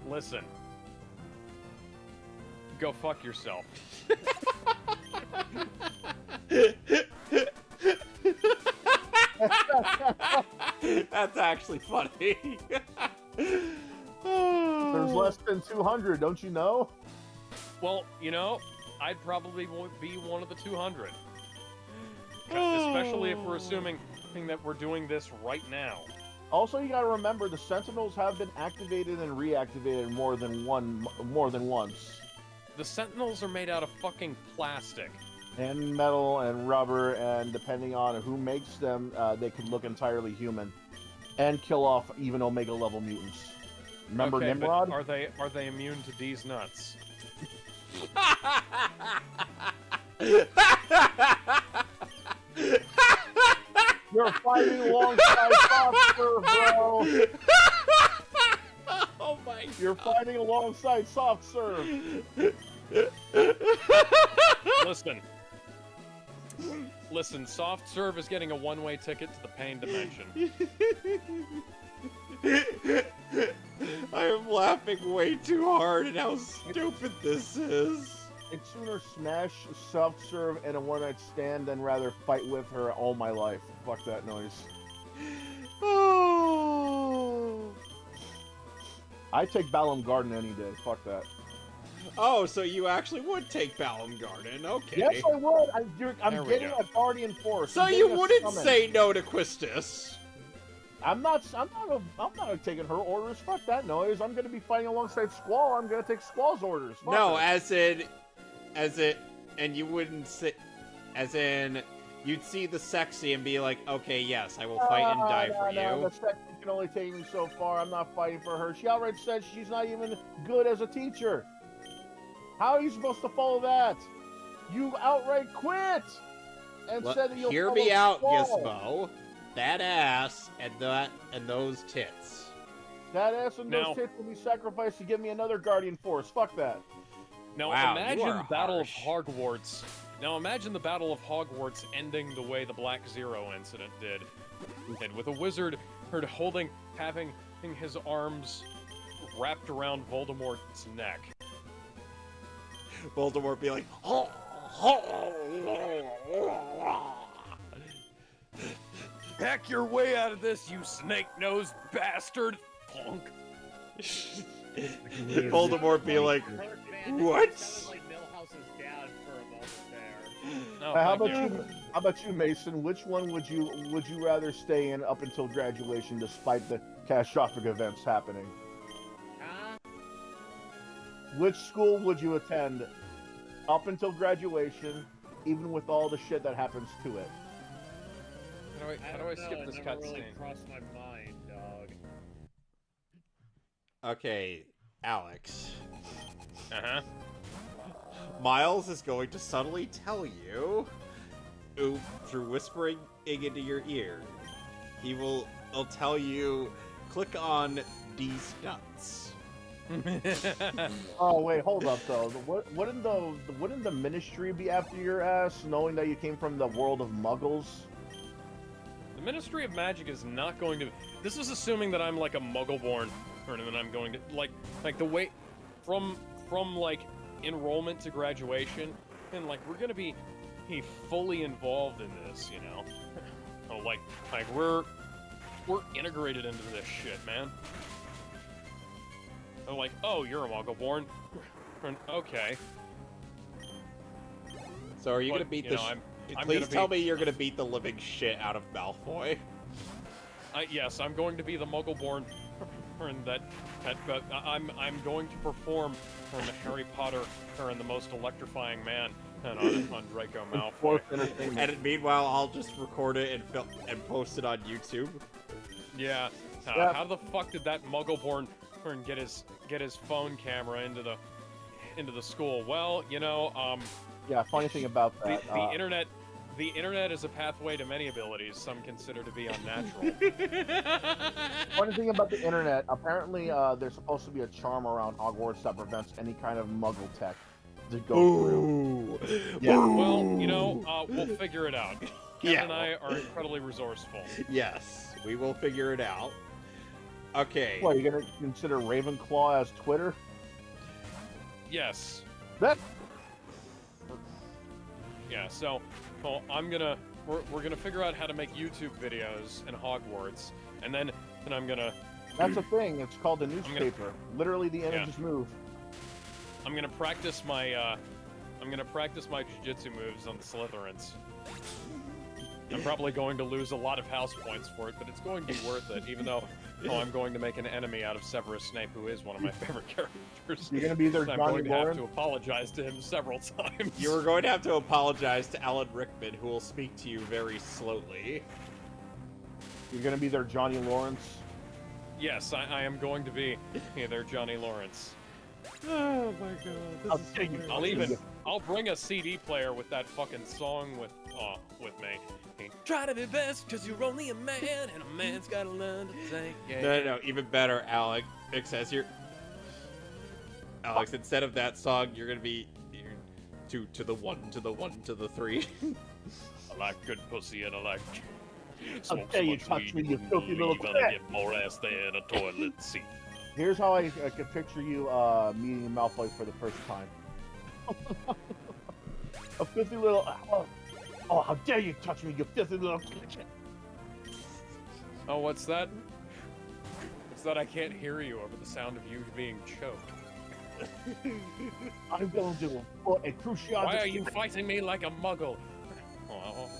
Listen. Go fuck yourself. That's actually funny. There's less than 200, don't you know? Well, I'd probably be one of the 200. Especially if we're assuming that we're doing this right now. Also, you gotta remember the Sentinels have been activated and reactivated more than once. The Sentinels are made out of fucking plastic. And metal and rubber, and depending on who makes them, they could look entirely human. And kill off even Omega level mutants. Remember Nimrod? But are they immune to D's nuts? You're fighting alongside Soft Serve, bro! Oh my God. You're fighting alongside Soft Serve! Listen, Soft Serve is getting a one-way ticket to the pain dimension. I am laughing way too hard at how stupid this is. I'd sooner smash Soft Serve in a one-night stand than rather fight with her all my life. Fuck that noise. Oh. I take Balamb Garden any day. Fuck that. Oh, so you actually would take Balamb Garden? Okay. Yes, I would. I'm getting a Guardian Force. So you wouldn't say no to Quistis? I'm not taking her orders. Fuck that noise. I'm gonna be fighting alongside Squall. I'm gonna take Squall's orders. Fuck no, her. and you wouldn't say, as in, you'd see the sexy and be like, okay, yes, I will fight and die for you. The sexy can only take me so far. I'm not fighting for her. She outright said she's not even good as a teacher. How are you supposed to follow that? You outright quit and said that you'll hear me out, Gizmo. That ass and those tits. That ass and those tits will be sacrificed to give me another Guardian Force. Fuck that. Now imagine the Battle of Hogwarts. Now imagine the Battle of Hogwarts ending the way the Black Zero incident did, and with a wizard having his arms wrapped around Voldemort's neck. Voldemort be like, hack your way out of this, you snake-nosed bastard! Punk. Voldemort be like, what? No, how about you, Mason? Which one would you rather stay in up until graduation, despite the catastrophic events happening? Which school would you attend up until graduation, even with all the shit that happens to it? How do I skip this cutscene? Really crossed my mind, dog. Okay, Alex. Uh-huh. Miles is going to subtly tell you, through whispering into your ear, he'll tell you, click on these nuts. Oh wait, hold up though. Wouldn't the Ministry be after your ass, knowing that you came from the world of Muggles? The Ministry of Magic is not going to. This is assuming that I'm like a Muggle-born, or that I'm going to like the way from like enrollment to graduation, and like we're gonna be fully involved in this, you know. Oh, like we're integrated into this shit, man. I'm like, oh, you're a Muggle-born. Okay. So are you gonna beat the? Please tell me you're gonna beat the living shit out of Malfoy. Yes, I'm going to be the Muggle-born, but I'm going to perform from Harry Potter and the most electrifying man on Draco Malfoy. And meanwhile, I'll just record it and post it on YouTube. Yeah. How the fuck did that Muggle-born get his phone camera into the school? Well, you know, yeah. Funny thing about that, the internet is a pathway to many abilities some consider to be unnatural. Funny thing about the internet, apparently there's supposed to be a charm around Hogwarts that prevents any kind of Muggle tech to go through. Yeah. Well, you know, we'll figure it out. Kevin and I are incredibly resourceful. Yes, we will figure it out. Okay. What, you're gonna consider Ravenclaw as Twitter? Yes. That. Yeah. So, well, we're gonna figure out how to make YouTube videos in Hogwarts, and then I'm gonna. That's a thing. It's called a newspaper. Literally, the images move. I'm gonna practice my jiu-jitsu moves on the Slytherins. I'm probably going to lose a lot of house points for it, but it's going to be worth it, even though I'm going to make an enemy out of Severus Snape, who is one of my favorite characters. You're going to be their Johnny I'm going to Lauren? have to apologize to him several times. You are going to have to apologize to Alan Rickman, who will speak to you very slowly. You're going to be their Johnny Lawrence? Yes, I am going to be their Johnny Lawrence. Oh my god. I'll bring a CD player with that fucking song with me. Try to be best, cause you're only a man, and a man's gotta learn to take it. No, even better, Alex. Alex, instead of that song, you're gonna be to the 1 to the 1 to the 3. I like good pussy and I like smoke so much weed, you filthy little get more ass than a toilet seat. Here's how I could picture you meeting Malfoy for the first time. A filthy little... Oh, how dare you touch me, you filthy little... Oh, what's that? It's that I can't hear you over the sound of you being choked. I'm going to put a cruciate... Why are you fighting me like a muggle?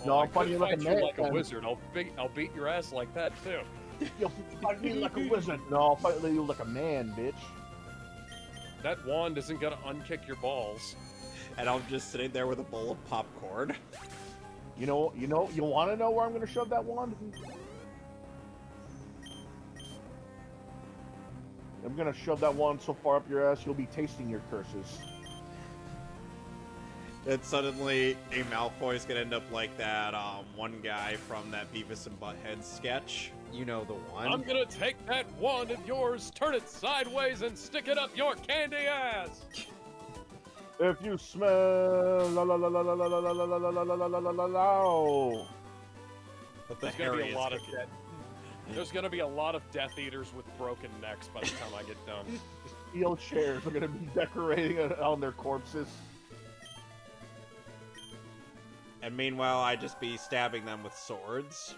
No, I'm fighting you like a man. Like a wizard. I'll beat your ass like that, too. You'll fight me like a wizard. No, I'll fight you like a man, bitch. That wand isn't gonna unkick your balls. And I'm just sitting there with a bowl of popcorn. You want to know where I'm going to shove that wand? I'm going to shove that wand so far up your ass, you'll be tasting your curses. Then suddenly, a Malfoy's gonna end up like that one guy from that Beavis and Butthead sketch. You know the one. I'm gonna take that wand of yours, turn it sideways, and stick it up your candy ass! If you smell la la la la la la la la la la la la la la la. But the There's gonna be Harry a lot of is death. There's gonna be a lot of Death Eaters with broken necks by the time I get done. Steel chairs are gonna be decorating on their corpses. And meanwhile, I just be stabbing them with swords.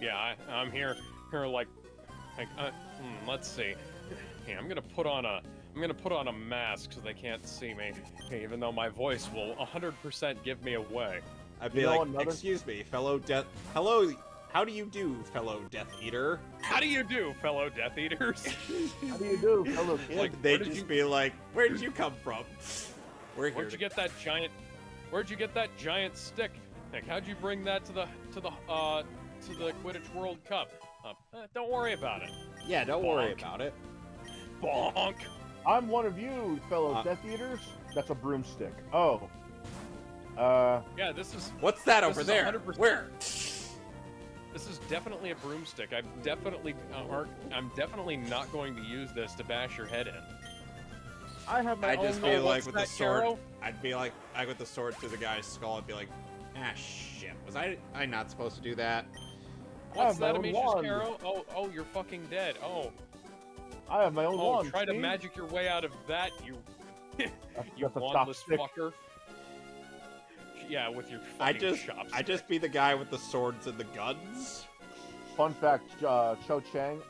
Yeah, I'm here like let's see. Yeah, I'm gonna put on a mask so they can't see me, even though my voice will 100% give me away. I'd be like, excuse me, fellow hello, how do you do, fellow Death Eater? How do you do, fellow Death Eaters? How do you do, fellow kid? Like, they'd just be like, where did you come from? Where'd you get that giant stick? Like, how'd you bring that to the Quidditch World Cup? Don't worry about it. Yeah, don't worry about it. Bonk. I'm one of you, fellow Death Eaters. That's a broomstick. Oh. Yeah, this is. What's that over there? 100%. Where? This is definitely a broomstick. I'm definitely not going to use this to bash your head in. I have my own. I'd just be like with the sword. Carol? I'd be like, with the sword through the guy's skull. I'd be like, ah, shit. Was I not supposed to do that? What's that, Amisha's Carol? Oh, you're fucking dead. Oh. I have my own wand. Oh, try to magic your way out of that, you wandless fucker. Yeah, with your fucking chopstick. I just be the guy with the swords and the guns. Fun fact, Cho Chang,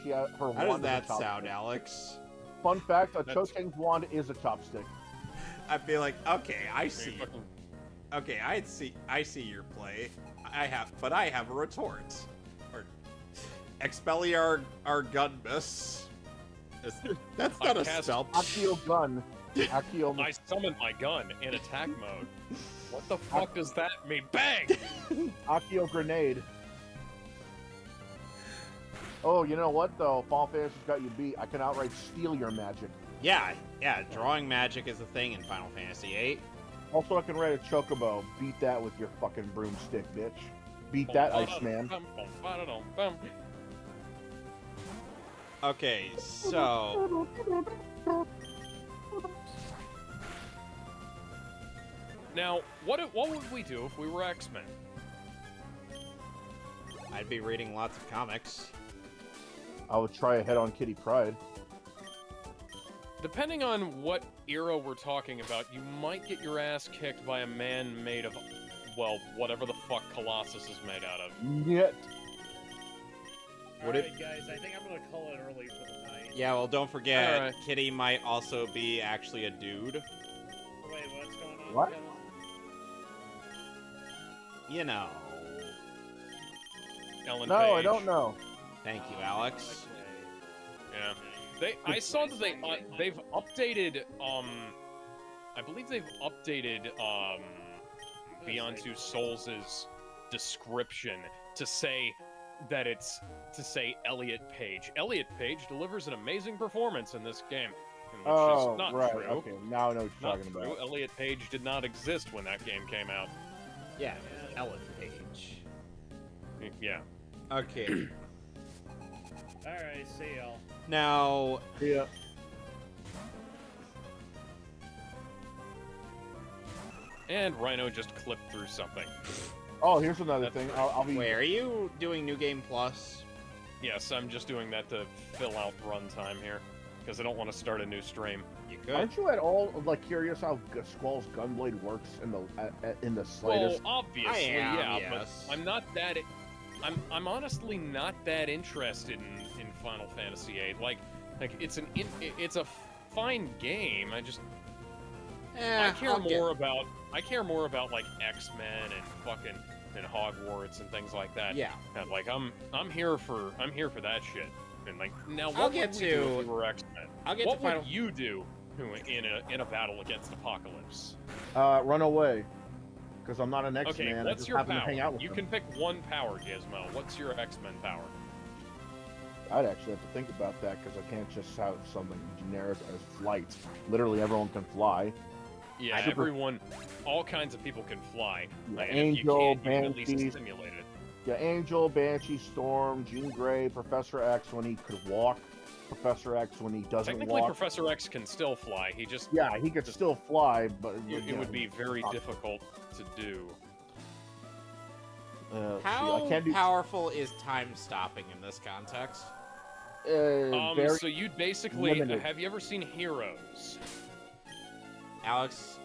she had her wand. How does that sound, Alex? Fun fact, Cho Chang's wand is a chopstick. I'd be like, okay, I see. Okay, I see your play. I have a retort. Or Expelliarmus. That's not a spell. Accio gun. Accio. I summoned my gun in attack mode. What the fuck does that mean? Bang! Accio grenade. Oh, you know what though? Final Fantasy's got you beat. I can outright steal your magic. Yeah. Drawing magic is a thing in Final Fantasy VIII. Also, I can ride a chocobo. Beat that with your fucking broomstick, bitch. Beat that, Iceman. Okay, so... Now, what would we do if we were X-Men? I'd be reading lots of comics. I would try a head-on Kitty Pryde. Depending on what era we're talking about, you might get your ass kicked by a man made of, well, whatever the fuck Colossus is made out of. Yet. Alright, guys, I think I'm gonna call it early for the night. Yeah, well, don't forget, Kitty might also be actually a dude. Wait, what's going on? What? Kevin? You know. Ellen No, Page. I don't know. Thank you, Alex. Yeah. I saw that they've updated, I believe they've updated, Beyond Two Souls' description to say that Elliot Page. Elliot Page delivers an amazing performance in this game. Which is not true. Okay, now I know what you're talking about. Elliot Page did not exist when that game came out. Yeah, Ellen Page. Yeah. Okay. Alright, see y'all. Now... Yeah. And Rhino just clipped through something. Oh, here's another thing. I'll be... Wait, are you doing New Game Plus? Yes, I'm just doing that to fill out runtime here, because I don't want to start a new stream. You could. Aren't you at all curious how Squall's Gunblade works in the slightest? Well, obviously, I am, yeah, yes. but I'm not that. I'm honestly not that interested in Final Fantasy VIII. Like it's a fine game. I just I care more about like X-Men and fucking and Hogwarts and things like that. Yeah. And like I'm here for that shit. And like now, I'll what get would we do if we were X-Men? What would you do in a battle against Apocalypse? Run away. because I'm not an X-Man. Okay, I what's just your happen power? to hang out with You them. can pick one power, Gizmo. What's your X-Men power? I'd actually have to think about that because I can't just have something generic as flight. Literally, everyone can fly. Yeah, everyone, all kinds of people can fly. Yeah, And Angel, if you can't, you can at least Banshee. simulate it. Yeah, Angel, Banshee, Storm, Jean Grey, Professor X when he could walk, Professor X when he doesn't Technically, walk. Professor X can still fly. He just he could still fly, but it would be very difficult to do. How powerful is time stopping in this context? So you'd basically limited. have you ever seen Heroes? Alex,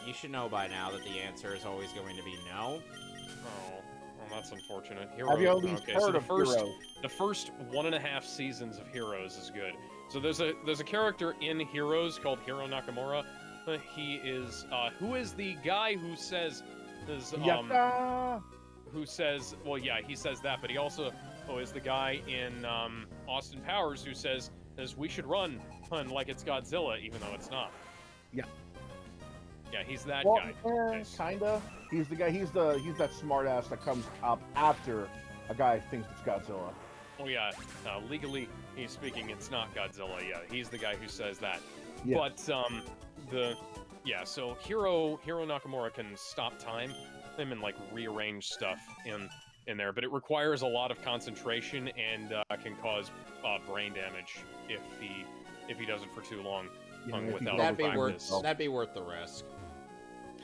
you should know by now that the answer is always going to be no. Oh, well, that's unfortunate. Heroes. Have you at least okay, heard so of Heroes? The first 1.5 seasons of Heroes is good. So there's a character in Heroes called Hiro Nakamura. He is who is the guy who says who says, well, yeah, he says that, but he also is the guy in Austin Powers who says we should run like it's Godzilla, even though it's not. Yeah. Yeah, he's that guy. Nice. Kinda. He's the guy. He's that smartass that comes up after a guy thinks it's Godzilla. Oh yeah, legally he's speaking, it's not Godzilla. Yeah, he's the guy who says that. Yeah. But so Hiro Nakamura can stop time, and like rearrange stuff in there, but it requires a lot of concentration and can cause brain damage if he does it for too long without practice. That'd be worth the risk.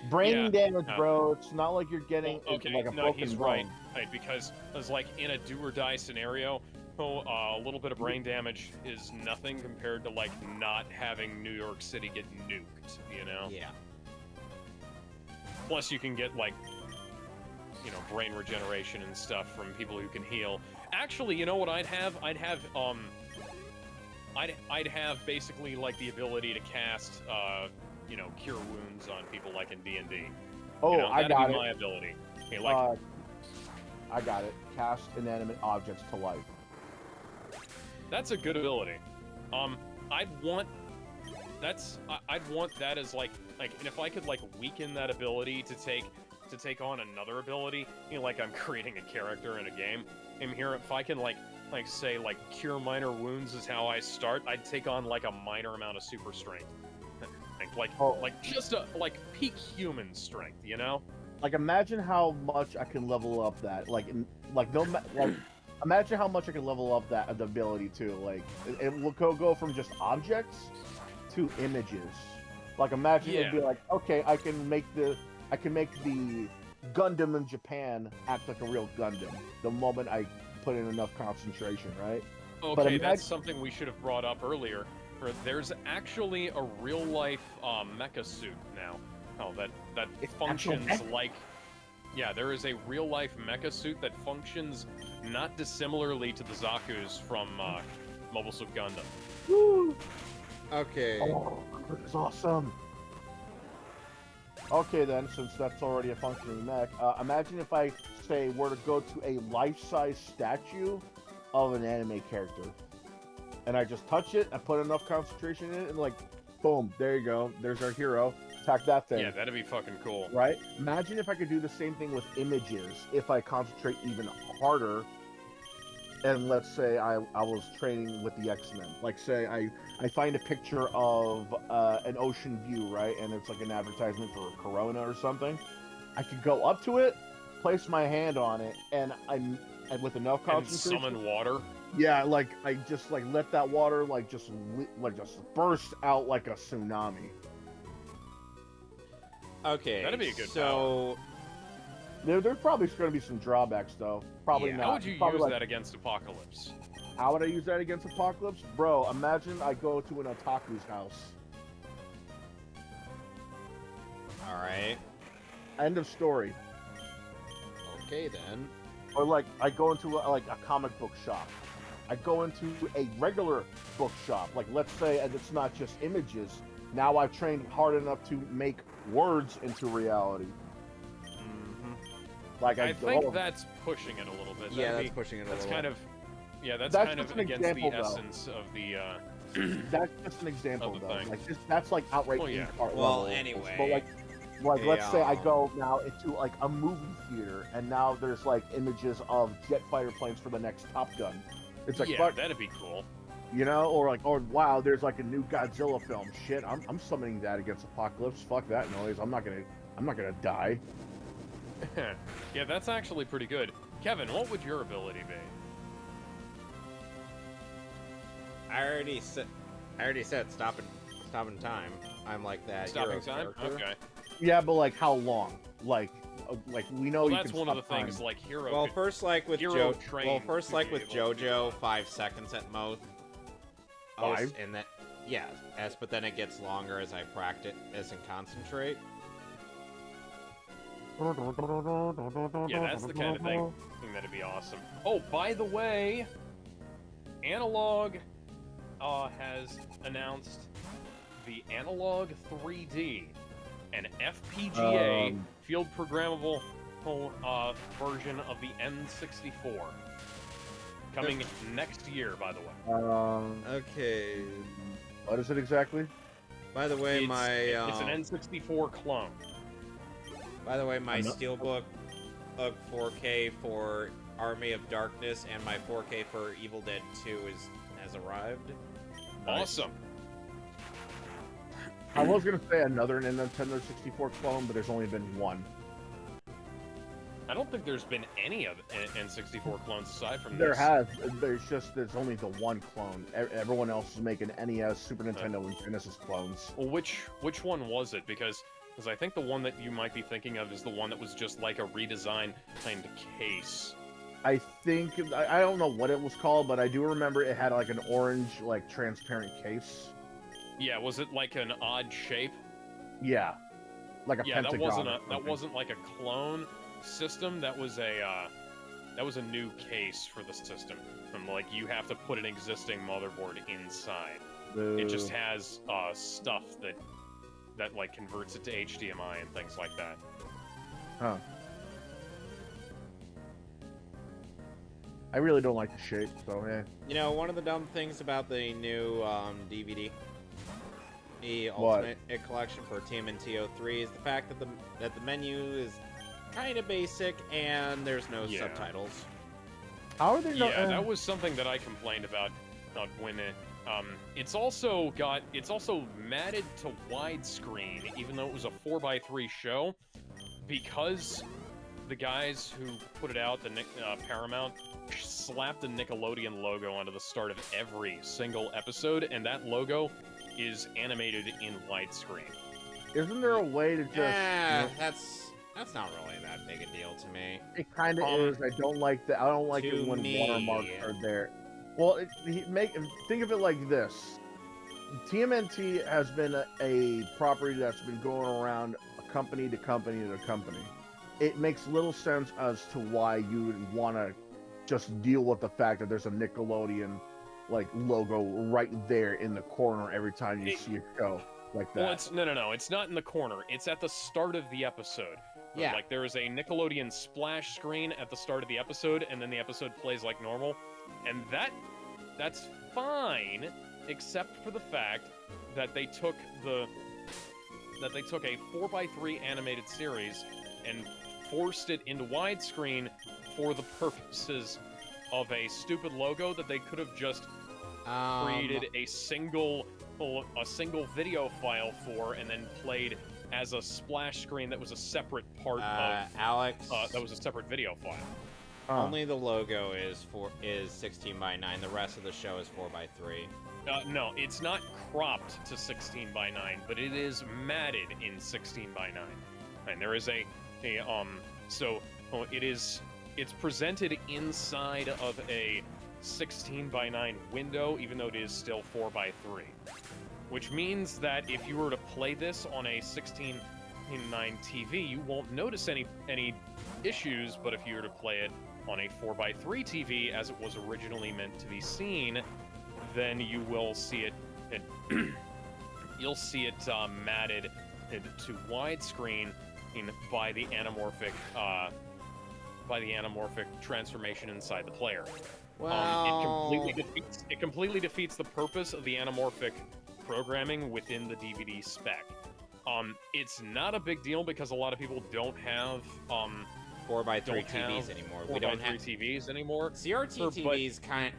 Brain damage, bro. It's not like you're getting like a broken he's bone. right, because it's like in a do or die scenario, a little bit of brain damage is nothing compared to like not having New York City get nuked, you know? Yeah. Plus you can get like, brain regeneration and stuff from people who can heal. Actually, you know what I'd have? I'd have basically like the ability to cast cure wounds on people like in D&D. Oh, I got it. My ability. Okay, I got it. Cast inanimate objects to life. That's a good ability. I'd want that as like, and if I could like weaken that ability to take on another ability, like I'm creating a character in a game. And here, if I can say cure minor wounds is how I start, I'd take on like a minor amount of super strength. Just a peak human strength, you know? Like imagine how much I can level up that. Imagine how much I can level up that ability too. Like it will go from just objects to images. Like imagine it'd be like, okay, I can make the Gundam in Japan act like a real Gundam the moment I put in enough concentration, right? Okay, that's something we should have brought up earlier. There's actually a real-life mecha suit now. Oh, that functions like... Yeah, there is a real-life mecha suit that functions not dissimilarly to the Zaku's from Mobile Suit Gundam. Woo! Okay. Oh, that's awesome. Okay then, since that's already a functioning mech, imagine if I were to go to a life-size statue of an anime character. And I just touch it, I put enough concentration in it, and like, boom, there you go. There's our hero. Attack that thing. Yeah, that'd be fucking cool. Right? Imagine if I could do the same thing with images, if I concentrate even harder, and let's say I was training with the X-Men. Like, say I find a picture of an ocean view, right? And it's like an advertisement for Corona or something. I could go up to it, place my hand on it, and with enough concentration... And summon water? Yeah, like I just let that water just burst out like a tsunami. Okay, that'd be a good power. There's probably going to be some drawbacks though. Probably not. How would you use that against Apocalypse? How would I use that against Apocalypse, bro? Imagine I go to an otaku's house. All right. End of story. Okay then. Or like I go into a comic book shop. I go into a regular bookshop. Like let's say, and it's not just images. Now I've trained hard enough to make words into reality. Mm-hmm. Like I think that's pushing it a little bit. Yeah, that's pushing it a little bit. That's kind of against the essence of the... That's just an example, though. Thing. That's like outright well, yeah. level. Well, anyway. But Like, let's say I go now into like a movie theater, and now there's like images of jet fighter planes for the next Top Gun. It's like, yeah, that'd be cool. You know, or like, or wow, there's like a new Godzilla film. Shit, I'm summoning that against Apocalypse. Fuck that noise. I'm not gonna die. Yeah, that's actually pretty good. Kevin, what would your ability be? I already said stopping time. I'm like that. Stopping time? Character. Okay. Yeah, but like how long? Like we know you that's can one of the stop things time. like Hero. Well, first like with Hero JoJo, 5 seconds at most. 5? And that, yeah, but then it gets longer as I practice and concentrate. Yeah, that's the kind of thing that'd be awesome. Oh, by the way, Analog has announced the Analog 3D, an FPGA field programmable version of the N64. Coming next year, by the way. Okay. What is it exactly? By the way, it's an N64 clone. By the way, my Steelbook 4K for Army of Darkness and my 4K for Evil Dead 2 has arrived. Awesome. I was gonna say another Nintendo 64 clone, but there's only been one. I don't think there's been any of N64 clones aside from There this. there's only the one clone. Everyone else is making NES, Super Nintendo, and Genesis clones. Well, which one was it? Because I think the one that you might be thinking of is the one that was just like a redesigned kind of case. I think I don't know what it was called, but I do remember it had like an orange, like transparent case. Yeah, was it like an odd shape? Yeah, like a pentagon. That wasn't like a clone system. That was a new case for the system. And like you have to put an existing motherboard inside. It just has stuff that like converts it to HDMI and things like that. Huh. I really don't like the shape, so yeah. You know, one of the dumb things about the new DVD, the Ultimate Collection for TMNT 03, is the fact that the menu is kind of basic and there's no subtitles. How are they not? Yeah, that was something that I complained about when it. It's also matted to widescreen, even though it was a 4:3 show, because the guys who put it out, the Paramount, slapped the Nickelodeon logo onto the start of every single episode, and that logo is animated in widescreen. Isn't there a way to just? Yeah, that's not really that big a deal to me. It kind of is. I don't like it when watermarks are there. Well, think of it like this. TMNT has been a property that's been going around company to company to company. It makes little sense as to why you would want to just deal with the fact that there's a Nickelodeon like logo right there in the corner every time you see a show like that. Well, no. It's not in the corner. It's at the start of the episode. Yeah. Like there is a Nickelodeon splash screen at the start of the episode, and then the episode plays like normal, and that's fine, except for the fact that they took a 4:3 animated series and forced it into widescreen for the purposes of a stupid logo that they could have just created a single video file for and then played as a splash screen that was a separate part of Alex. That was a separate video file. Only the logo is 16:9. The rest of the show is 4:3. No, it's not cropped to 16:9, but it is matted in 16:9, and there is it's presented inside of a 16:9 window, even though it is still 4:3, which means that if you were to play this on a 16:9 TV, you won't notice any issues, but if you were to play it on a 4:3 TV, as it was originally meant to be seen, then you will see it you'll see it matted to widescreen by the anamorphic transformation inside the player. Well, it completely defeats the purpose of the anamorphic programming within the DVD spec. It's not a big deal because a lot of people don't have 4x3 TVs anymore. We don't have TVs anymore. CRT TVs can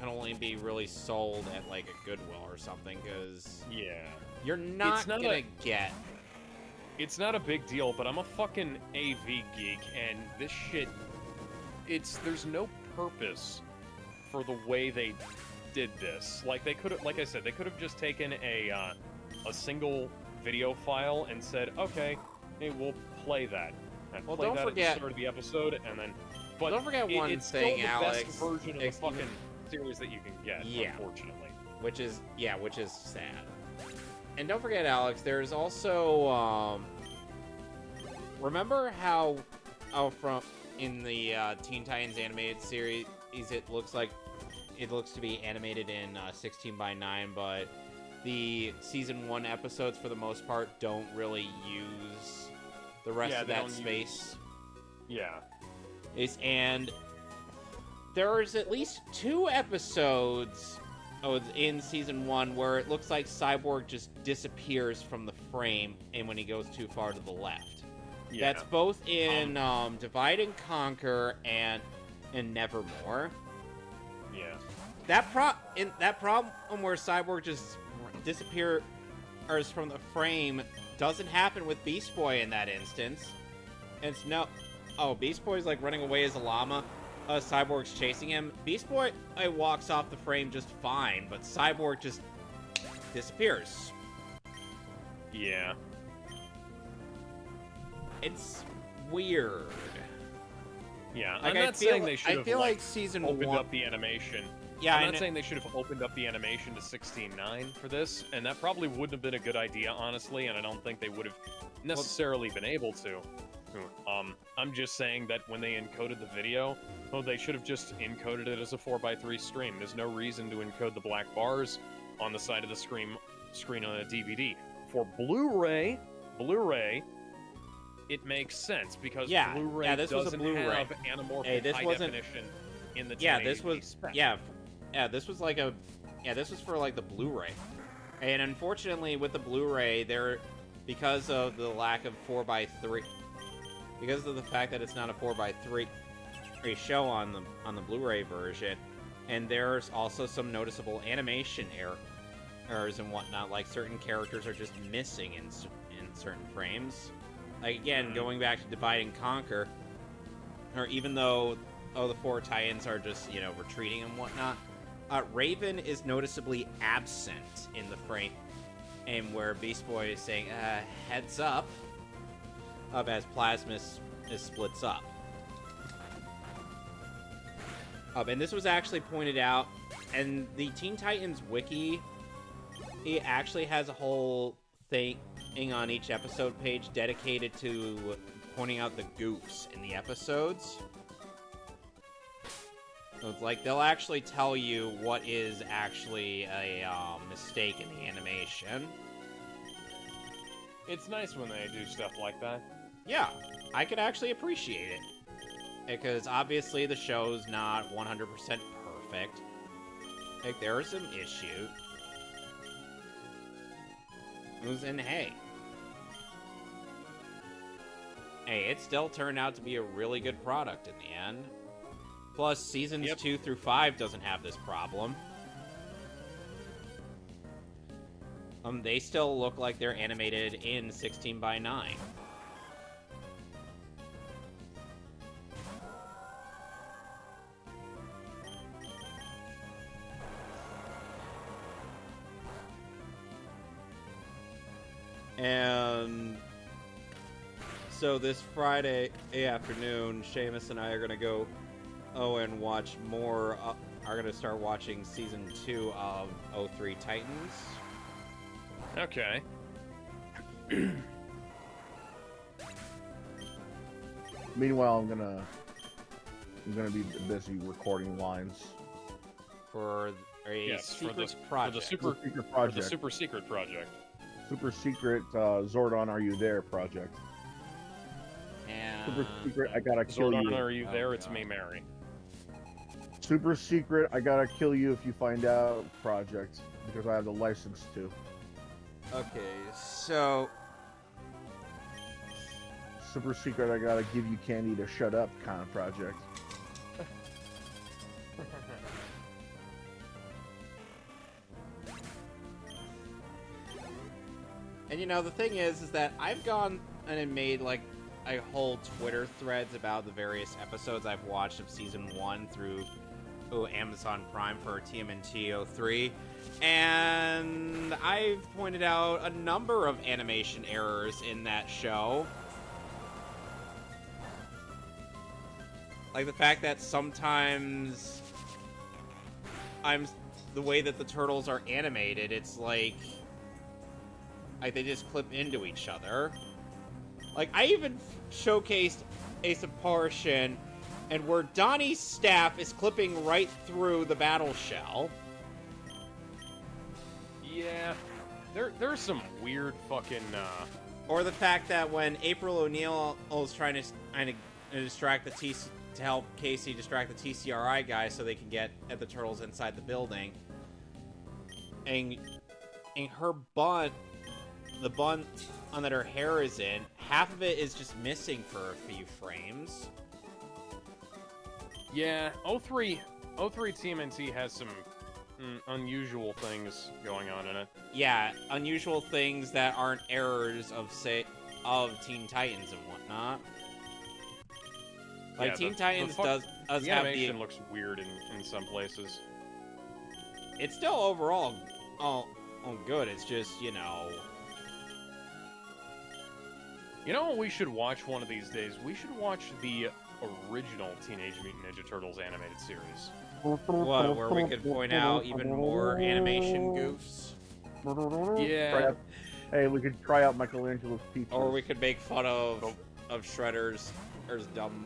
only be really sold at like a Goodwill or something, because you're not gonna get. It's not a big deal, but I'm a fucking AV geek, and this shit, there's no purpose for the way they did this. Like they could have, like I said, they could have just taken a single video file and said, okay, hey, we'll play that. And well, play don't that forget at the start of the episode, and then. But don't forget one it's thing, still the Alex. Best version of the fucking series that you can get, unfortunately. Which is sad. And don't forget, Alex, there's also remember how from in the Teen Titans animated series, it looks to be animated in 16:9, but the season 1 episodes for the most part don't really use the rest of that space. And there's at least 2 episodes in season 1 where it looks like Cyborg just disappears from the frame, and when he goes too far to the left. That's both in Divide and Conquer and Nevermore. That problem where Cyborg just disappears from the frame doesn't happen with Beast Boy in that instance. It's Beast Boy's like running away as a llama. Cyborg's chasing him. Beast Boy walks off the frame just fine, but Cyborg just disappears. It's weird. I'm not saying they should have. I feel like season opened 1 up the animation. I'm not saying they should have opened up the animation to 16:9 for this, and that probably wouldn't have been a good idea, honestly, and I don't think they would have necessarily been able to. I'm just saying that when they encoded the video, they should have just encoded it as a 4x3 stream. There's no reason to encode the black bars on the side of the screen on a DVD. For Blu-ray, it makes sense because Blu-ray doesn't have anamorphic high definition in the 1080p spec. This was for like the Blu-ray. And unfortunately with the Blu-ray, because of the lack of 4x3, because of the fact that it's not a 4x3 show on the Blu-ray version, and there's also some noticeable animation errors and whatnot, like certain characters are just missing in certain frames. Like again, going back to Divide and Conquer, or even though the 4 Titans are just retreating and whatnot, Raven is noticeably absent in the frame, and where Beast Boy is saying heads up as Plasmus splits up. And this was actually pointed out, and the Teen Titans wiki, it actually has a whole thing on each episode page dedicated to pointing out the goofs in the episodes. So it's like they'll actually tell you what is actually a mistake in the animation. It's nice when they do stuff like that. Yeah, I could actually appreciate it. Because obviously the show's not 100% perfect. Like, there are some issues. And hey, it still turned out to be a really good product in the end. Plus, seasons 2 through 5 doesn't have this problem. They still look like they're animated in 16:9. And so this Friday afternoon, Seamus and I are going to go and watch more, are going to start watching Season 2 of 03 Titans. Okay. Meanwhile, I'm gonna be busy recording lines for a secret project. For the super secret project. Super secret Zordon, are you there project? And super secret, I gotta kill Zordon, you. are you there? It's me, Mary. Super secret, I gotta kill you if you find out project, because I have the license to. Okay, so super secret, I gotta give you candy to shut up kind of project. And you know, the thing is that I've gone and made like a whole Twitter threads about the various episodes I've watched of season 1 through Amazon Prime for TMNT 03, and I've pointed out a number of animation errors in that show. Like the fact that sometimes the way that the turtles are animated, it's like they just clip into each other. Like, I even showcased a portion and where Donnie's staff is clipping right through the battle shell. Yeah, there's some weird fucking, Or the fact that when April O'Neil is trying to kind of distract the to help Casey distract the TCRI guys so they can get at the turtles inside the building, and her bun, the bun on that her hair is in, half of it is just missing for a few frames. Yeah, 03 TMNT has some unusual things going on in it. Yeah, unusual things that aren't errors of Teen Titans and whatnot. Like, yeah, Teen Titans does the have animation looks weird in some places. It's still overall all good. It's just, you know... You know what we should watch one of these days? We should watch the original Teenage Mutant Ninja Turtles animated series. What, where we could point out even more animation goofs? Yeah. Hey, we could try out Michelangelo's pizza. Or we could make fun of Shredder's dumb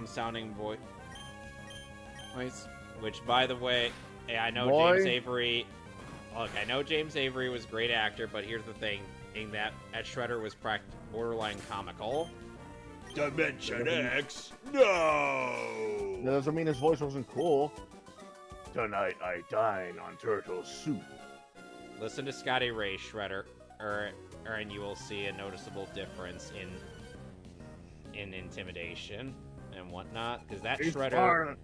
sounding voice. Which, by the way, hey, I know James Avery. Look, I know James Avery was a great actor, but here's the thing: that Shredder was borderline comical. Dimension X, no! That doesn't mean his voice wasn't cool. Tonight I dine on turtle soup. Listen to Scotty Ray Shredder, and you will see a noticeable difference in intimidation and whatnot. Because that Shredder,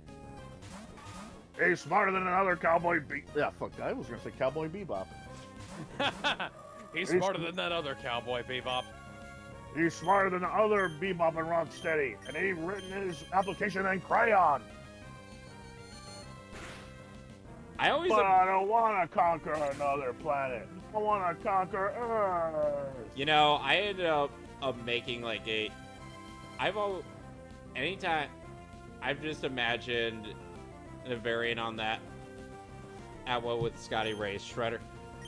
he's smarter than another Cowboy Bebop. Yeah, fuck. I was gonna say Cowboy Bebop. He's smarter than that other Cowboy Bebop. He's smarter than the other Bebop and Rocksteady, and he written his application in crayon. I don't want to conquer another planet. I want to conquer Earth. You know, I ended up making like anytime I've just imagined a variant on that Aqua with Scotty Ray's Shredder,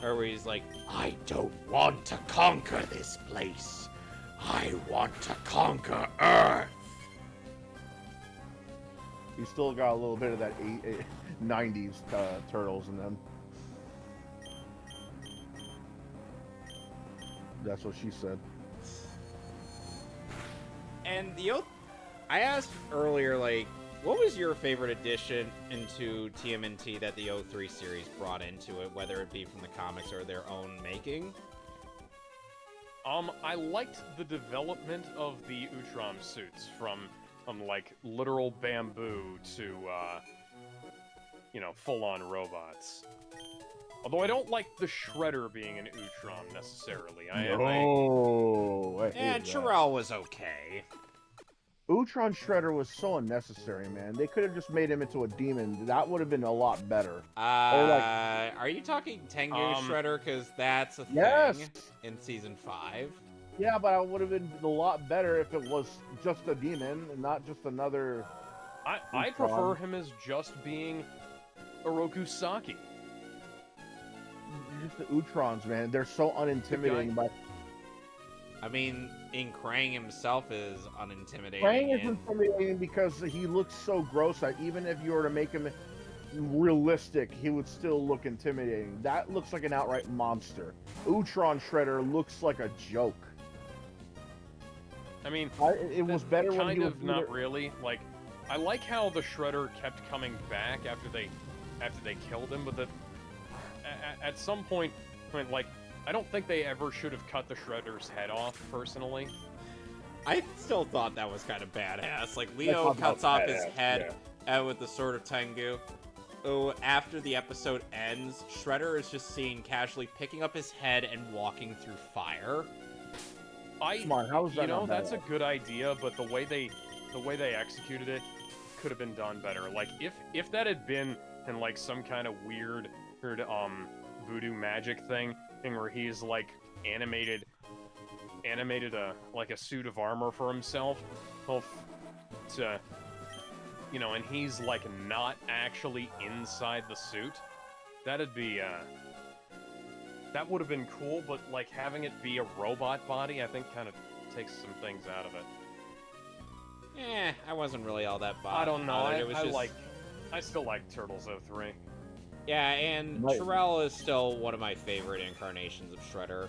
or where he's like, I don't want to conquer this place. I want to conquer Earth. He's still got a little bit of that 90s Turtles in them. That's what she said. And I asked earlier, like, what was your favorite addition into TMNT that the 03 series brought into it, whether it be from the comics or their own making? I liked the development of the Utrom suits from like literal bamboo to full-on robots. Although I don't like the Shredder being an Utrom necessarily. And Chirel was okay. Utron Shredder was so unnecessary, man. They could have just made him into a demon. That would have been a lot better. Are you talking Tengu Shredder? Because that's a thing in Season 5. Yeah, but it would have been a lot better if it was just a demon and not just another... I prefer him as just being Orokusaki. Just the Utrons, man. They're so unintimidating. I mean, Krang himself is unintimidating. Krang is intimidating because he looks so gross that even if you were to make him realistic, he would still look intimidating. That looks like an outright monster. Utron Shredder looks like a joke. I mean, it was better when he was not really. Like, I like how the Shredder kept coming back after they killed him, but at some point, I don't think they ever should have cut the Shredder's head off, personally. I still thought that was kind of badass. Like, Leo cuts off his head with the Sword of Tengu. Oh, after the episode ends, Shredder is just seen casually picking up his head and walking through fire. Come on, how is that? You know, that's a good idea, but the way they executed it could have been done better. Like, if that had been in like some kind of weird voodoo magic thing where he's like animated like a suit of armor for himself to, you know, and he's like not actually inside the suit, that'd be that would have been cool, but like having it be a robot body, I think kind of takes some things out of it. I wasn't really all that bothered. I don't know. I still like Turtles 03. Yeah, and Terrell is still one of my favorite incarnations of Shredder.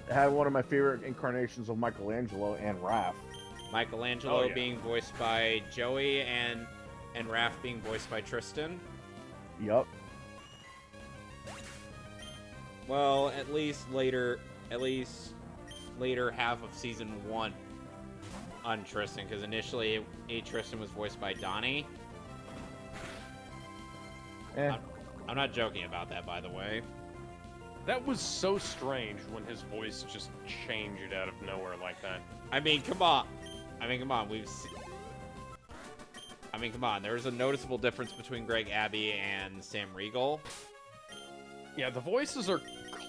I had one of my favorite incarnations of Michelangelo and Raph. Michelangelo being voiced by Joey and Raph being voiced by Tristan. Yup. Well, at least later half of season 1 on Tristan, because initially Tristan was voiced by Donnie. I'm not joking about that, by the way. That was so strange when his voice just changed out of nowhere like that. I mean, come on. Come on. There's a noticeable difference between Greg Abbey and Sam Riegel. Yeah, the voices are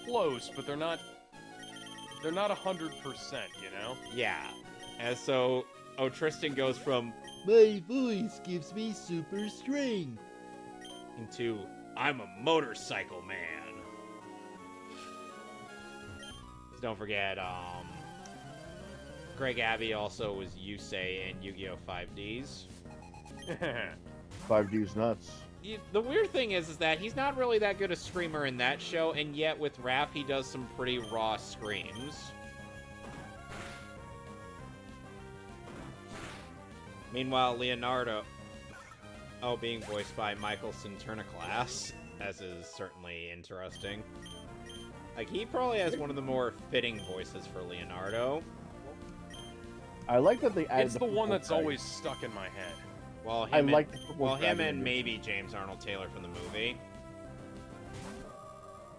close, but they're not 100%, you know? Yeah. And so, Tristan goes from, "My voice gives me super strength," into, "I'm a motorcycle man." Don't forget, Greg Abbey also was Yusei in Yu-Gi-Oh! 5Ds. 5D's nuts. The weird thing is that he's not really that good a screamer in that show, and yet with Raph, he does some pretty raw screams. Meanwhile, Leonardo, being voiced by Michael Sinterniclass, as is certainly interesting. Like, he probably has one of the more fitting voices for Leonardo. I like that they added. It's the one that's always stuck in my head. Well, him and maybe James Arnold Taylor from the movie.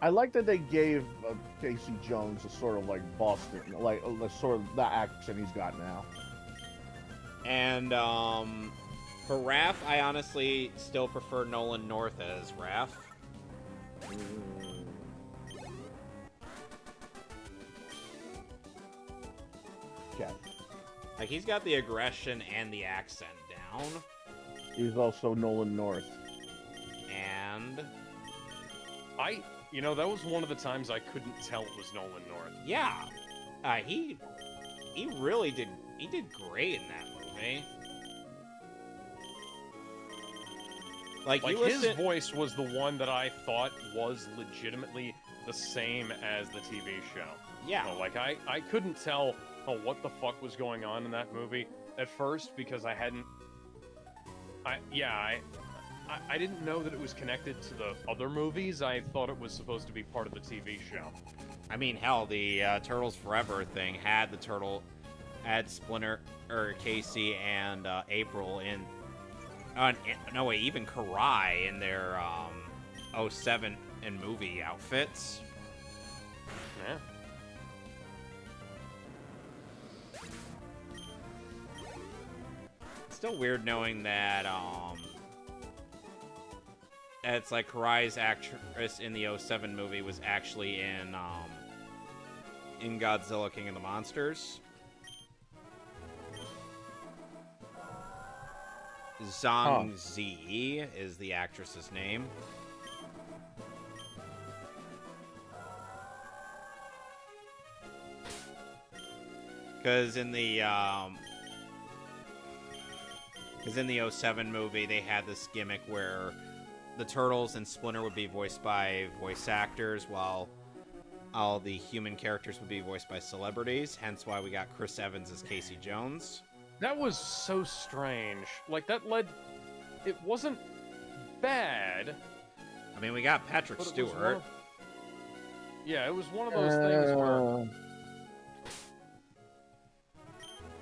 I like that they gave Casey Jones a sort of like Boston, like sort of the accent he's got now. And for Raph, I honestly still prefer Nolan North as Raph. Okay. Like, he's got the aggression and the accent down. He's also Nolan North. And you know, that was one of the times I couldn't tell it was Nolan North. Yeah. He really did. He did great in that movie. Like his voice was the one that I thought was legitimately the same as the TV show. Yeah. So, like, I couldn't tell what the fuck was going on in that movie at first because I didn't know that it was connected to the other movies. I thought it was supposed to be part of the TV show. I mean, hell, the Turtles Forever thing had Splinter, or Casey, and April in... no, wait, even Karai in their 07 and movie outfits. Yeah. It's still weird knowing that, it's like Karai's actress in the 07 movie was actually in Godzilla King of the Monsters. Zhang Zi is the actress's name. Because in the 07 movie, they had this gimmick where the Turtles and Splinter would be voiced by voice actors, while all the human characters would be voiced by celebrities. Hence why we got Chris Evans as Casey Jones. That was so strange. Like, that led... It wasn't bad. I mean, we got Patrick Stewart. Yeah, it was one of those things where...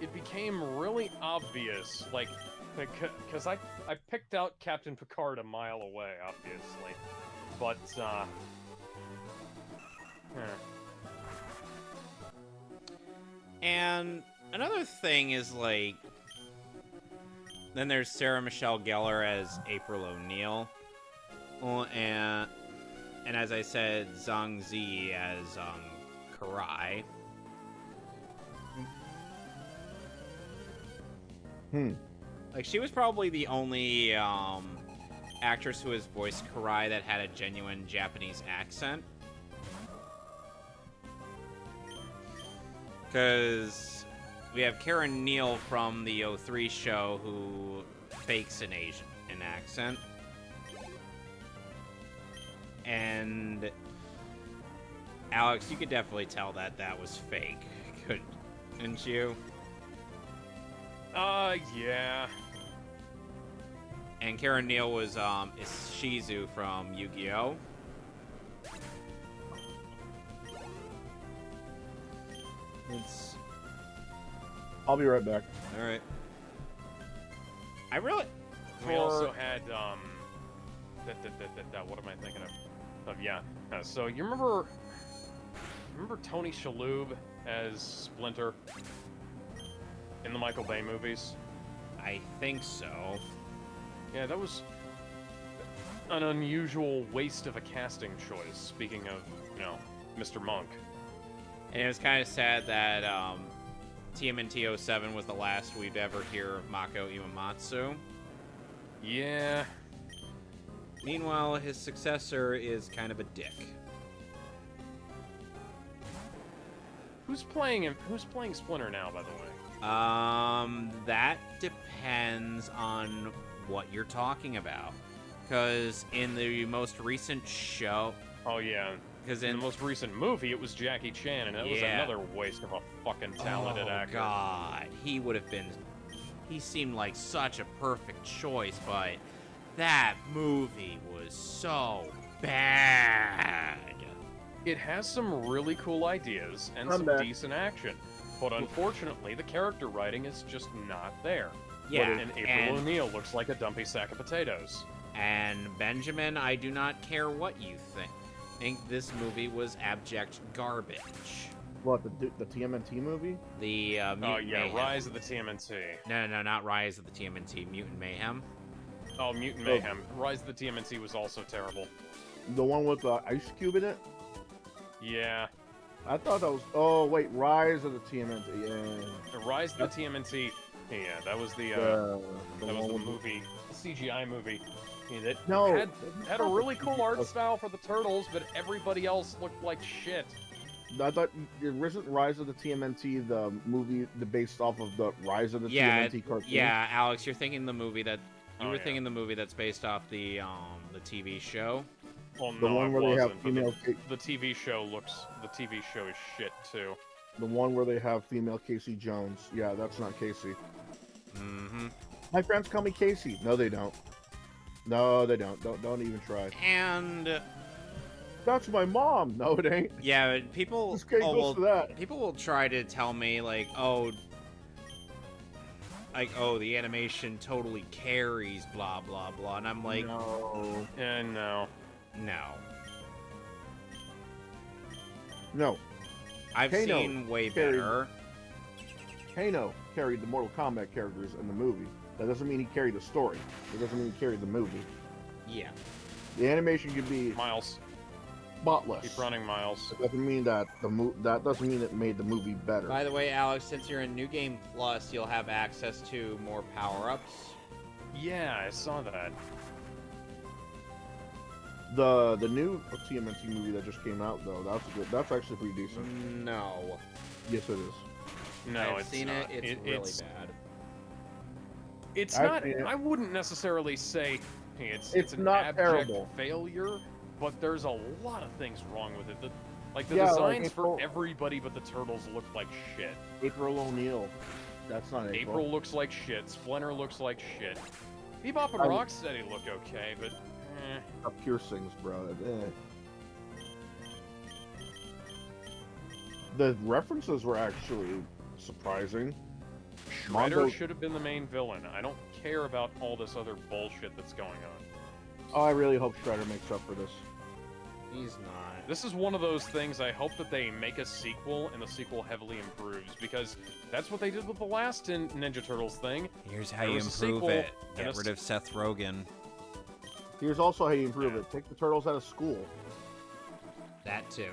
it became really obvious, like, because I picked out Captain Picard a mile away, obviously, but And another thing is, like, then there's Sarah Michelle Gellar as April O'Neil, and as I said, Zhang Zi as Karai. Like, she was probably the only actress who has voiced Karai that had a genuine Japanese accent. Because we have Karen Neal from the O3 show who fakes an Asian accent. And Alex, you could definitely tell that that was fake, couldn't you? Yeah. And Karen Neal was is Shizu from Yu-Gi-Oh! I'll be right back. All right. I really. We also had what am I thinking of? Yeah. So you remember Tony Shalhoub as Splinter in the Michael Bay movies? I think so. Yeah, that was an unusual waste of a casting choice. Speaking of, Mr. Monk. And it was kind of sad that TMNT 07 was the last we'd ever hear of Mako Iwamatsu. Yeah. Meanwhile, his successor is kind of a dick. Who's playing him? Who's playing Splinter now, by the way? That depends on what you're talking about. Because in the most recent show... Oh, yeah. Because in the most recent movie, it was Jackie Chan, and that was another waste of a fucking talented actor. Oh, God. He would have been... He seemed like such a perfect choice, but that movie was so bad. It has some really cool ideas and some decent action, but unfortunately, the character writing is just not there. Yeah, and April O'Neil looks like a dumpy sack of potatoes. And Benjamin, I do not care what you think. I think this movie was abject garbage. What, the TMNT movie? The Mutant Mayhem. Rise of the TMNT. No, not Rise of the TMNT. Mutant Mayhem. Oh, Mutant Mayhem. Rise of the TMNT was also terrible. The one with the Ice Cube in it? Yeah. I thought that was... Oh, wait, Rise of the TMNT, yeah. The Rise of the TMNT, yeah, that was the movie, the CGI movie. Yeah, that had a really cool art style for the turtles, but everybody else looked like shit. I thought, isn't Rise of the TMNT the movie based off of the Rise of the TMNT cartoon? Yeah, Alex, you're thinking the movie that... You were thinking the movie that's based off the TV show? Well, no, the one where they have female... The TV show is shit, too. The one where they have female Casey Jones. Yeah, that's not Casey. Mm-hmm. My friends call me Casey. No, they don't. No, they don't. Don't even try. And... That's my mom. No, it ain't. Yeah, people... People will try to tell me, like, the animation totally carries, blah, blah, blah. And I'm like... No. No. No. I've seen way better. Kano carried the Mortal Kombat characters in the movie. That doesn't mean he carried the story. It doesn't mean he carried the movie. Yeah. The animation could be... Miles. Spotless. Keep running, Miles. It doesn't mean that that doesn't mean it made the movie better. By the way, Alex, since you're in New Game Plus, you'll have access to more power-ups. Yeah, I saw that. The new TMNT movie that just came out, though, that's good. That's actually pretty decent. No. Yes, it is. No, I've seen it. It's really bad. It's not. I wouldn't necessarily say it's an not abject terrible failure, but there's a lot of things wrong with it. The designs for everybody but the turtles look like shit. April O'Neil. That's not April. April looks like shit. Splinter looks like shit. Bebop and Rocksteady look okay, but piercings, bro. The references were actually surprising. Shredder should have been the main villain. I don't care about all this other bullshit that's going on. Oh, I really hope Shredder makes up for this. He's not. This is one of those things I hope that they make a sequel, and the sequel heavily improves, because that's what they did with the last Ninja Turtles thing. Here's how you improve it. Get rid of Seth Rogen. Here's also how you improve it. Take the Turtles out of school. That too.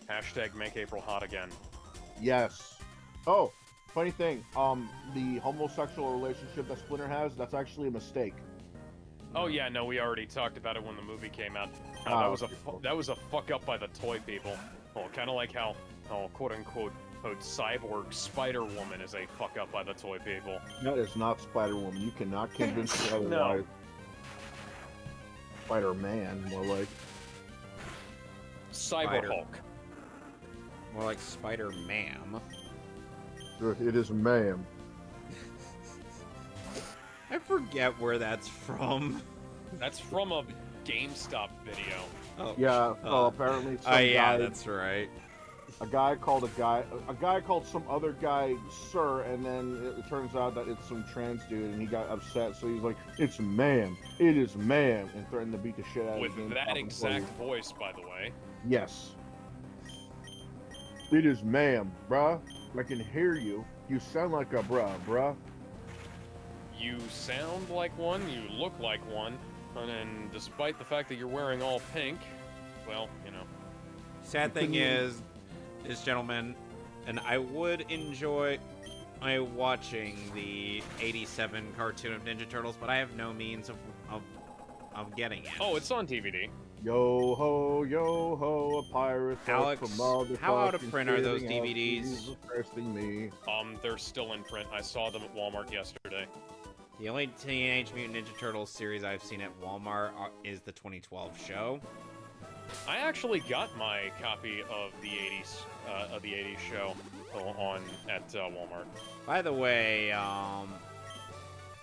Hashtag make April hot again. Yes. Oh, funny thing. The homosexual relationship that Splinter has, that's actually a mistake. Oh yeah, no, we already talked about it when the movie came out. That was a fuck up by the toy people. Oh, kind of like how, quote unquote, cyborg Spider-Woman is a fuck up by the toy people. That is not Spider-Woman. You cannot convince me otherwise. No. Spider-Man, more like. Cyber-Hulk. More like Spider-Man. It is ma'am. I forget where that's from. That's from a GameStop video. Oh, yeah, well, apparently some yeah, guy, that's right. A guy called some other guy sir, and then it turns out that it's some trans dude, and he got upset, so he's like, it's ma'am, it is ma'am, and threatened to beat the shit out of him. With that exact voice, by the way. Yes. It is ma'am, bruh. I can hear you. You sound like a bruh. You sound like one, you look like one, and then despite the fact that you're wearing all pink, well, you know. Sad thing is, this gentleman, and I would enjoy watching the 87 cartoon of Ninja Turtles, but I have no means of getting it. Oh, it's on DVD. Yo ho, a pirate. Alex, how out of print are those DVDs? Me. They're still in print. I saw them at Walmart yesterday. The only Teenage Mutant Ninja Turtles series I've seen at Walmart is the 2012 show. I actually got my copy of the 80s show at Walmart. By the way,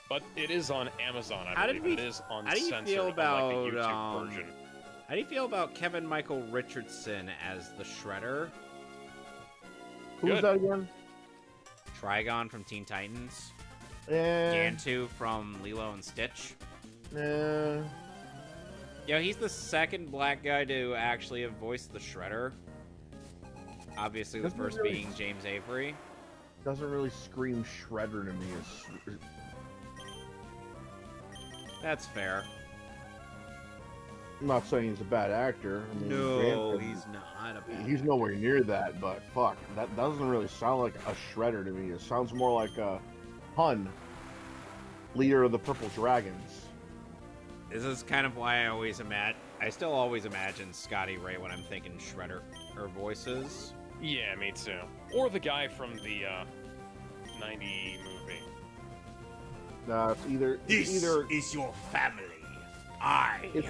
but it is on Amazon. I believe it is on censored, unlike the YouTube version. How do you feel about Kevin Michael Richardson as the Shredder? Who's that again? Trigon from Teen Titans. Gantu from Lilo and Stitch. Yeah, he's the second black guy to actually have voiced the Shredder. Obviously, the first being James Avery. Doesn't really scream Shredder to me. That's fair. I'm not saying he's a bad actor. I mean, no, he's not a bad He's nowhere near that, but fuck, that doesn't really sound like a Shredder to me. It sounds more like a Hun, leader of the Purple Dragons. This is kind of why I still always imagine Scotty Ray when I'm thinking Shredder or voices. Yeah, me too. Or the guy from the 90 movie. It's either. This is your family. I am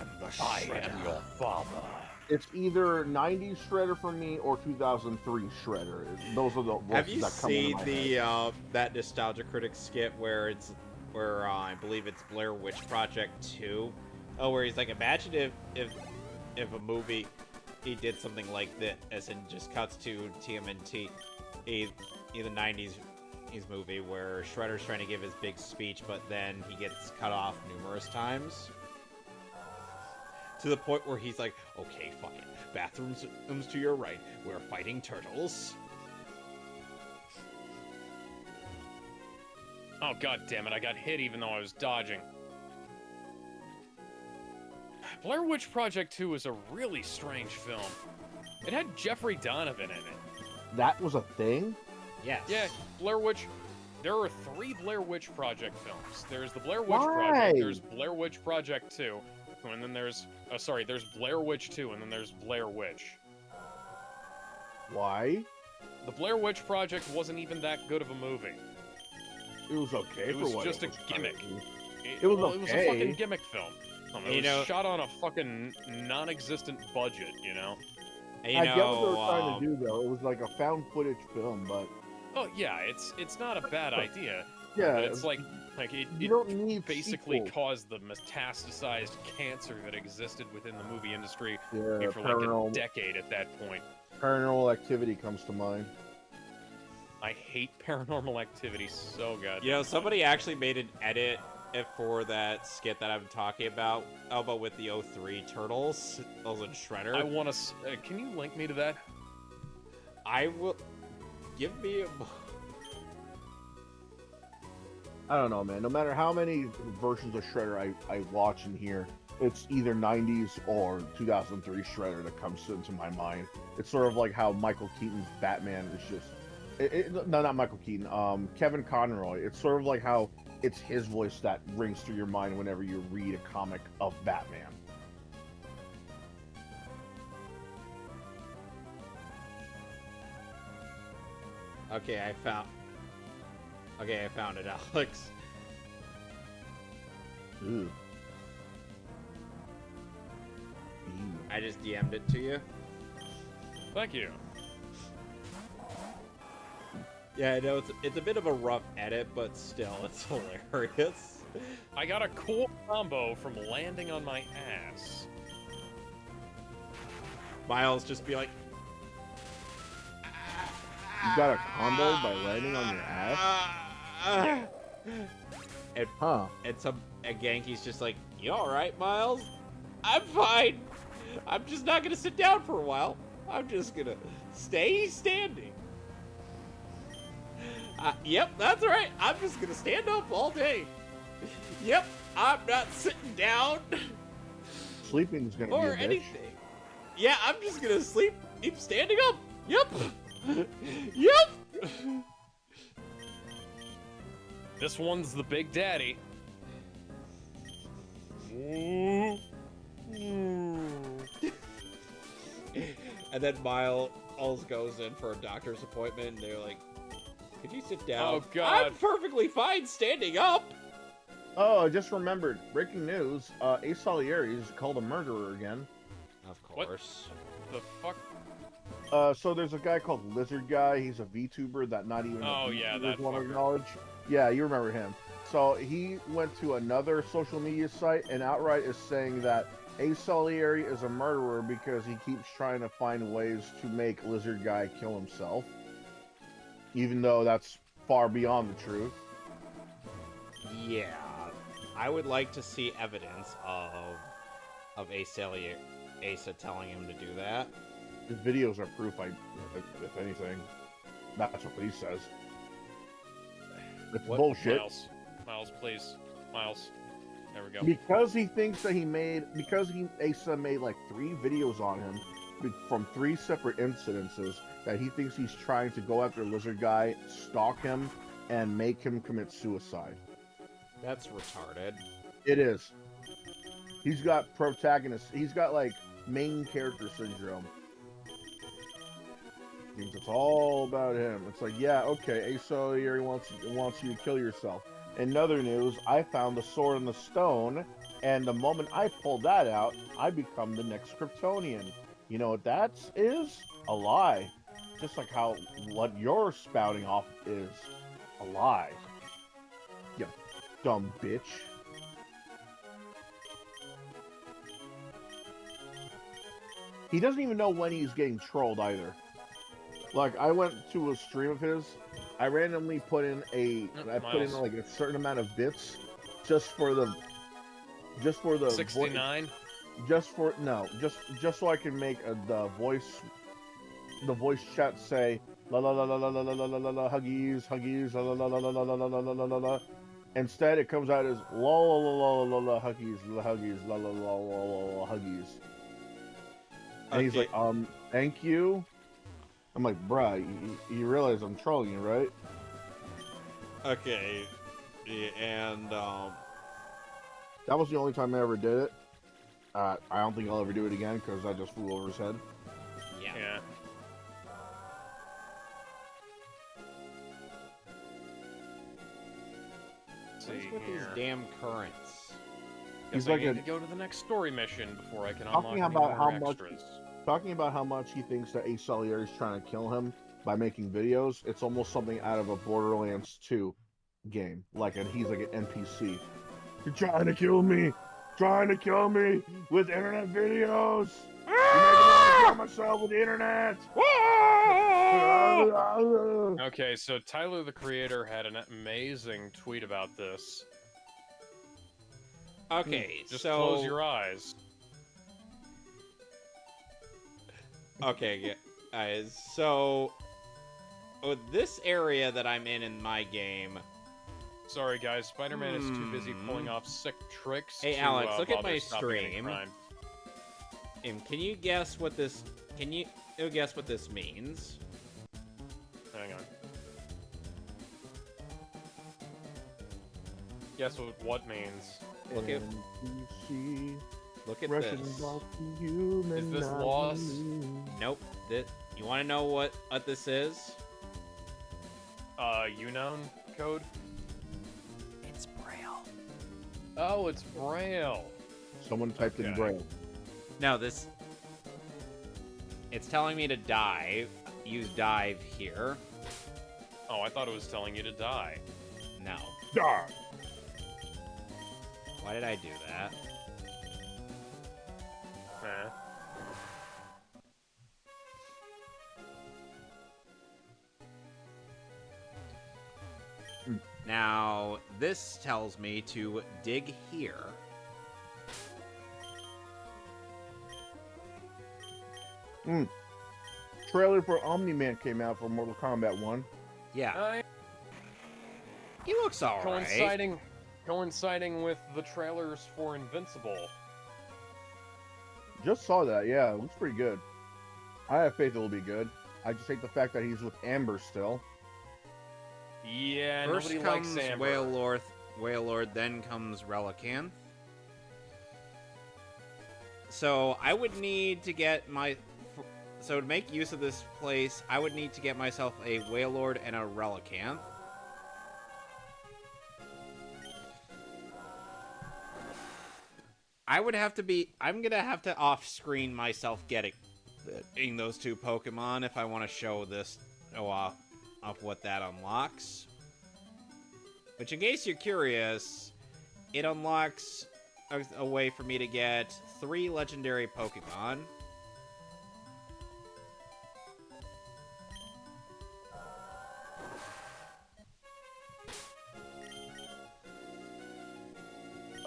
your father. It's either 90s Shredder for me or 2003 Shredder. Those are the voices Have you that come into my seen head. that Nostalgia Critic skit where I believe it's Blair Witch Project 2? Oh, where he's like, imagine if a movie he did something like this and just cuts to TMNT, in the 90s movie where Shredder's trying to give his big speech, but then he gets cut off numerous times. To the point where he's like, okay, fine. Bathrooms to your right. We're fighting turtles. Oh, god damn it. I got hit even though I was dodging. Blair Witch Project 2 is a really strange film. It had Jeffrey Donovan in it. That was a thing? Yes. Yeah, Blair Witch. There are 3 Blair Witch Project films. There's the Blair Witch Project, there's Blair Witch Project 2, and then there's... there's Blair Witch 2, and then there's Blair Witch. Why? The Blair Witch Project wasn't even that good of a movie. It was okay It was just a gimmick. It was It was a fucking gimmick film. It was shot on a fucking non-existent budget, you know? And, I get what they were trying to do, though. It was like a found footage film, but... Oh, yeah, it's not a bad idea. Yeah. But it's like you don't need basically sequels. caused the metastasized cancer that existed within the movie industry Yeah, for like a decade at that point. Paranormal Activity comes to mind. I hate Paranormal Activity so good. You know, somebody actually made an edit for that skit that I'm talking about. How about with the 03 Turtles? Those in Shredder. I want to... can you link me to that? I will... Give me a... I don't know, man. No matter how many versions of Shredder I watch and hear, it's either 90s or 2003 Shredder that comes into my mind. It's sort of like how Michael Keaton's Batman is just... no, not Michael Keaton. Kevin Conroy. It's sort of like how it's his voice that rings through your mind whenever you read a comic of Batman. Okay, I found it, Alex. Ooh. I just DM'd it to you. Thank you. Yeah, I know it's a bit of a rough edit, but still, it's hilarious. I got a cool combo from landing on my ass. Miles just be like... You got a combo by landing on your ass? And Genki's just like, you alright, Miles? I'm fine. I'm just not gonna sit down for a while. I'm just gonna stay standing. Yep, that's right. I'm just gonna stand up all day. Yep, I'm not sitting down. Sleeping's gonna or be a anything. Yeah, I'm just gonna sleep. Keep standing up. Yep. Yep. This one's the Big Daddy. And then Miles goes in for a doctor's appointment, and they're like, could you sit down? Oh, God. I'm perfectly fine standing up. Oh, I just remembered. Breaking news. Ace Salieri is called a murderer again. Of course. What the fuck? So there's a guy called Lizard Guy. He's a VTuber that not even that want to fucker. acknowledge. Yeah, you remember him. So he went to another social media site and outright is saying that Ace Salieri is a murderer because he keeps trying to find ways to make Lizard Guy kill himself. Even though that's far beyond the truth. Yeah. I would like to see evidence of Asa telling him to do that. His videos are proof, if anything. That's what he says. It's bullshit. Miles, please. Miles. There we go. Because he thinks that Asa made like 3 videos on him from 3 separate incidences, that he thinks he's trying to go after Lizard Guy, stalk him, and make him commit suicide. That's retarded. It is. He's got protagonist. He's got like main character syndrome. He thinks it's all about him. It's like, yeah, okay, Ace Salieri wants you to kill yourself. In other news, I found the sword and the stone, and the moment I pull that out, I become the next Kryptonian. You know what that is? A lie. Just like how what you're spouting off is a lie. You dumb bitch. He doesn't even know when he's getting trolled either. Like, I went to a stream of his. I randomly put in like a certain amount of bits just for the 69. Just so I can make the voice chat say la la la la la la la la la la huggies la la la la la la la la la la la. Instead, it comes out as la la la la la huggies la la la la la huggies. And he's like, thank you. I'm like, bruh, you realize I'm trolling you, right? Okay, yeah, and that was the only time I ever did it. I don't think I'll ever do it again because I just flew over his head. Yeah. What's with these damn currents? He's like, I need to go to the next story mission before I can unlock talking any about more how extras. Talking about how much he thinks that Ace Salieri is trying to kill him by making videos. It's almost something out of a Borderlands 2 game. He's like an NPC. You're trying to kill me! Trying to kill me with internet videos! You're making me want to kill myself with the internet! Okay, so Tyler the Creator had an amazing tweet about this. Okay, Just so close your eyes. Okay, guys. So this area that I'm in my game. Sorry, guys. Spider-Man is too busy pulling off sick tricks. Hey, to, Alex, look at bother my stopping any stream. crime. And can you guess what this? Can you guess what this means? Hang on. Guess what means? Look at NPC, look at Russian this. Boston human. Is this not loss? me. Nope. You want to know what this is? Unknown code? It's Braille. Oh, it's Braille. Someone typed in Okay. Braille. No, this. It's telling me to dive. Use dive here. Oh, I thought it was telling you to die. No. Die. Why did I do that? Eh. Now, this tells me to dig here. Trailer for Omni-Man came out for Mortal Kombat 1. Yeah. He looks alright. Coinciding with the trailers for Invincible. Just saw that, yeah. It looks pretty good. I have faith it'll be good. I just hate the fact that he's with Amber still. Yeah, First nobody comes likes Amber. Wailord, then comes Relicanth. So I would need to get so to make use of this place, I would need to get myself a Wailord and a Relicanth. I'm gonna have to off-screen myself getting those two Pokemon if I want to show this off what that unlocks. Which, in case you're curious, it unlocks a way for me to get 3 legendary Pokemon.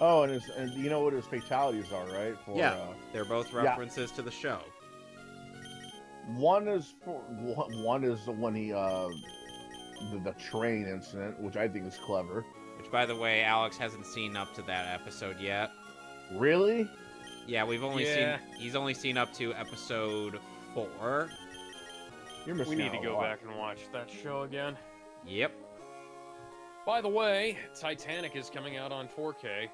Oh, and you know what his fatalities are, right? For, Yeah, they're both references to the show. One is the one he the train incident, which I think is clever. Which, by the way, Alex hasn't seen up to that episode yet. Really? Yeah, he's only seen up to episode 4. You're missing We need out to a go lot. back and watch that show again. Yep. By the way, Titanic is coming out on 4K.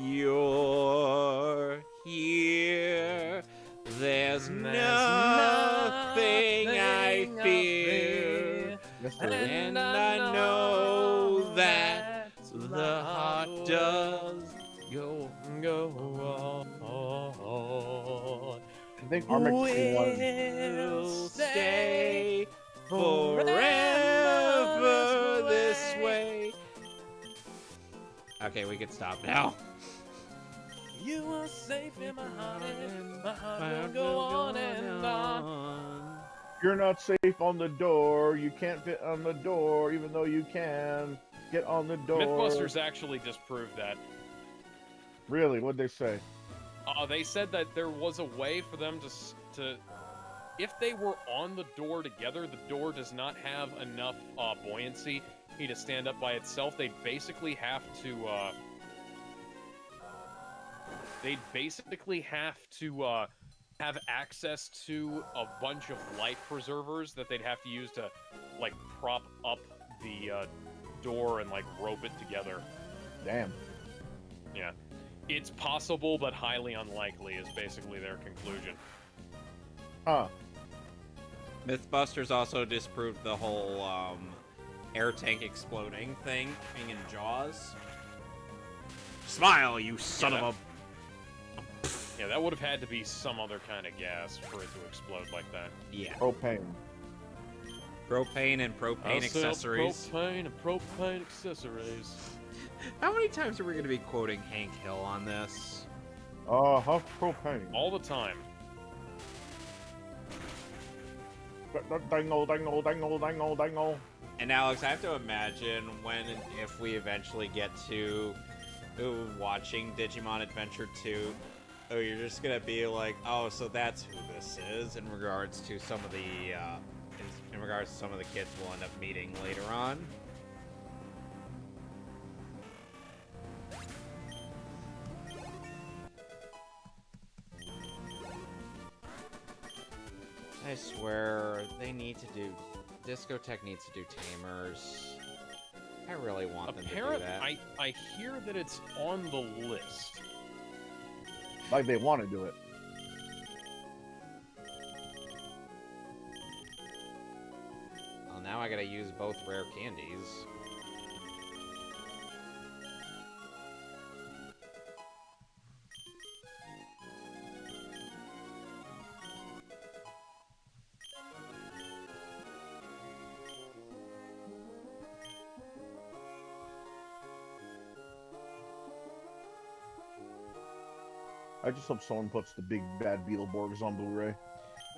You're here. There's nothing I fear. Yes, there is. And I know that the heart does go on. I think Armix will stay forever this way. Okay, we can stop now. You are safe in my heart, and my heart will go on and on. You're not safe on the door. You can't fit on the door, even though you can. Get on the door. Mythbusters actually disproved that. Really? What'd they say? They said that there was a way for them to if they were on the door together, the door does not have enough buoyancy to stand up by itself. They'd basically have to have access to a bunch of life preservers that they'd have to use to, like, prop up the door and, like, rope it together. Damn. Yeah. It's possible, but highly unlikely is basically their conclusion. Huh. Mythbusters also disproved the whole air tank exploding thing in Jaws. Smile, you son of a... Yeah, that would have had to be some other kind of gas for it to explode like that. Yeah. Propane. Propane and propane accessories. Propane and propane accessories. How many times are we going to be quoting Hank Hill on this? Huff propane. All the time. Dangle, dangle, dangle, dangle, dangle. And Alex, I have to imagine when and if we eventually get to watching Digimon Adventure 2, you're just gonna be like, oh, so that's who this is in regards to some of the kids we'll end up meeting later on. I swear, they need to do... Discotech needs to do Tamers. I really want them to do that. I hear that it's on the list. Like they want to do it. Well, now I gotta use both rare candies. I just hope someone puts the big bad Beetleborgs on Blu-ray.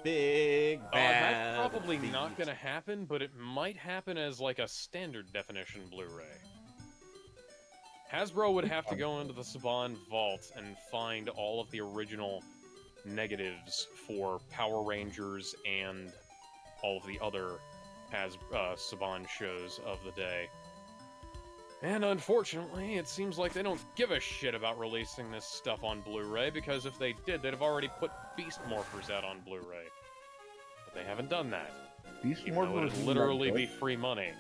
Big bad. That's probably not gonna happen, but it might happen as like a standard definition Blu-ray. Hasbro would have to go into the Saban vault and find all of the original negatives for Power Rangers and all of the other Saban shows of the day. And unfortunately, it seems like they don't give a shit about releasing this stuff on Blu-ray, because if they did, they'd have already put Beast Morphers out on Blu-ray. But they haven't done that. Beast Even though Morphers it'd literally be free money.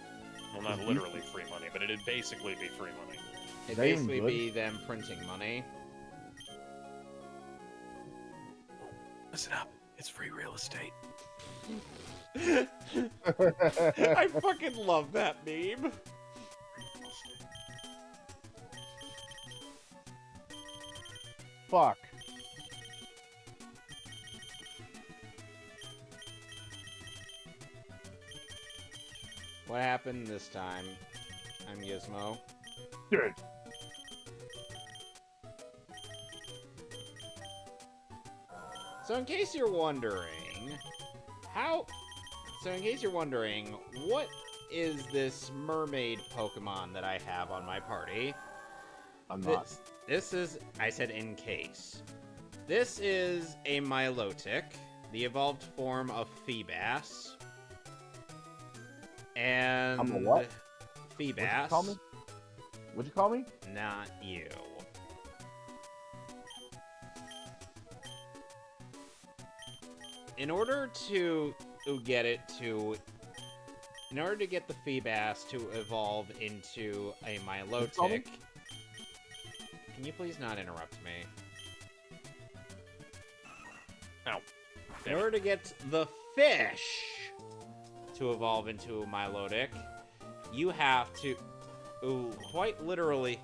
Well, not literally free money, but it'd basically be free money. It'd basically be them printing money. Listen up, it's free real estate. I fucking love that meme. Fuck. What happened this time? I'm Gizmo. Good. So in case you're wondering, what is this mermaid Pokemon that I have on my party? I'm not. This is, I said in case. This is a Milotic, the evolved form of Feebas. And... I'm a what? Feebas. What'd you call me? Not you. In order to get the Feebas to evolve into a Milotic... Can you please not interrupt me? Ow. In order to get the fish to evolve into a Milotic, you have to, quite literally,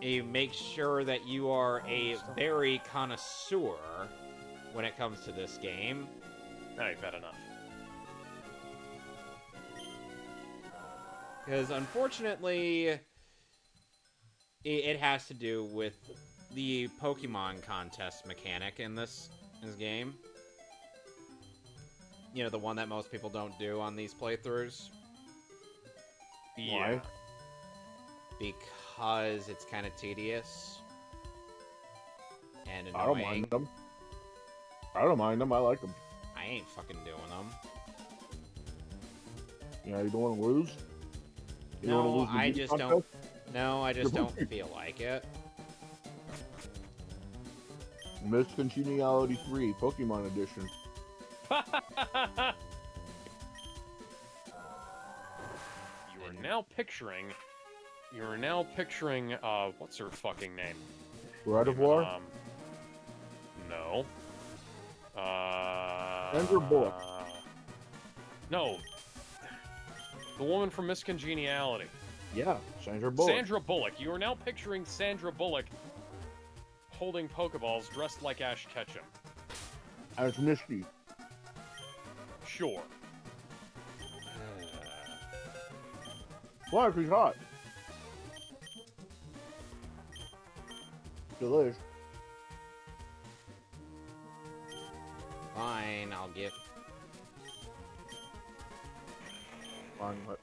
make sure that you are a berry connoisseur when it comes to this game. Hey, bad enough. Because, unfortunately... It has to do with the Pokemon contest mechanic in this game. You know, the one that most people don't do on these playthroughs. Yeah. Why? Because it's kind of tedious. And annoying. I don't mind them. I don't mind them. I like them. I ain't fucking doing them. Yeah, you don't want to lose? You don't No, wanna lose the I beat just contest? don't. No, I just don't feel like it. Miss Congeniality 3 Pokemon Edition. You are now picturing, what's her fucking name? Gardevoir? No. Sandra Bullock. No. The woman from Miss Congeniality. Yeah, Sandra Bullock. Sandra Bullock. You are now picturing Sandra Bullock holding Pokeballs dressed like Ash Ketchum. As Misty. Sure. Why? She's hot. Delish. Fine, I'll get... fun, but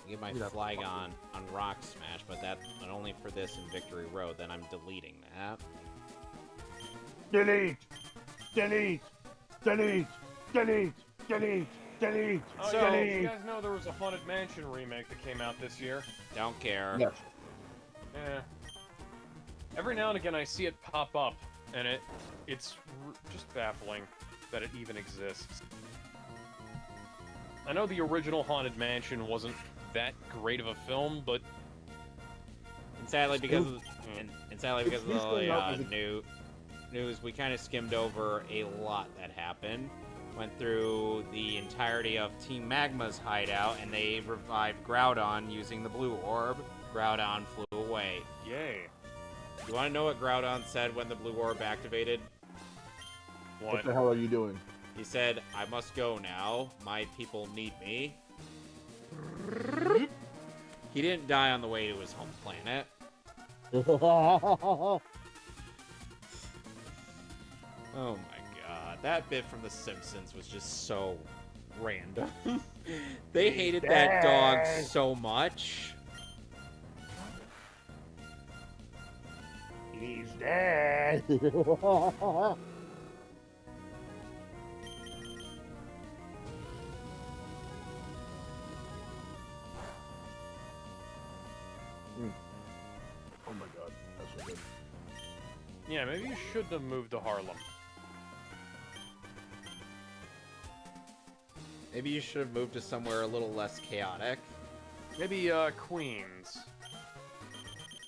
Get my flag on Rock Smash, but that's not only for this in Victory Road. Then I'm deleting that. delete, delete, delete, delete, delete, delete. Oh, So- yeah, you guys know there was a Haunted Mansion remake that came out this year? Don't care. Yes. Yeah. Every now and again I see it pop up, and it's just baffling that it even exists. I know the original Haunted Mansion wasn't that great of a film, but And sadly, because of the news, we kind of skimmed over a lot that happened. Went through the entirety of Team Magma's hideout, and they revived Groudon using the blue orb. Groudon flew away. yay. You want to know what Groudon said when the blue orb activated? What the hell are you doing? He said, "I must go now. My people need me." He didn't die on the way to his home planet. Oh my god. That bit from The Simpsons was just so random. They hated that dog so much. He's dead. Oh my god, that's so good. Yeah, maybe you shouldn't have moved to Harlem. Maybe you should have moved to somewhere a little less chaotic. Maybe, Queens.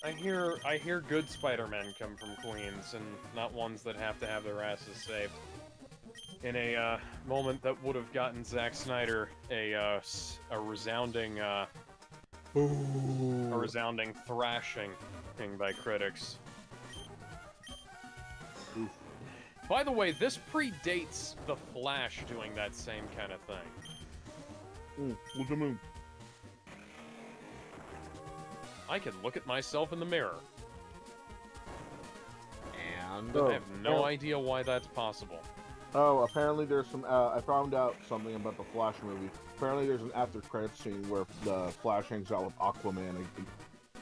I hear good Spider-Men come from Queens, and not ones that have to have their asses saved. In a, moment that would have gotten Zack Snyder a resounding, a resounding thrashing by critics. Oof. By the way, this predates The Flash doing that same kind of thing. What's the move? I can look at myself in the mirror. And I have no idea why that's possible. Oh, apparently there's some. I found out something about the Flash movie. Apparently there's an after-credits scene where the Flash hangs out with Aquaman.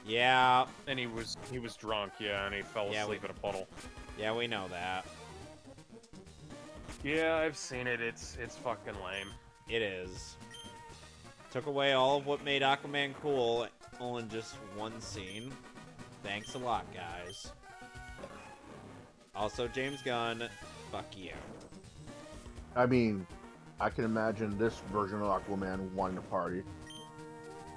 yeah, And he was drunk, yeah, and he fell asleep in a puddle. yeah, we know that. Yeah, I've seen it. It's fucking lame. It is. Took away all of what made Aquaman cool, all in just one scene. Thanks a lot, guys. Also, James Gunn, fuck you. I mean, I can imagine this version of Aquaman wanting to party.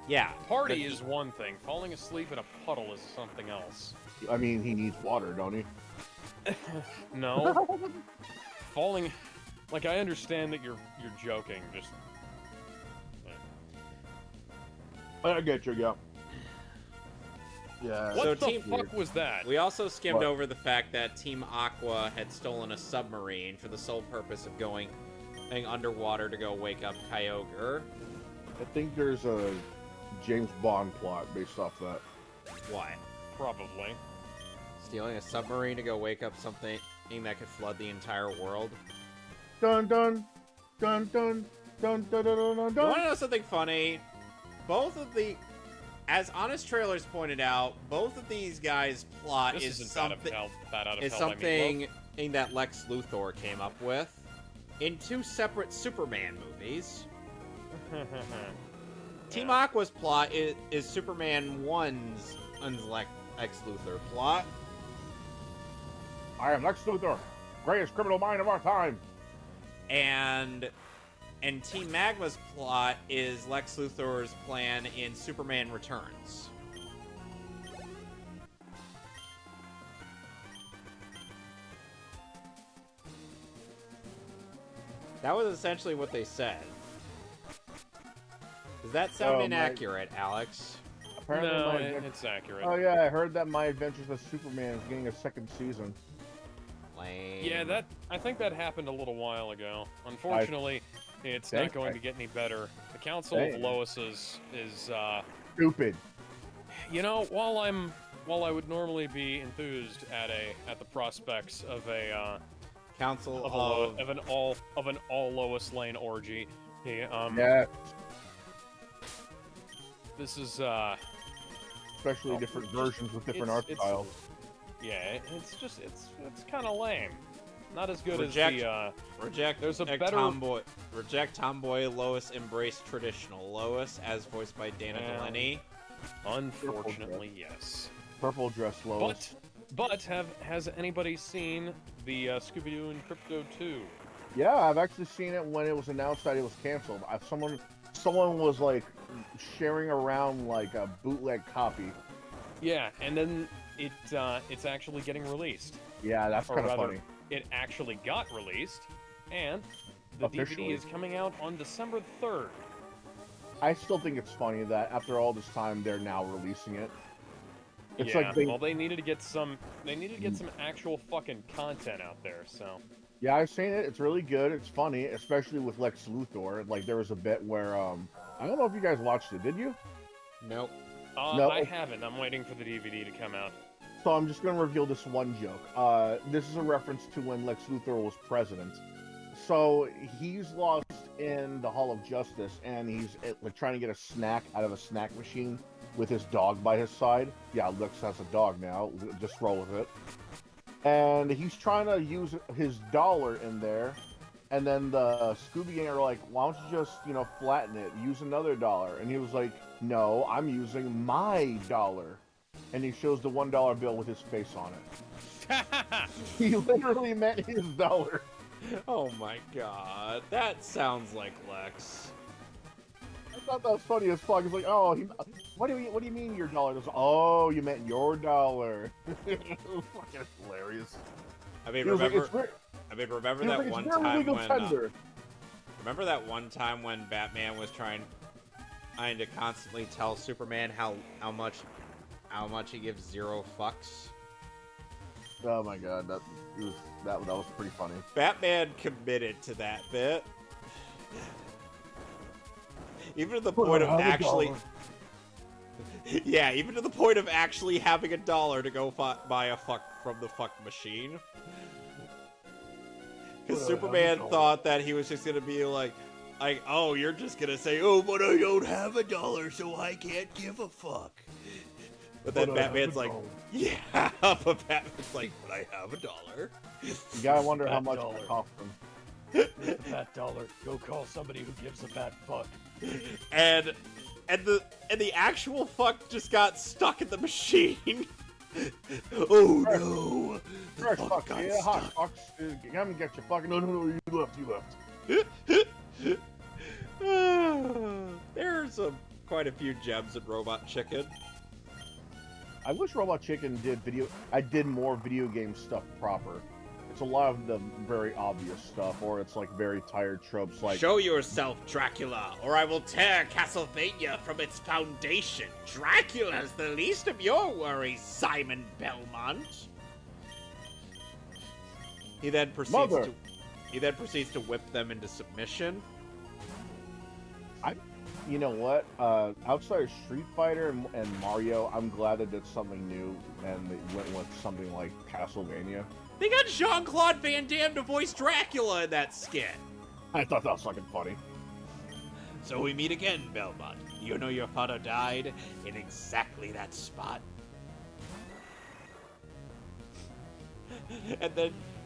Yeah. Party is one thing. Falling asleep in a puddle is something else. I mean, he needs water, don't he? No. Falling... Like, I understand that you're joking, just... I get you, yeah. Yeah. What So the fuck was that? We also skimmed What? over the fact that Team Aqua had stolen a submarine for the sole purpose of going underwater to go wake up Kyogre. I think there's a James Bond plot based off that. What? Probably. Stealing a submarine to go wake up something that could flood the entire world? Dun dun dun dun dun dun dun dun dun. You want to know something funny? Both of the... As Honest Trailers pointed out, both of these guys' plot This is isn't something... bad out of is hell by something Meatloaf. that Lex Luthor came up with in two separate Superman movies. Team Aqua's plot is Superman 1's Lex Luthor plot. I am Lex Luthor, greatest criminal mind of our time. And Team Magma's plot is Lex Luthor's plan in Superman Returns. That was essentially what they said. Does that sound inaccurate, Alex? Apparently No, it's accurate. Oh yeah, I heard that My Adventures with Superman is getting a second season. Lame. Yeah, I think that happened a little while ago. Unfortunately, it's not going to get any better. The Council of Loises is Stupid. you know, while I would normally be enthused at the prospects of Council of an all Lois Lane orgy, Yeah. This is especially different versions with different art styles. Yeah, it's just it's kind of lame. Not as good as Reject. There's a better tomboy. Reject tomboy. Lois embrace traditional. Lois, as voiced by Dana Delaney. Unfortunately, yes. Purple dress Lois. But has anybody seen the Scooby-Doo and Crypto 2? Yeah, I've actually seen it when it was announced that it was canceled. Someone was like sharing around like a bootleg copy. Yeah, and then it's actually getting released. Yeah, that's kind of funny. It actually got released, and the DVD is coming out on December 3rd. I still think it's funny that after all this time, they're now releasing it. It's like they needed to get some actual fucking content out there. So yeah, I've seen it. It's really good. It's funny, especially with Lex Luthor. Like there was a bit where I don't know if you guys watched it. Did you? Nope. No, I haven't. I'm waiting for the DVD to come out. So I'm just going to reveal this one joke. This is a reference to when Lex Luthor was president. So he's lost in the Hall of Justice, and he's like trying to get a snack out of a snack machine with his dog by his side. Yeah, Lex has a dog now. Just roll with it. And he's trying to use his dollar in there. And then the Scooby Gang are like, why don't you just, flatten it, use another dollar? And he was like, no, I'm using my dollar. And he shows the $1 bill with his face on it. He literally meant his dollar. Oh my god, that sounds like Lex. I thought that was funny as fuck. It's like, oh, what do you mean your dollar? Goes, oh, you meant your dollar. It was fucking hilarious. I mean, remember that one time when remember that one time when Batman was trying to constantly tell Superman how much he gives zero fucks. Oh my god, that was pretty funny. Batman committed to that bit. Even to the point of actually... Yeah, even to the point of actually having $1 to go buy a fuck from the fuck machine. Because Superman thought that he was just gonna be like, oh, you're just gonna say, oh, but I don't have $1, so I can't give a fuck. But then Batman's like, yeah, but Batman's like, but I have $1. You gotta wonder how much it cost him. Here's the bat dollar. Go call somebody who gives a bat fuck. And the actual fuck just got stuck in the machine. Oh no! Fresh fuck, yeah, hot fucks. Come and get your fucking. No, you left. There's quite a few gems in Robot Chicken. I wish Robot Chicken did more video game stuff proper. It's a lot of the very obvious stuff, or it's like very tired tropes like... Show yourself, Dracula, or I will tear Castlevania from its foundation. Dracula's the least of your worries, Simon Belmont. He then proceeds to whip them into submission. You know what? Outside of Street Fighter and Mario, I'm glad they did something new and they went with something like Castlevania. They got Jean-Claude Van Damme to voice Dracula in that skit. I thought that was fucking funny. So we meet again, Belmont. You know your father died in exactly that spot.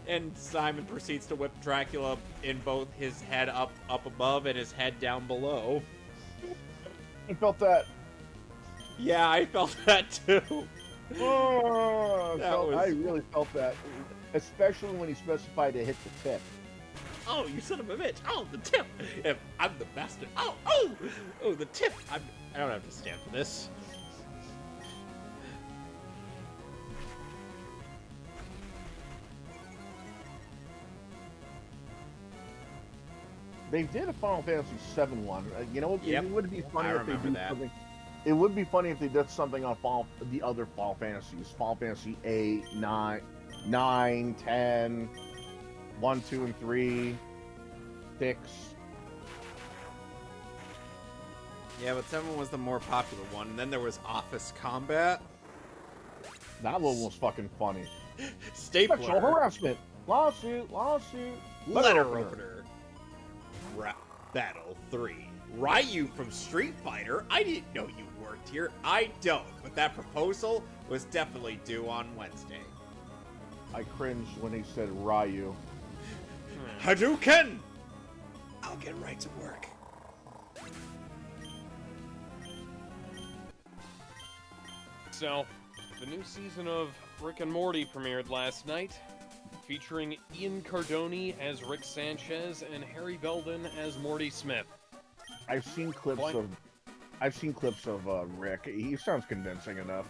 And Simon proceeds to whip Dracula in both his head up above and his head down below. I felt that. Yeah, I felt that too. I really felt that. Especially when he specified to hit the tip. Oh, you son of a bitch. Oh, the tip. If I'm the bastard. Oh, the tip. I don't have to stand for this. They did a Final Fantasy VII one. You know, yep. It would be funny if they did something. It would be funny if they did something on the other Final Fantasies. Final Fantasy 8, 9, 10, 1, 2, and 3, 6. Yeah, but 7 was the more popular one. And then there was Office Combat. That one was fucking funny. Stapler. Sexual harassment. Lawsuit. Letter opener. Battle 3. Ryu from Street Fighter? I didn't know you worked here. I don't, but that proposal was definitely due on Wednesday. I cringed when he said Ryu. Hadouken! I'll get right to work. So, the new season of Rick and Morty premiered last night, featuring Ian Cardone as Rick Sanchez and Harry Belden as Morty Smith. I've seen clips of Rick. He sounds convincing enough.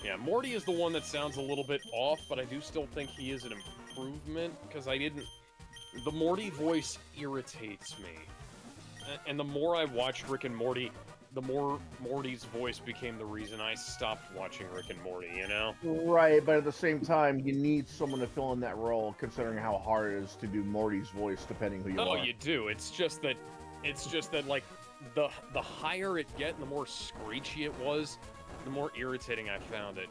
Yeah, Morty is the one that sounds a little bit off, but I do still think he is an improvement, because the Morty voice irritates me. And the more I watched Rick and Morty, the more Morty's voice became the reason I stopped watching Rick and Morty, you know? Right, but at the same time, you need someone to fill in that role, considering how hard it is to do Morty's voice, depending who you are. Oh, you do. It's just that, like, the higher it get, the more screechy it was, the more irritating I found it.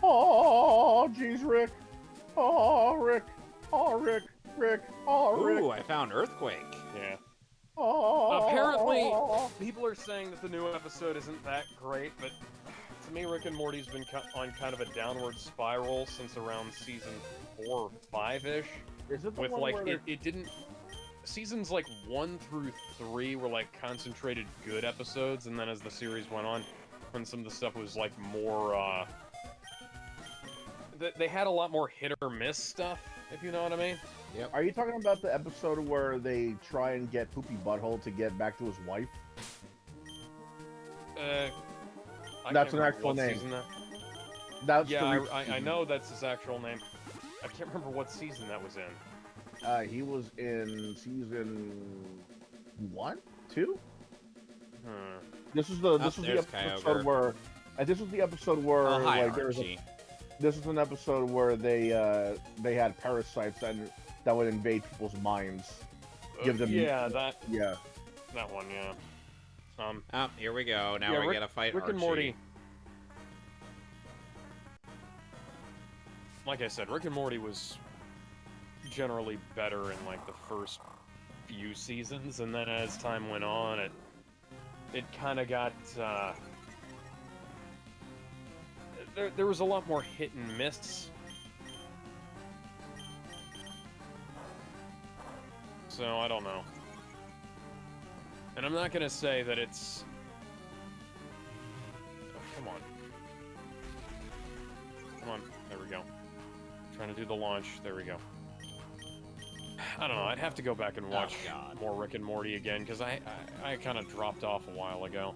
Oh, jeez, Rick. Oh, Rick. Oh, Rick. Rick. Oh, Rick. Ooh, I found Earthquake. Yeah. Oh. Apparently, people are saying that the new episode isn't that great, but to me, Rick and Morty's been on kind of a downward spiral since around season 4 or 5-ish. Is it the with, one like, where it didn't... Seasons, like, 1 through 3 were, like, concentrated good episodes, and then as the series went on, when some of the stuff was, like, more, They had a lot more hit-or-miss stuff, if you know what I mean. Yep. Are you talking about the episode where they try and get Poopy Butthole to get back to his wife? That's an actual name. That's yeah, I know that's his actual name. I can't remember what season that was in. He was in season 1, 2. This is the episode Kyogre. where this was the episode where hi, like there was Archie. this is an episode where they had parasites that would invade people's minds. Give them that one, yeah. Oh, here we go. Now we gotta fight Rick Archie. and Morty. Like I said, Rick and Morty was generally better in like the first few seasons, and then as time went on, it kind of got there was a lot more hit and miss. So I don't know. And I'm not gonna say that it's... Oh, come on. Come on. There we go. Trying to do the launch. There we go. I don't know. I'd have to go back and watch more Rick and Morty again, because I kind of dropped off a while ago.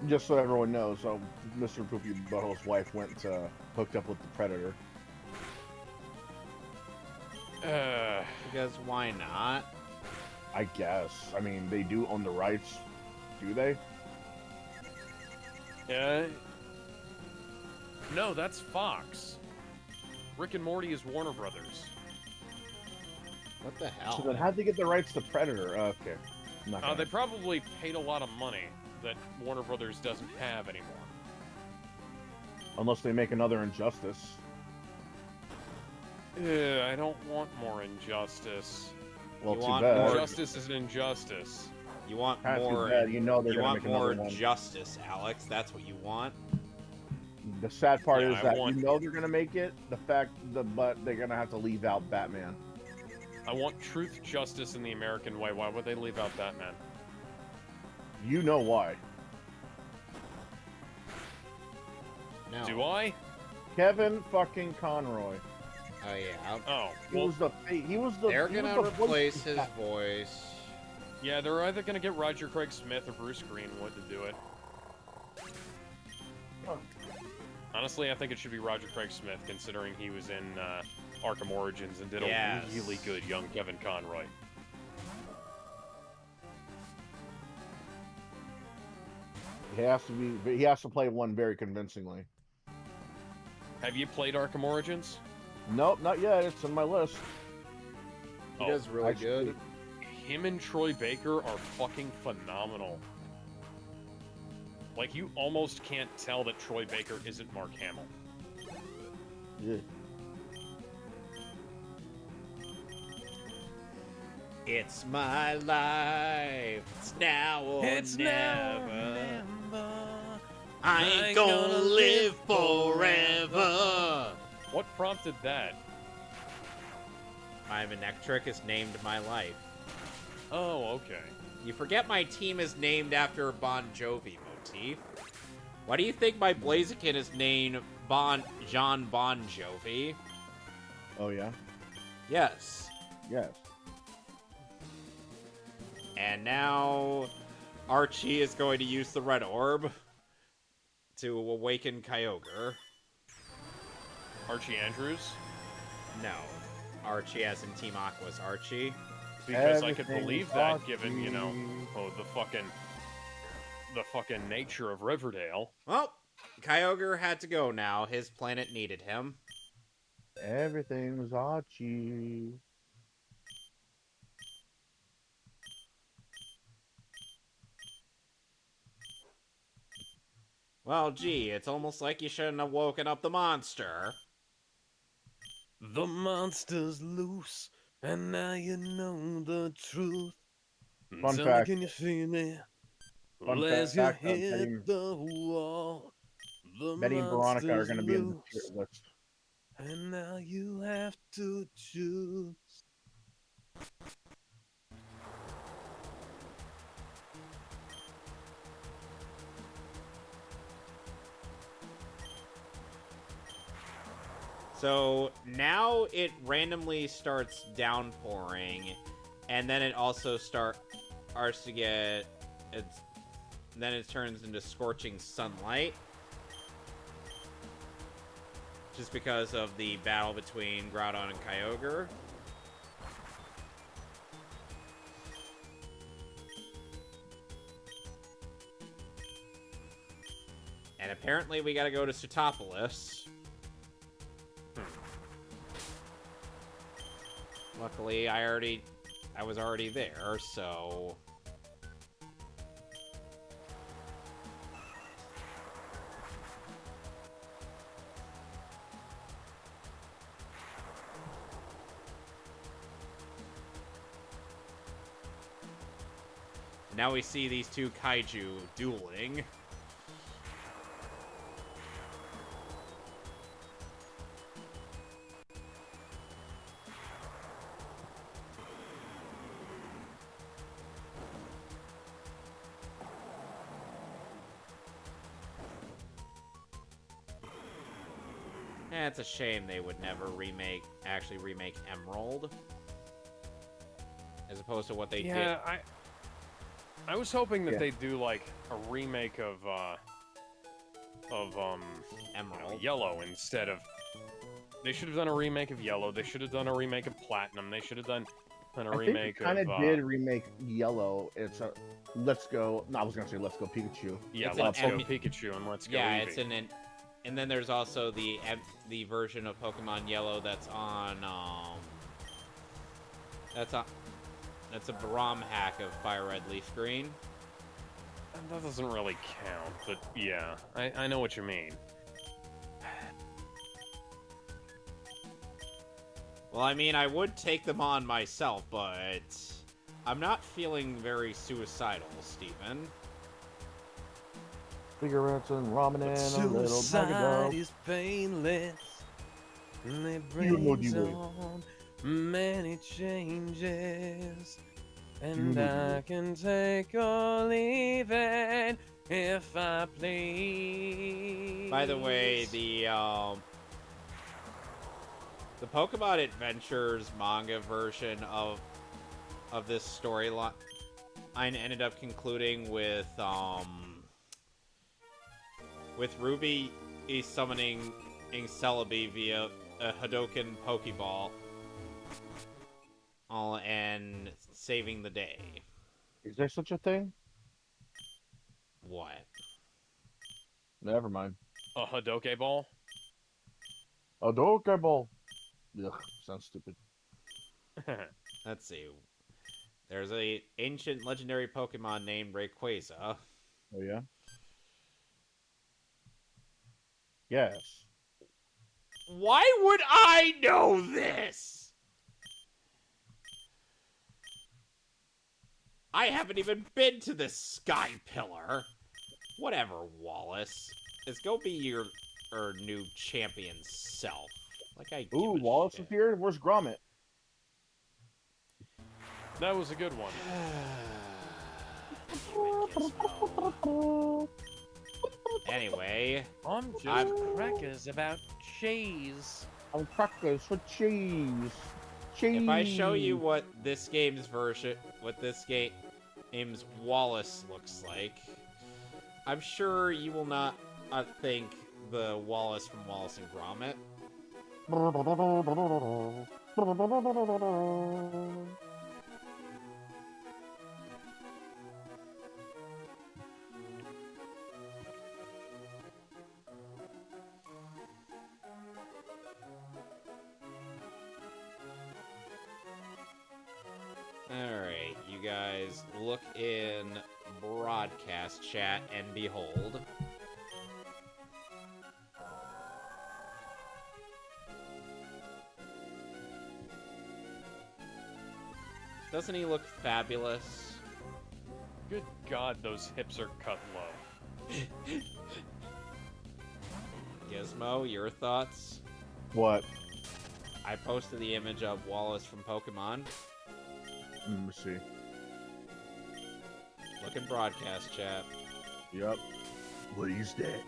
Just so everyone knows, so Mr. Poopy Butthole's wife went hooked up with the Predator. Because why not? I guess. I mean, they do own the rights, do they? No, that's Fox. Rick and Morty is Warner Brothers. What the hell? So then how'd they get the rights to Predator? Okay. They probably paid a lot of money that Warner Brothers doesn't have anymore. Unless they make another Injustice. I don't want more Injustice. Well, You too want bad. more- Injustice is an injustice. You want Kinda too more? bad. You know they're you gonna want make another more one. justice, Alex. That's what you want. The sad part Yeah, is I that want- you know they're gonna make it. But they're gonna have to leave out Batman. I want truth, justice, in the American way. Why would they leave out Batman? You know why? No. Do I? Kevin fucking Conroy. Oh yeah. Oh, He well, was the. They're he was gonna the voice replace of his Batman. voice. yeah, they're either gonna get Roger Craig Smith or Bruce Greenwood to do it. Honestly, I think it should be Roger Craig Smith, considering he was in Arkham Origins and did Yes. a really good young Kevin Conroy. He has to be. He has to play one very convincingly. Have you played Arkham Origins? Nope, not yet. It's on my list. He Oh, does really actually- good. Him and Troy Baker are fucking phenomenal. Like, you almost can't tell that Troy Baker isn't Mark Hamill. Yeah. It's my life. It's now or never. I ain't gonna live forever. What prompted that? My Manectric is named my life. Oh, okay. You forget my team is named after a Bon Jovi motif. Why do you think my Blaziken is named John Bon Jovi? Oh, yeah? Yes. Yes. And now Archie is going to use the red orb to awaken Kyogre. Archie Andrews? No. Archie as in Team Aqua's Archie. Because I could believe that, given, you know, the fucking nature of Riverdale. Well, Kyogre had to go now. His planet needed him. Everything's Archie. Well, gee, it's almost like you shouldn't have woken up the monster. The monster's loose, and now you know the truth. Fun Tell fact. me, can you feel it? Fun As you fact, hit the wall, the Betty and Veronica are monster's going to be in the loose, tier list. and now you have to choose. So now it randomly starts downpouring, and then it also starts to get then it turns into scorching sunlight, just because of the battle between Groudon and Kyogre. And apparently we gotta go to Sutopolis. Luckily, I was already there, so... Now we see these two kaiju dueling. It's a shame they would never actually remake Emerald, as opposed to what they did. Yeah, I was hoping that they'd do like a remake of Emerald. Yellow instead of. They should have done a remake of Yellow. They should have done a remake of Platinum. They should have done a remake of. I think did remake Yellow. It's a Let's Go. No, I was gonna say Let's Go Pikachu. Yeah, It's Let's Go Pikachu and Let's Go Yeah, Eevee. it's and then there's also the version of Pokemon Yellow that's on that's a Baram hack of Fire Red Leaf Green. That doesn't really count, but yeah, I know what you mean. Well, I mean, I would take them on myself, but I'm not feeling very suicidal, Stephen. Cigarettes and ramen and a little Suicide is painless, and it brings on many changes, and I can take or leave it if I please. By the way, the Pokemon Adventures manga version of this storyline ended up concluding with Ruby summoning Celebi via a Hadoken Pokeball, and saving the day. Is there such a thing? What? Never mind. A Hadoke Ball? A Dokeball. Ugh, sounds stupid. Let's see. There's a ancient legendary Pokemon named Rayquaza. Oh yeah? Yes. Why would I know this? I haven't even been to this sky pillar. Whatever, Wallace. Let's go be your new champion self. Like I give Ooh, a Wallace shit. is here. Where's Gromit? That was a good one. Anyway, I'm just crackers about cheese. I'm crackers for cheese. Cheese. if I show you what this game's Wallace looks like, I'm sure you will not think the Wallace from Wallace and Gromit. Alright, you guys look in broadcast chat and behold. Doesn't he look fabulous? Good God, those hips are cut low. Gizmo, your thoughts? What? I posted the image of Wallace from Pokemon. Let me see. Look in broadcast chat. Yep. What is that?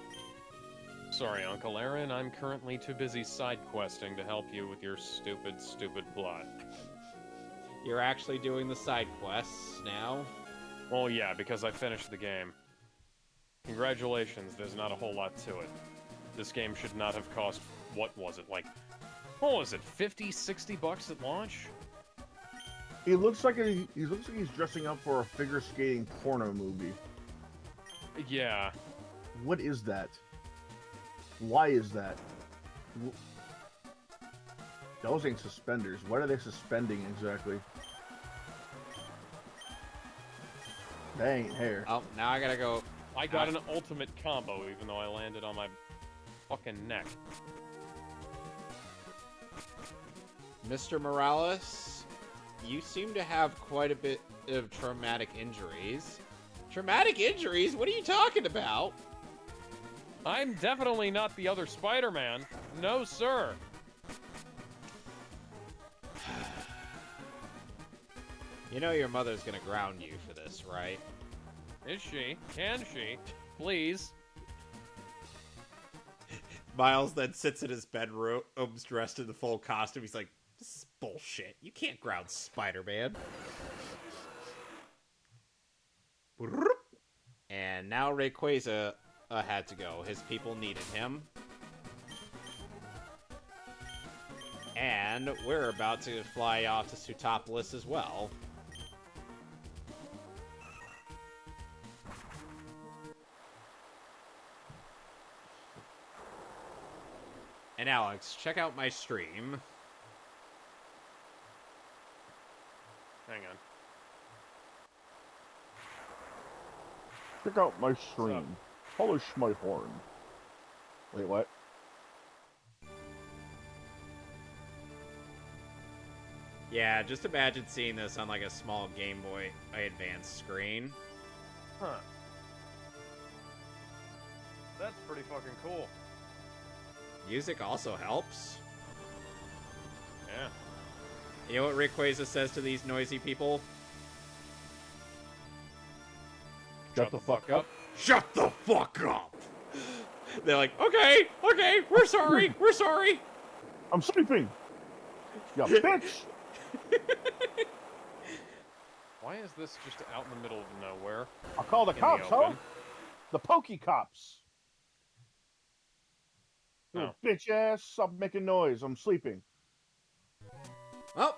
Sorry, Uncle Aaron, I'm currently too busy side questing to help you with your stupid, stupid plot. You're actually doing the side quests now? Well, yeah, because I finished the game. Congratulations, there's not a whole lot to it. This game should not have cost, what was it, like, what was it, 50, 60 bucks at launch? He looks like he's dressing up for a figure skating porno movie. Yeah. What is that? Why is that? Those ain't suspenders. What are they suspending exactly? That ain't hair. Oh, now I gotta go. I got an ultimate combo, even though I landed on my fucking neck. Mr. Morales, you seem to have quite a bit of traumatic injuries. Traumatic injuries? What are you talking about? I'm definitely not the other Spider-Man. No, sir. You know your mother's gonna ground you for this, right? Is she? Can she? Please. Miles then sits in his bedroom, dressed in the full costume. He's like, this is bullshit. You can't ground Spider-Man. And now Rayquaza had to go. His people needed him. And we're about to fly off to Sutopolis as well. And Alex, check out my stream. Hang on. Check out my stream. Polish my horn. Wait, what? Yeah, just imagine seeing this on like a small Game Boy Advance screen. Huh. That's pretty fucking cool. Music also helps. Yeah. You know what Rayquaza says to these noisy people? Shut the fuck up. Shut the fuck up! They're like, okay, we're sorry, we're sorry. I'm sleeping. You bitch. Why is this just out in the middle of nowhere? I'll call the cops, huh? The pokey cops. Oh. Bitch ass, stop making noise. I'm sleeping. Well,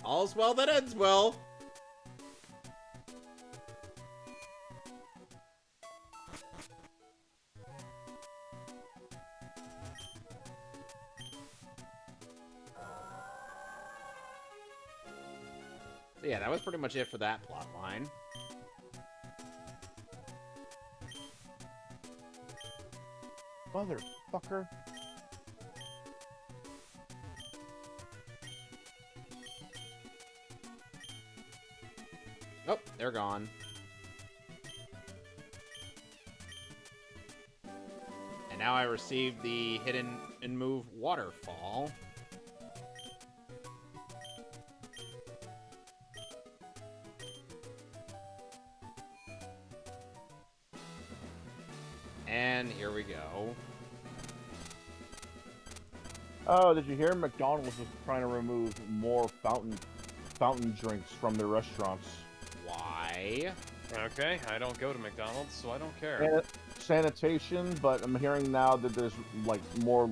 all's well that ends well. So yeah, that was pretty much it for that plot line. Motherfucker. Oh, they're gone. And now I received the hidden and move waterfall. And here we go. Oh, did you hear? McDonald's is trying to remove more fountain drinks from their restaurants. Why? Okay, I don't go to McDonald's, so I don't care. Sanitation, but I'm hearing now that there's like more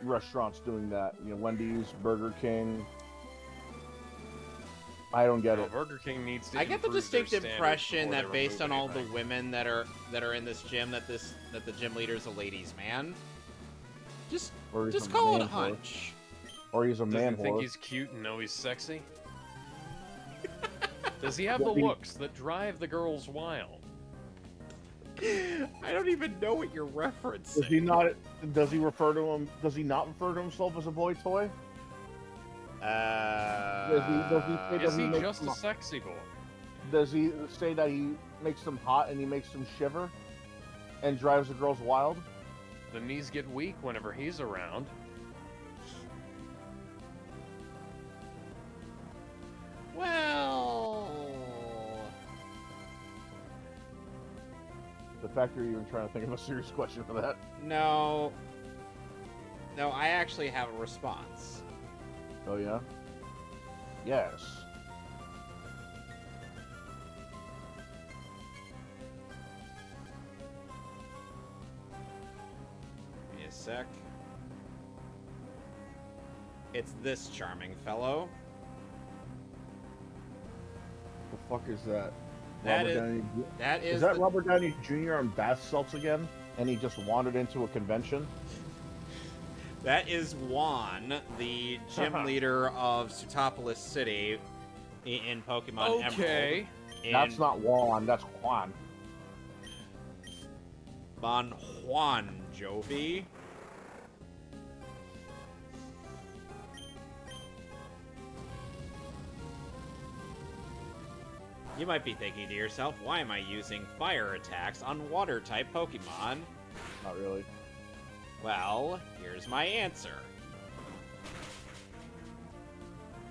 restaurants doing that. You know, Wendy's, Burger King. I don't get it. Burger King needs to. I get the distinct impression that based on all the women that are in this gym, that the gym leader's a ladies' man. Just call it a hunch. Or he's a man. Does he think he's cute and know he's sexy? Does he have the looks that drive the girls wild? I don't even know what you're referencing. Does he not? Does he refer to him? Does he not refer to himself as a boy toy? Is he just a sexy boy? Does he say that he makes them hot and he makes them shiver, and drives the girls wild? The knees get weak whenever he's around. Well, the fact you're even trying to think of a serious question for that. No, I actually have a response. Oh yeah? Yes. Give me a sec. It's this charming fellow. The fuck is that? Is that Robert Downey Jr. on bath salts again? And he just wandered into a convention? That is Juan, the gym leader of Sutopolis City in Pokemon Emerald. That's not Juan, that's Juan. Bon Juan Jovi. You might be thinking to yourself, why am I using fire attacks on water-type Pokemon? Not really. Well, here's my answer.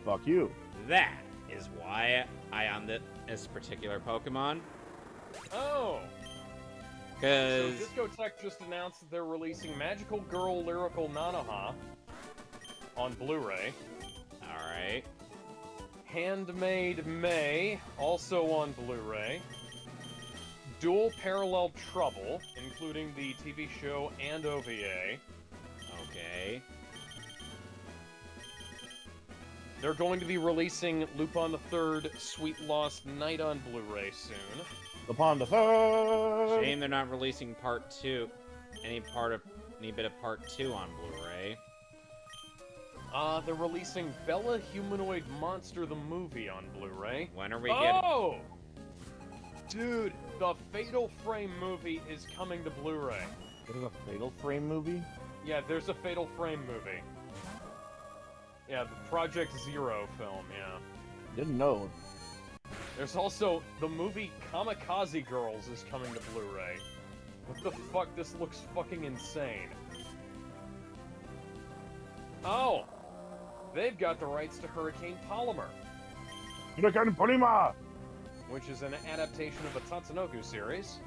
Fuck you. That is why I on this particular Pokemon. Oh! Because So Discotech just announced that they're releasing Magical Girl Lyrical Nanoha on Blu-ray. Alright. Handmade May, also on Blu-ray. Dual Parallel Trouble, including the TV show and OVA. Okay. They're going to be releasing Lupin the Third Sweet Lost Night on Blu-ray soon. Upon the third! Shame they're not releasing part 2, any bit of part 2 on Blu-ray. They're releasing Bella Humanoid Monster the Movie on Blu-ray. When are we getting... Oh! Dude, the Fatal Frame movie is coming to Blu-ray. There's a Fatal Frame movie? Yeah, there's a Fatal Frame movie. Yeah, the Project Zero film, yeah. Didn't know. There's also the movie Kamikaze Girls is coming to Blu-ray. What the fuck? This looks fucking insane. Oh! They've got the rights to Hurricane Polymer, Hurricane Polymer! which is an adaptation of a Tatsunoko series.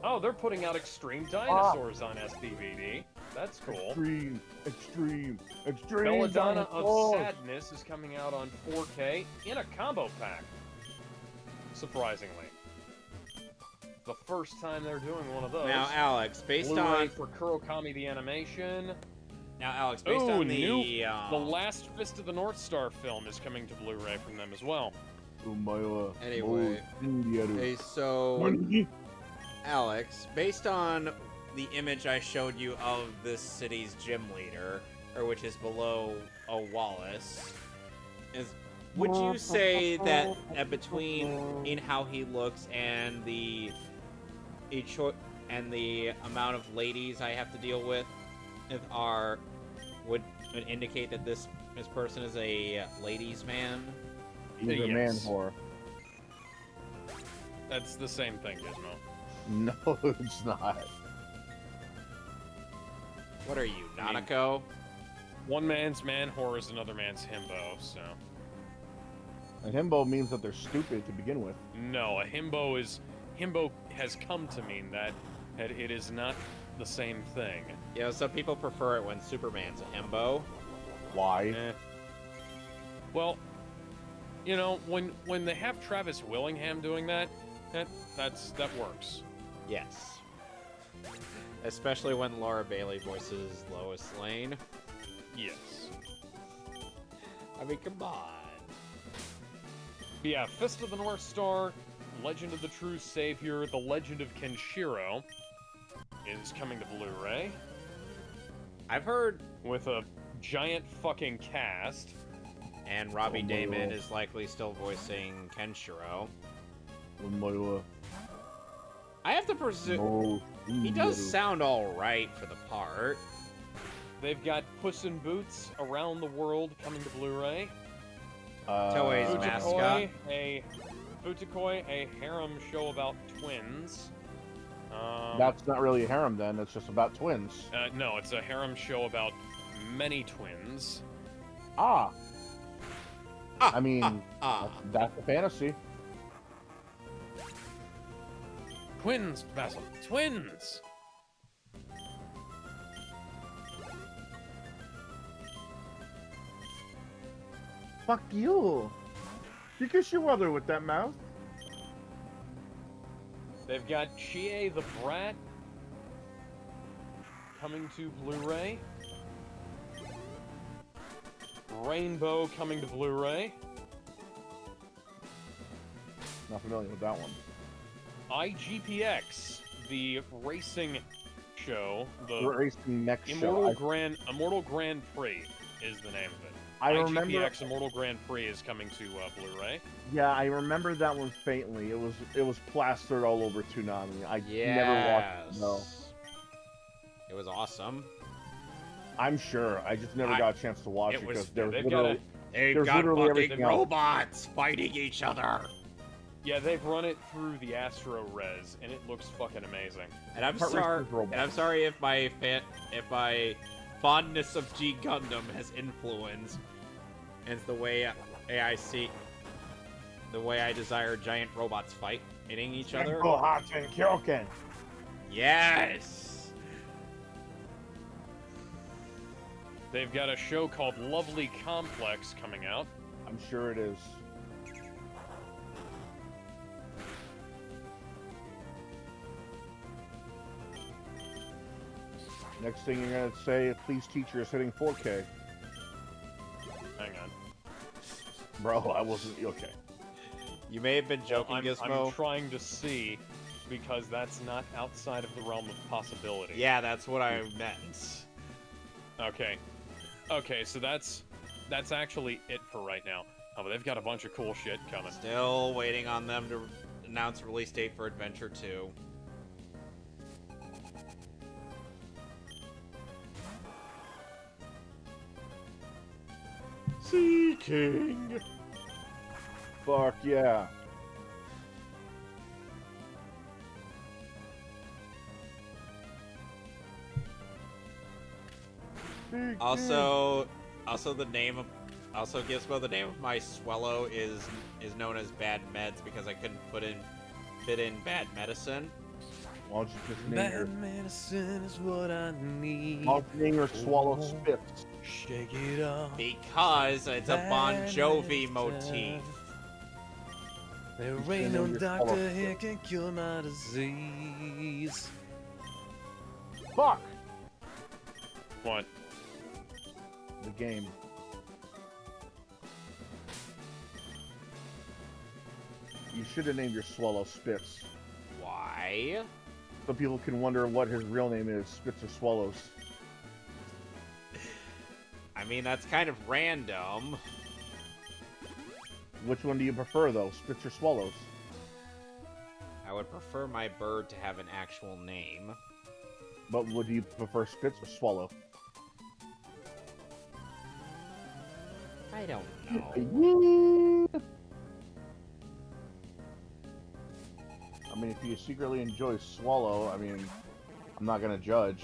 Oh, they're putting out Extreme Dinosaurs on SDVD. That's cool. Extreme Belladonna of Dinosaurs. Sadness is coming out on 4K in a combo pack. Surprisingly. The first time they're doing one of those. Now, Alex, based Blu-ray on... for Kurokami the animation. Now, Alex, based on the... The last Fist of the North Star film is coming to Blu-ray from them as well. Anyway. Okay, so... Alex, based on the image I showed you of this city's gym leader, or which is below a Wallace, would you say that between in how he looks and the amount of ladies I have to deal with would indicate that this This person is a ladies' man. He's a man whore. That's the same thing, Gizmo. No, it's not. What are you, Nanako? One man's man whore is another man's himbo, so... A himbo means that they're stupid to begin with. No, a himbo is... Himbo has come to mean that it is not the same thing. Yeah, some people prefer it when Superman's a himbo. Why? Well, you know, when they have Travis Willingham doing that works. Yes. Especially when Laura Bailey voices Lois Lane. Yes. I mean, come on. But yeah, Fist of the North Star, Legend of the True Savior, The Legend of Kenshiro is coming to Blu-ray. I've heard... With a giant fucking cast. And Robbie Damon is likely still voicing Kenshiro. I have to presume... He does sound alright for the part. They've got Puss in Boots Around the World coming to Blu-ray. Toei's mascot. Futakoi, a harem show about twins. That's not really a harem then, it's just about twins. No, it's a harem show about many twins. I mean, that's a fantasy. Twins, Basil. Twins! Fuck you. You kiss your mother with that mouth. They've got Chie the Brat coming to Blu-ray. Rainbow coming to Blu-ray. Not familiar with that one. IGPX, the racing show, the racing next Immortal Grand Prix is the name of it. I remember IGPX Immortal Grand Prix is coming to Blu-ray. Yeah, I remember that one faintly. It was plastered all over Toonami. I never watched it. No. It was awesome. I'm sure. I just never got a chance to watch it because there's literally fucking robots fighting each other. Yeah, they've run it through the Astro Res, and it looks fucking amazing. And I'm sorry if my fondness of G Gundam has influenced, and it's the way I desire giant robots fighting each other. Yes. They've got a show called Lovely Complex coming out. I'm sure it is. Next thing you're gonna say, please teacher is hitting 4K. Hang on. Bro, I wasn't okay. You may have been joking, Gizmo. I'm trying to see, because that's not outside of the realm of possibility. Yeah, that's what I meant. Okay. Okay, so that's actually it for right now. Oh, but they've got a bunch of cool shit coming. Still waiting on them to announce release date for Adventure 2. Sea King! Fuck yeah. Also the name of Gizmo, the name of my swallow is known as Bad Meds because I couldn't fit in Bad Medicine. Why don't you just name Bad medicine is what I need. I'll name your swallow Spits. Shake it off. Because it's a Bon Jovi motif. There ain't no doctor here can cure my disease. Fuck! What? The game. You should have named your swallow Spits. Why? So people can wonder what his real name is, Spits or Swallows. I mean, that's kind of random. Which one do you prefer, though, Spits or Swallows? I would prefer my bird to have an actual name. But would you prefer Spits or Swallow? I don't know. I mean, if you secretly enjoy Swallow, I mean, I'm not gonna judge.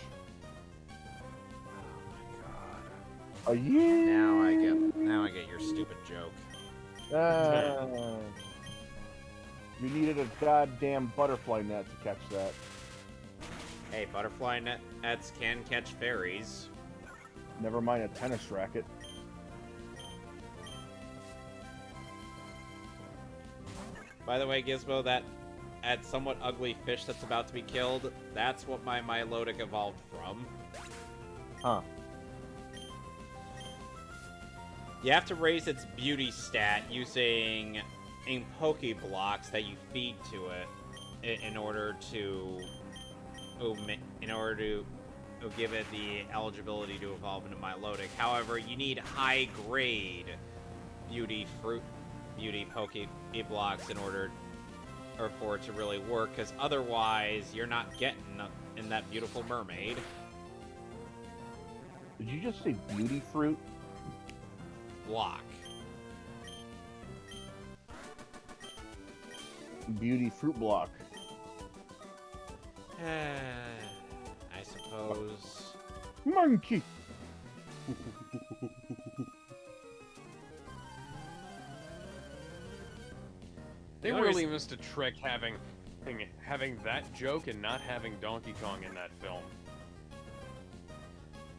Oh yeah. Now I get your stupid joke. You needed a goddamn butterfly net to catch that. Hey, butterfly nets can catch fairies. Never mind a tennis racket. By the way, Gizmo, that somewhat ugly fish that's about to be killed, that's what my Milotic evolved from. Huh. You have to raise its beauty stat using Pokeblocks that you feed to it in order to give it the eligibility to evolve into Milotic. However, you need high-grade beauty Pokeblocks in order for it to really work, because otherwise you're not getting in that beautiful mermaid. Did you just say beauty fruit? Block. Beauty fruit block. I suppose. Monkey! They really missed a trick having that joke and not having Donkey Kong in that film.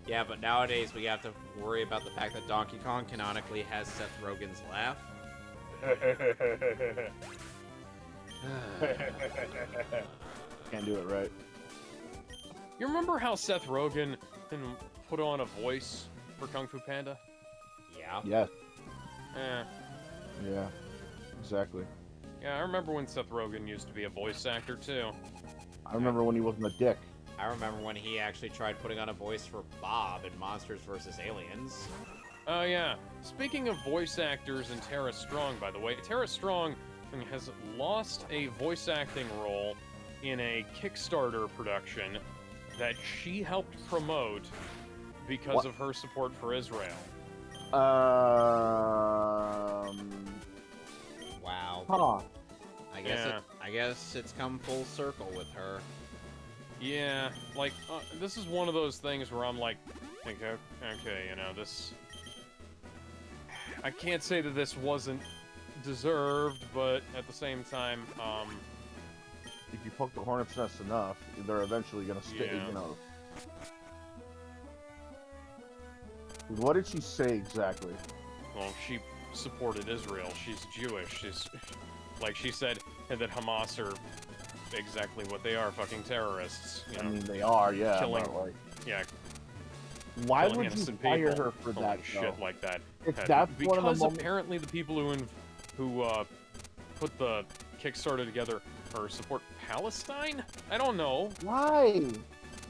Yeah, but nowadays we have to worry about the fact that Donkey Kong canonically has Seth Rogen's laugh. Can't do it right. You remember how Seth Rogen put on a voice for Kung Fu Panda? Yeah. Yes. Eh. Yeah. Exactly. Yeah, I remember when Seth Rogen used to be a voice actor, too. I remember when he wasn't a dick. I remember when he actually tried putting on a voice for Bob in Monsters vs. Aliens. Oh, yeah. Speaking of voice actors and Tara Strong, by the way, Tara Strong has lost a voice acting role in a Kickstarter production that she helped promote because of her support for Israel. Wow. Huh. I guess it's come full circle with her. Yeah, like, this is one of those things where I'm like, okay, you know, this... I can't say that this wasn't deserved, but at the same time, If you poke the hornet's nest enough, they're eventually gonna stick, Yeah. you know. What did she say exactly? well, she supported Israel. She's Jewish. She's... Like, she said that Hamas are exactly what they are, fucking terrorists. You know? I mean, they are, yeah. Killing, but, like, yeah. why killing would you innocent fire people, her for pulling that? shit Though? like that. If that's because one of the moments... apparently the people who put the Kickstarter together or support Palestine? I don't know. Why?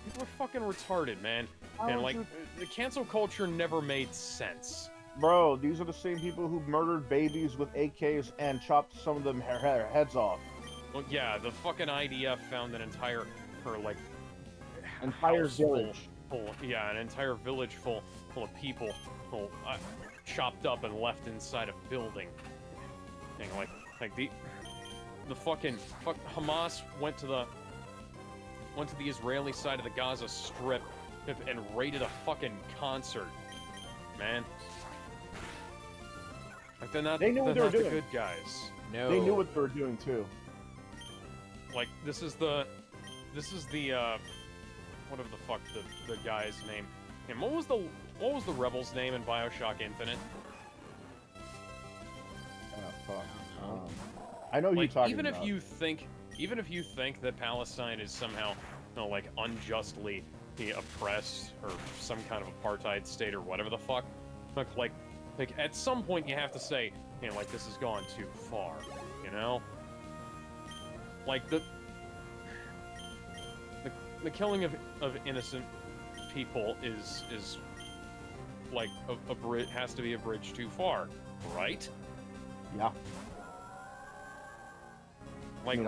People are fucking retarded, man. And like, the cancel culture never made sense. Bro, these are the same people who murdered babies with AKs and chopped some of them their heads off. Well, yeah, the fucking IDF found an entire house village. An entire village full of people chopped up and left inside a building. And like the Hamas went to the Israeli side of the Gaza Strip and raided a fucking concert, man. Like they're not the good guys. No. They knew what they were doing too. Like this is the whatever the fuck the guy's name. And what was the rebel's name in BioShock Infinite? Oh fuck. I know who you're talking even about. Even if you think that Palestine is somehow, like unjustly oppressed or some kind of apartheid state or whatever the fuck, like at some point you have to say, like this has gone too far, you know? Like the killing of innocent people is like a bridge, has to be a bridge too far, right? Yeah. Like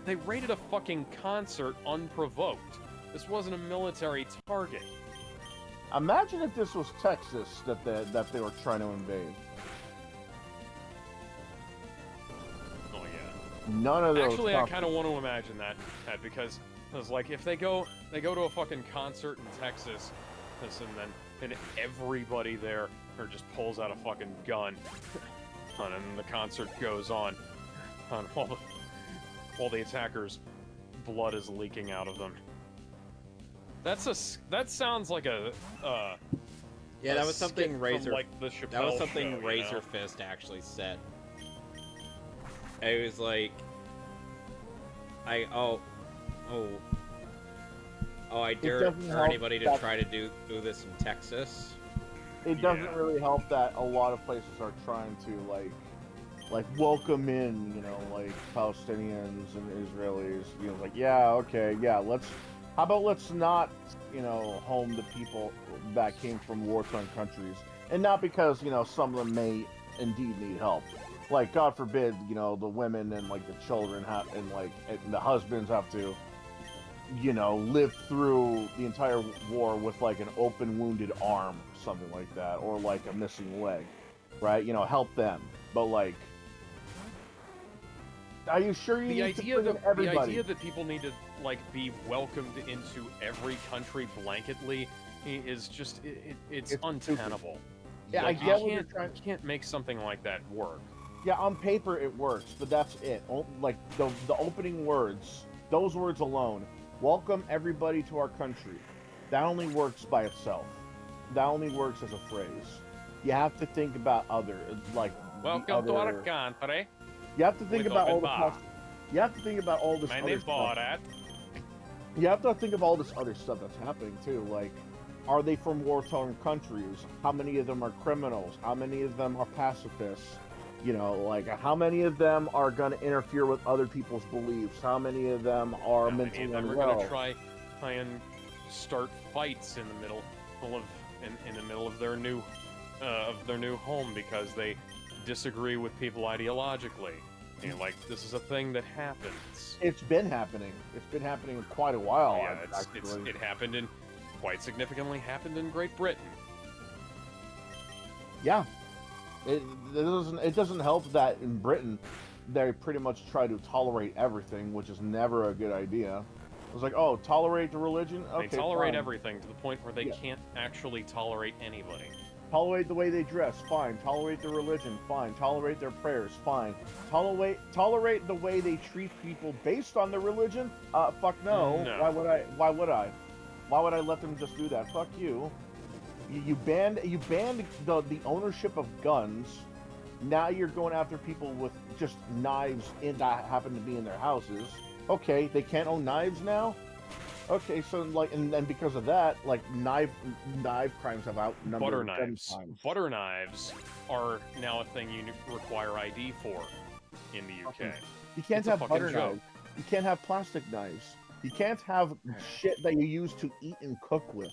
they raided a fucking concert unprovoked. This wasn't a military target. Imagine if this was Texas that they were trying to invade. Oh yeah. None of those. Actually, I kind of want to imagine that because like if they go to a fucking concert in Texas, and everybody there just pulls out a fucking gun, and then the concert goes on while the attackers' blood is leaking out of them. That sounds like a yeah, that was something Razor. Like the Chappelle that was something show, Razor you know? Fist actually said. It was like, I dare anybody to try to do this in Texas. It doesn't really help that a lot of places are trying to like welcome in, you know, like Palestinians and Israelis. You know, like how about let's not, you know, home the people that came from war-torn countries, and not because, you know, some of them may indeed need help. Like, God forbid, you know, the women and like the children and the husbands have to, you know, live through the entire war with like an open wounded arm, something like that, or like a missing leg, right? You know, help them. But like, are you sure you need to bring in everybody? The idea that people need to like be welcomed into every country blanketly is just it's untenable. Yeah, like, I get you can't make something like that work. Yeah, on paper it works, but that's it. Like the opening words, those words alone, welcome everybody to our country. That only works by itself. That only works as a phrase. You have to think about Welcome to our country. You have to think about all the. You have to think about all this other stuff. You have to think of all this other stuff that's happening too. Like, are they from war-torn countries? How many of them are criminals? How many of them are pacifists? You know, like how many of them are going to interfere with other people's beliefs? How many of them are mentally unwell? How many of them are going to try and start fights in the middle of their new home because they disagree with people ideologically? You know, like, this is a thing that happens. It's been happening. It's been happening quite a while. Oh, yeah, it happened quite significantly happened in Great Britain. Yeah. It doesn't help that in Britain they pretty much try to tolerate everything, which is never a good idea. It was like, oh, tolerate the religion? Okay, they tolerate fine. Everything to the point where they can't actually tolerate anybody. Tolerate the way they dress, fine. Tolerate the religion, fine. Tolerate their prayers, fine. Tolerate the way they treat people based on their religion? Fuck no. No. Why would I let them just do that? Fuck you. You banned the ownership of guns. Now you're going after people with just knives that happen to be in their houses. Okay, they can't own knives now? Okay, so like, and because of that, like knife crimes have outnumbered butter gun knives. crimes. Butter knives are now a thing you require ID for in the UK. You can't have butter knives. You can't have plastic knives. You can't have shit that you use to eat and cook with.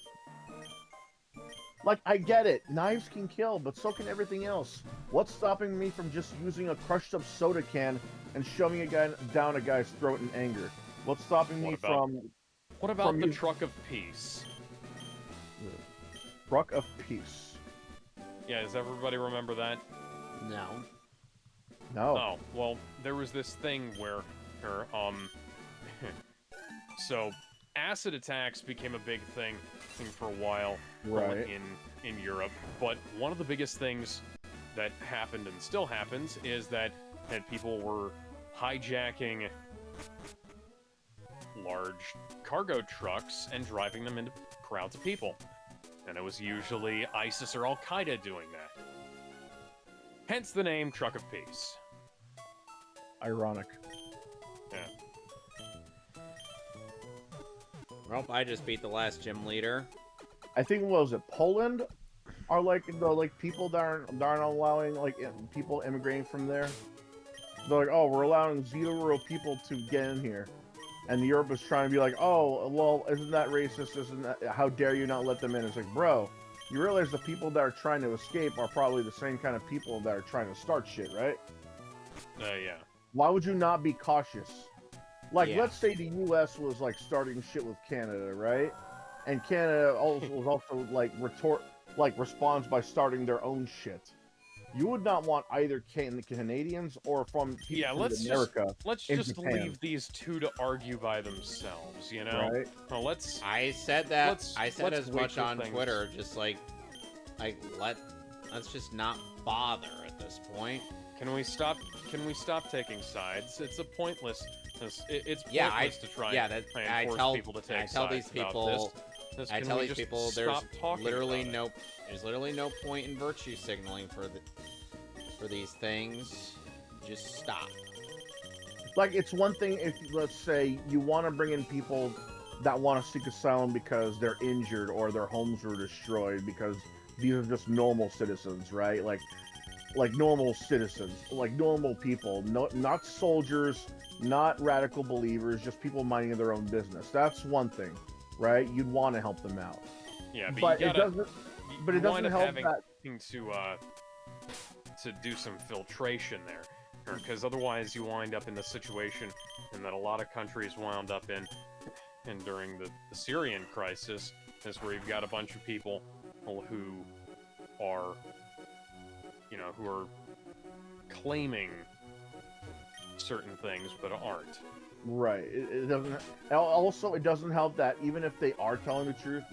Like, I get it. Knives can kill, but so can everything else. What's stopping me from just using a crushed up soda can and shoving a guy down a guy's throat in anger? What's stopping me from... What about the Truck of Peace? Truck of Peace. Yeah, does everybody remember that? No. No. Oh, well, there was this thing where so acid attacks became a big thing for a while in Europe, but one of the biggest things that happened and still happens is that people were hijacking large cargo trucks and driving them into crowds of people. And it was usually ISIS or Al-Qaeda doing that. Hence the name Truck of Peace. Ironic. Yeah. Well, I just beat the last gym leader. I think, what was it, Poland? Are like the people that aren't allowing like people immigrating from there. They're like, oh, we're allowing 0 people to get in here. And Europe is trying to be like, oh, well, isn't that racist? How dare you not let them in? It's like, bro, you realize the people that are trying to escape are probably the same kind of people that are trying to start shit, right? Yeah. Why would you not be cautious? Like, let's say the U.S. was, like, starting shit with Canada, right? and Canada also was also responds by starting their own shit. You would not want either Canadians or from people from America. Let's just leave these two to argue by themselves, you know? Right. Well, I said that. I said as much on Twitter. Just let's just not bother at this point. Can we stop taking sides? It's a pointless. It's pointless to try and force people to take sides. I tell these people there's literally no point in virtue signaling for these things. Just stop. Like, it's one thing if, let's say, you want to bring in people that want to seek asylum because they're injured or their homes were destroyed, because these are just normal citizens, right? Like normal citizens, like normal people, not soldiers, not radical believers, just people minding their own business. That's one thing, right? You'd want to help them out. Yeah, but it doesn't help that to do some filtration there, because otherwise you wind up in the situation and that a lot of countries wound up in, and during the Syrian crisis, is where you've got a bunch of people who are claiming certain things but aren't. Right. It doesn't. Also, it doesn't help that even if they are telling the truth,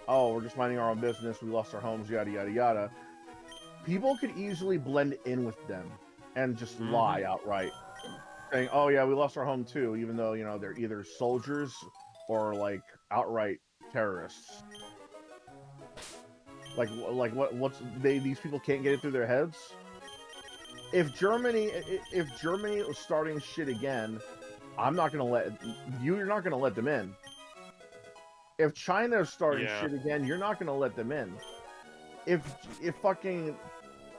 oh, we're just minding our own business, we lost our homes, yada yada yada. People could easily blend in with them and just lie outright, saying, "Oh yeah, we lost our home too," even though they're either soldiers or like outright terrorists. These people can't get it through their heads. If Germany was starting shit again, you're not gonna let them in. If China is starting shit again, you're not gonna let them in. If fucking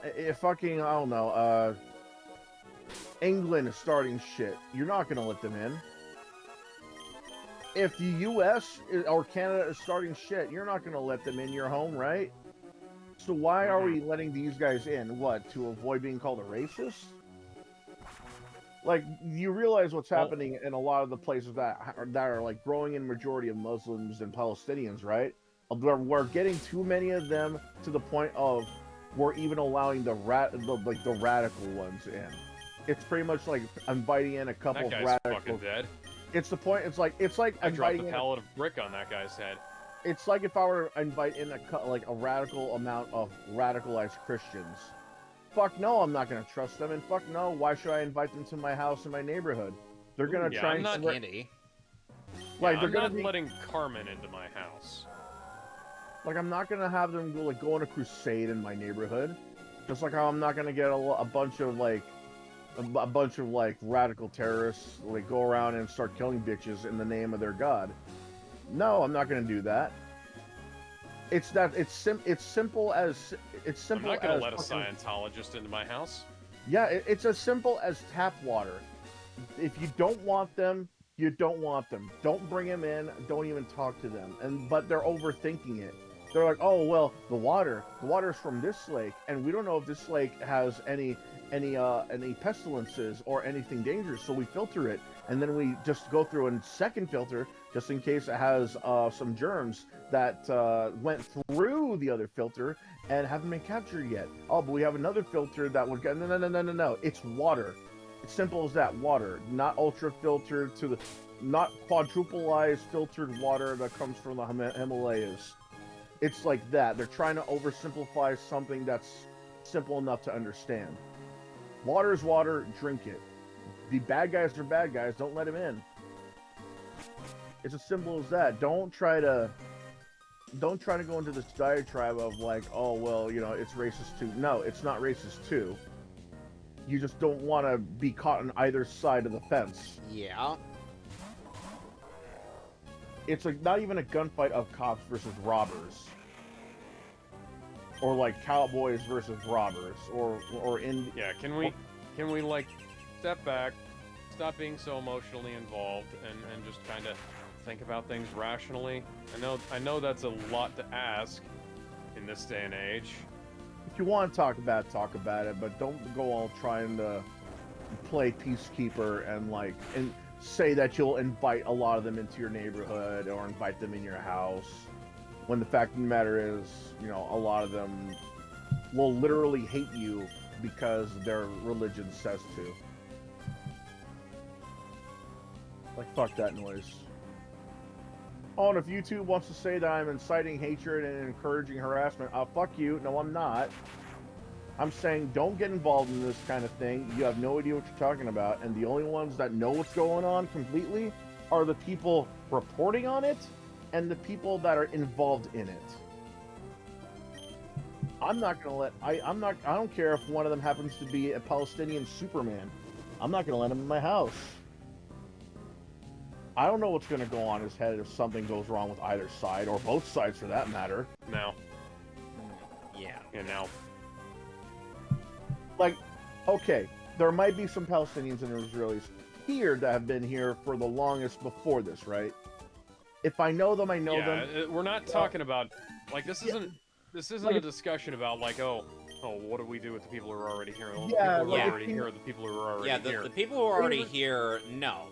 I don't know, England is starting shit, you're not gonna let them in. If the U.S. or Canada is starting shit, you're not gonna let them in your home, right? So why are we letting these guys in? What, to avoid being called a racist? Like, you realize what's happening in a lot of the places that are like growing in majority of Muslims and Palestinians, right? We're getting too many of them to the point of we're even allowing the radical ones in. It's pretty much like inviting in a couple of radicals. That guy's fucking dead. It's the point. It's like I dropped a pallet of brick on that guy's head. It's like if I were to invite in a radical amount of radicalized Christians. Fuck no, I'm not gonna trust them, and fuck no, why should I invite them to my house in my neighborhood? They're gonna try and candy. Like, I'm not letting Carmen into my house. Like, I'm not gonna have them go on a crusade in my neighborhood. Just like how I'm not gonna get a bunch of radical terrorists go around and start killing bitches in the name of their god. No, I'm not gonna do that. It's simple as I'm not gonna let a Scientologist into my house. Yeah, it's as simple as tap water. If you don't want them, you don't want them. Don't bring them in. Don't even talk to them. But they're overthinking it. They're like, oh well, the water's from this lake, and we don't know if this lake has any pestilences or anything dangerous, so we filter it, and then we just go through a second filter just in case it has some germs that went through the other filter and haven't been captured yet. Oh, but we have another filter that would get no. It's water. It's simple as that. Water, not ultra filtered not quadrupleized filtered water that comes from the Himalayas. It's like that. They're trying to oversimplify something that's simple enough to understand. Water is water, drink it. The bad guys are bad guys, don't let them in. It's as simple as that. Don't try to go into this diatribe of like, oh well, it's racist too. No, it's not racist too. You just don't want to be caught on either side of the fence. Yeah. It's like not even a gunfight of cops versus robbers. Or like cowboys versus robbers, or in. Yeah, can we like step back, stop being so emotionally involved, and just kind of think about things rationally? I know that's a lot to ask in this day and age. If you want to talk about it, but don't go all trying to play peacekeeper and say that you'll invite a lot of them into your neighborhood or invite them in your house, when the fact of the matter is, you know, a lot of them will literally hate you because their religion says to. Like, fuck that noise. Oh, and if YouTube wants to say that I'm inciting hatred and encouraging harassment, fuck you. No, I'm not. I'm saying don't get involved in this kind of thing. You have no idea what you're talking about, and the only ones that know what's going on completely are the people reporting on it and the people that are involved in it. I'm not gonna let I don't care if one of them happens to be a Palestinian Superman. I'm not gonna let him in my house. I don't know what's gonna go on his head if something goes wrong with either side, or both sides for that matter. No. Yeah. Yeah, no. Like, okay, there might be some Palestinians and Israelis here that have been here for the longest before this, right? If I know them, I know them. We're not talking about, like, this isn't like, a discussion about, like, oh, what do we do with the people who are already here? Well, yeah, the people who are already here are the people who are already here. Yeah, the people who are already here, no,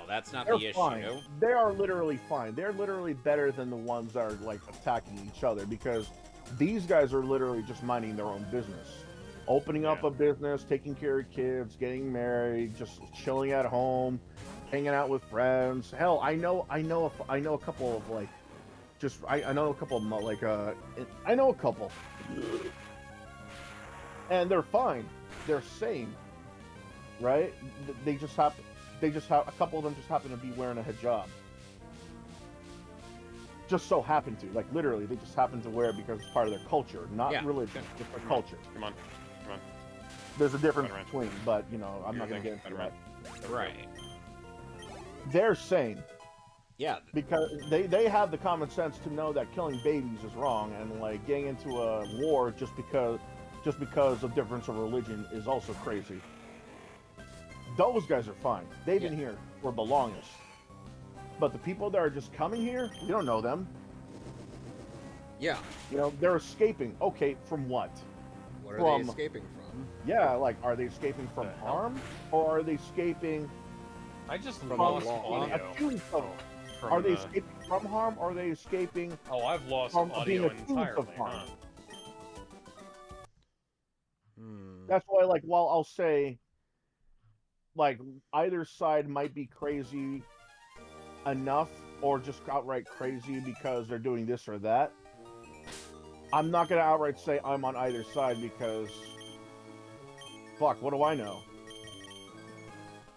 that's not the issue. Fine. They are literally fine. They're literally better than the ones that are, like, attacking each other, because these guys are literally just minding their own business. Opening up a business, taking care of kids, getting married, just chilling at home, hanging out with friends. Hell, I know a couple of, like, I know a couple of, like, I know a couple, and they're fine, they're sane, right? They just have a couple of them just happen to be wearing a hijab. Just so happen to, like, literally, they just happen to wear it because it's part of their culture, not religion, it's their culture. Come on. There's a difference between, but, you know, I'm not going to get into that. Right. They're sane. Yeah. Because they have the common sense to know that killing babies is wrong, and, like, getting into a war just because of difference of religion is also crazy. Those guys are fine. They've been here for the longest. But the people that are just coming here, we don't know them. Yeah. You know, they're escaping. Okay, from what? What are they escaping from? Yeah, like, are they escaping from harm? Or are they escaping... I just from lost audio. Are they escaping from harm, or are they escaping... Oh, I've lost from audio being entirely, of harm? Hmm. That's why, like, while I'll say, like, either side might be crazy enough, or just outright crazy because they're doing this or that, I'm not going to outright say I'm on either side, because fuck, what do I know?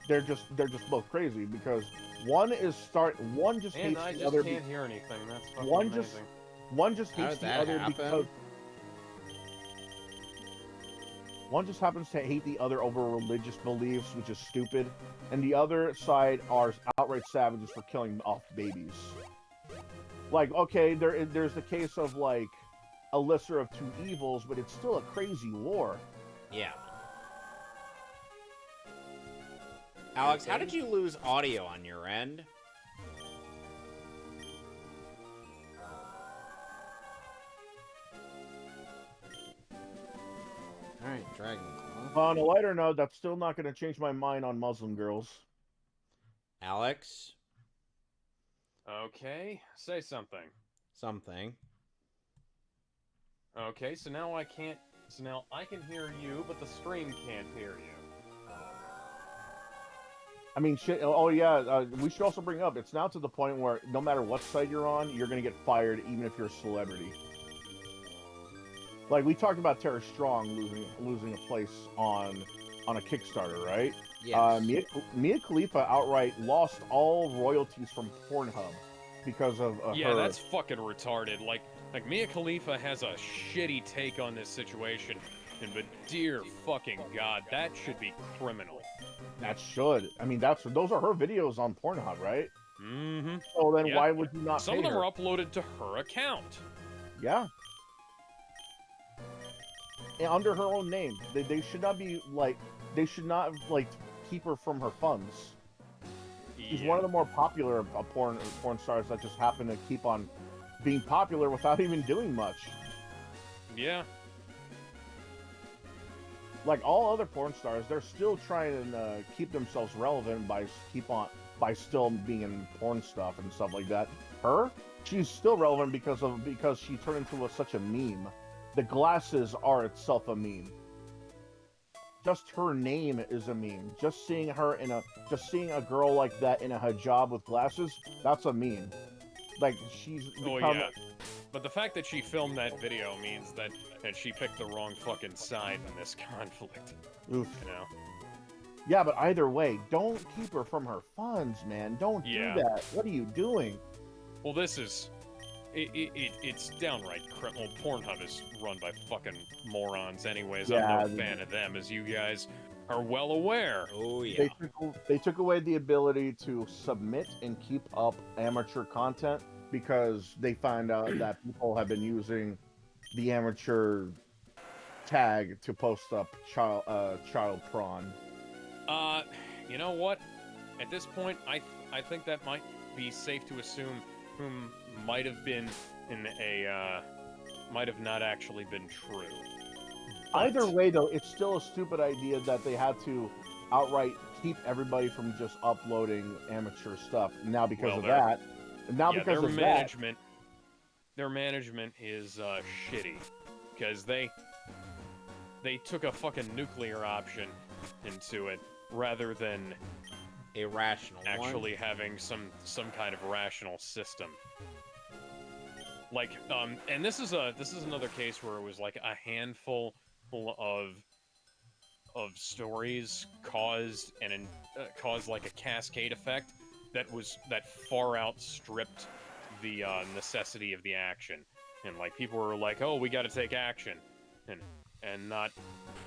They're just both crazy, because one just hates the other. Can't hear anything. That's fucking amazing. One just hates the other because one just happens to hate the other over religious beliefs, which is stupid, and the other side are outright savages for killing off babies. Like, okay, there's the case of, like, a lesser of two evils, but it's still a crazy war. Yeah. Alex, how did you lose audio on your end? Alright, Dragon Claw. On a lighter note, that's still not going to change my mind on Muslim girls. Alex? Okay, say something. Something. Okay, so now I can hear you, but the stream can't hear you. I mean, shit. Oh yeah, we should also bring up, it's now to the point where no matter what side you're on, you're gonna get fired, even if you're a celebrity. Like, we talked about Tara Strong losing a place on a Kickstarter, right? Yes. Mia Khalifa outright lost all royalties from Pornhub because of yeah, her. that's fucking retarded. Like Mia Khalifa has a shitty take on this situation, but dear fucking god, that should be criminal. That should. I mean, those are her videos on Pornhub, right? Mm-hmm. So then why would you not Some pay of them her? are uploaded to her account. Yeah. And under her own name. They should not be, like, they should not, like, keep her from her funds. She's one of the more popular porn stars that just happen to keep on being popular without even doing much. Yeah. like all other porn stars, they're still trying to keep themselves relevant by still being in porn stuff and stuff like that. She's still relevant because she turned into such a meme. The glasses are itself a meme. Just her name is a meme. Just seeing a girl like that in a hijab with glasses, that's a meme. Like she's become... Oh yeah. But the fact that she filmed that video means that she picked the wrong fucking side in this conflict. Oof. You know? Yeah, but either way, don't keep her from her funds, man. Don't do that. What are you doing? Well, this is... It's downright criminal. Pornhub is run by fucking morons anyways. Yeah, I'm no fan of them, as you guys are well aware. Oh, yeah. They took away the ability to submit and keep up amateur content because they find out that people have been using the amateur tag to post up child prawn. You know what? At this point, I think that might be safe to assume whom might have been might have not actually been true. But... Either way, though, it's still a stupid idea that they had to outright keep everybody from just uploading amateur stuff. Now because of that, their management is shitty because they took a fucking nuclear option into it rather than a rational actually having some kind of rational system. Like, and this is another case where it was like a handful of stories caused like a cascade effect that far outstripped the necessity of the action, and like people were like, oh, we got to take action, and not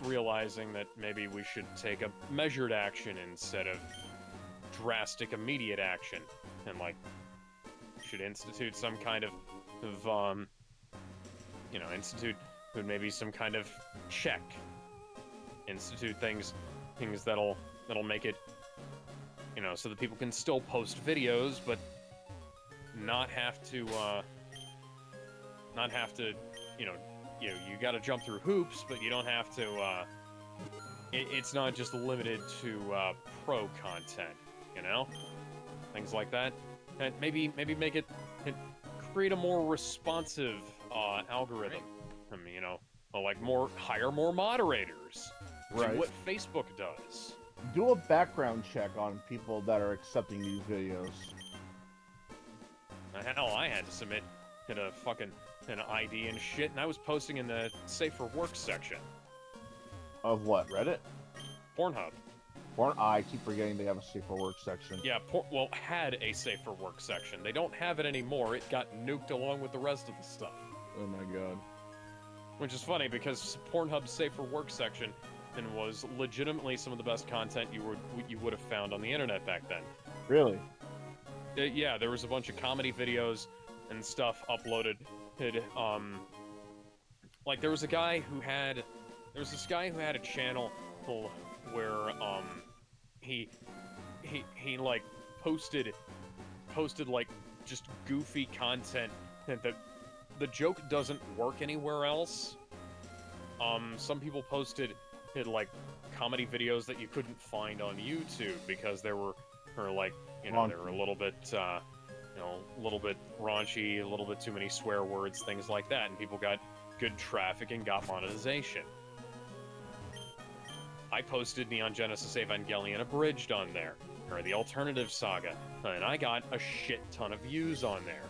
realizing that maybe we should take a measured action instead of drastic immediate action, and like should institute some kind of institute maybe some kind of check, institute things that'll make it, so that people can still post videos but not have to you gotta jump through hoops, but you don't have to it's not just limited to pro content, things like that, and maybe make it create a more responsive algorithm. Like hire more moderators. Right. Do what Facebook does. Do a background check on people that are accepting these videos. Hell, I had to submit an ID and shit, and I was posting in the Safe for Work section. Of what, Reddit? Pornhub. I keep forgetting they have a Safe for Work section. Yeah, had a Safe for Work section. They don't have it anymore. It got nuked along with the rest of the stuff. Oh my god. Which is funny, because Pornhub's Safe for Work section was legitimately some of the best content you would have found on the internet back then. Really? Yeah, there was a bunch of comedy videos and stuff uploaded. Like there was this guy who had a channel where he like posted like just goofy content that the joke doesn't work anywhere else. Some people posted like comedy videos that you couldn't find on YouTube because they were like, they were a little bit raunchy, a little bit too many swear words, things like that, and people got good traffic and got monetization. I posted Neon Genesis Evangelion Abridged on there, or the Alternative Saga, and I got a shit ton of views on there.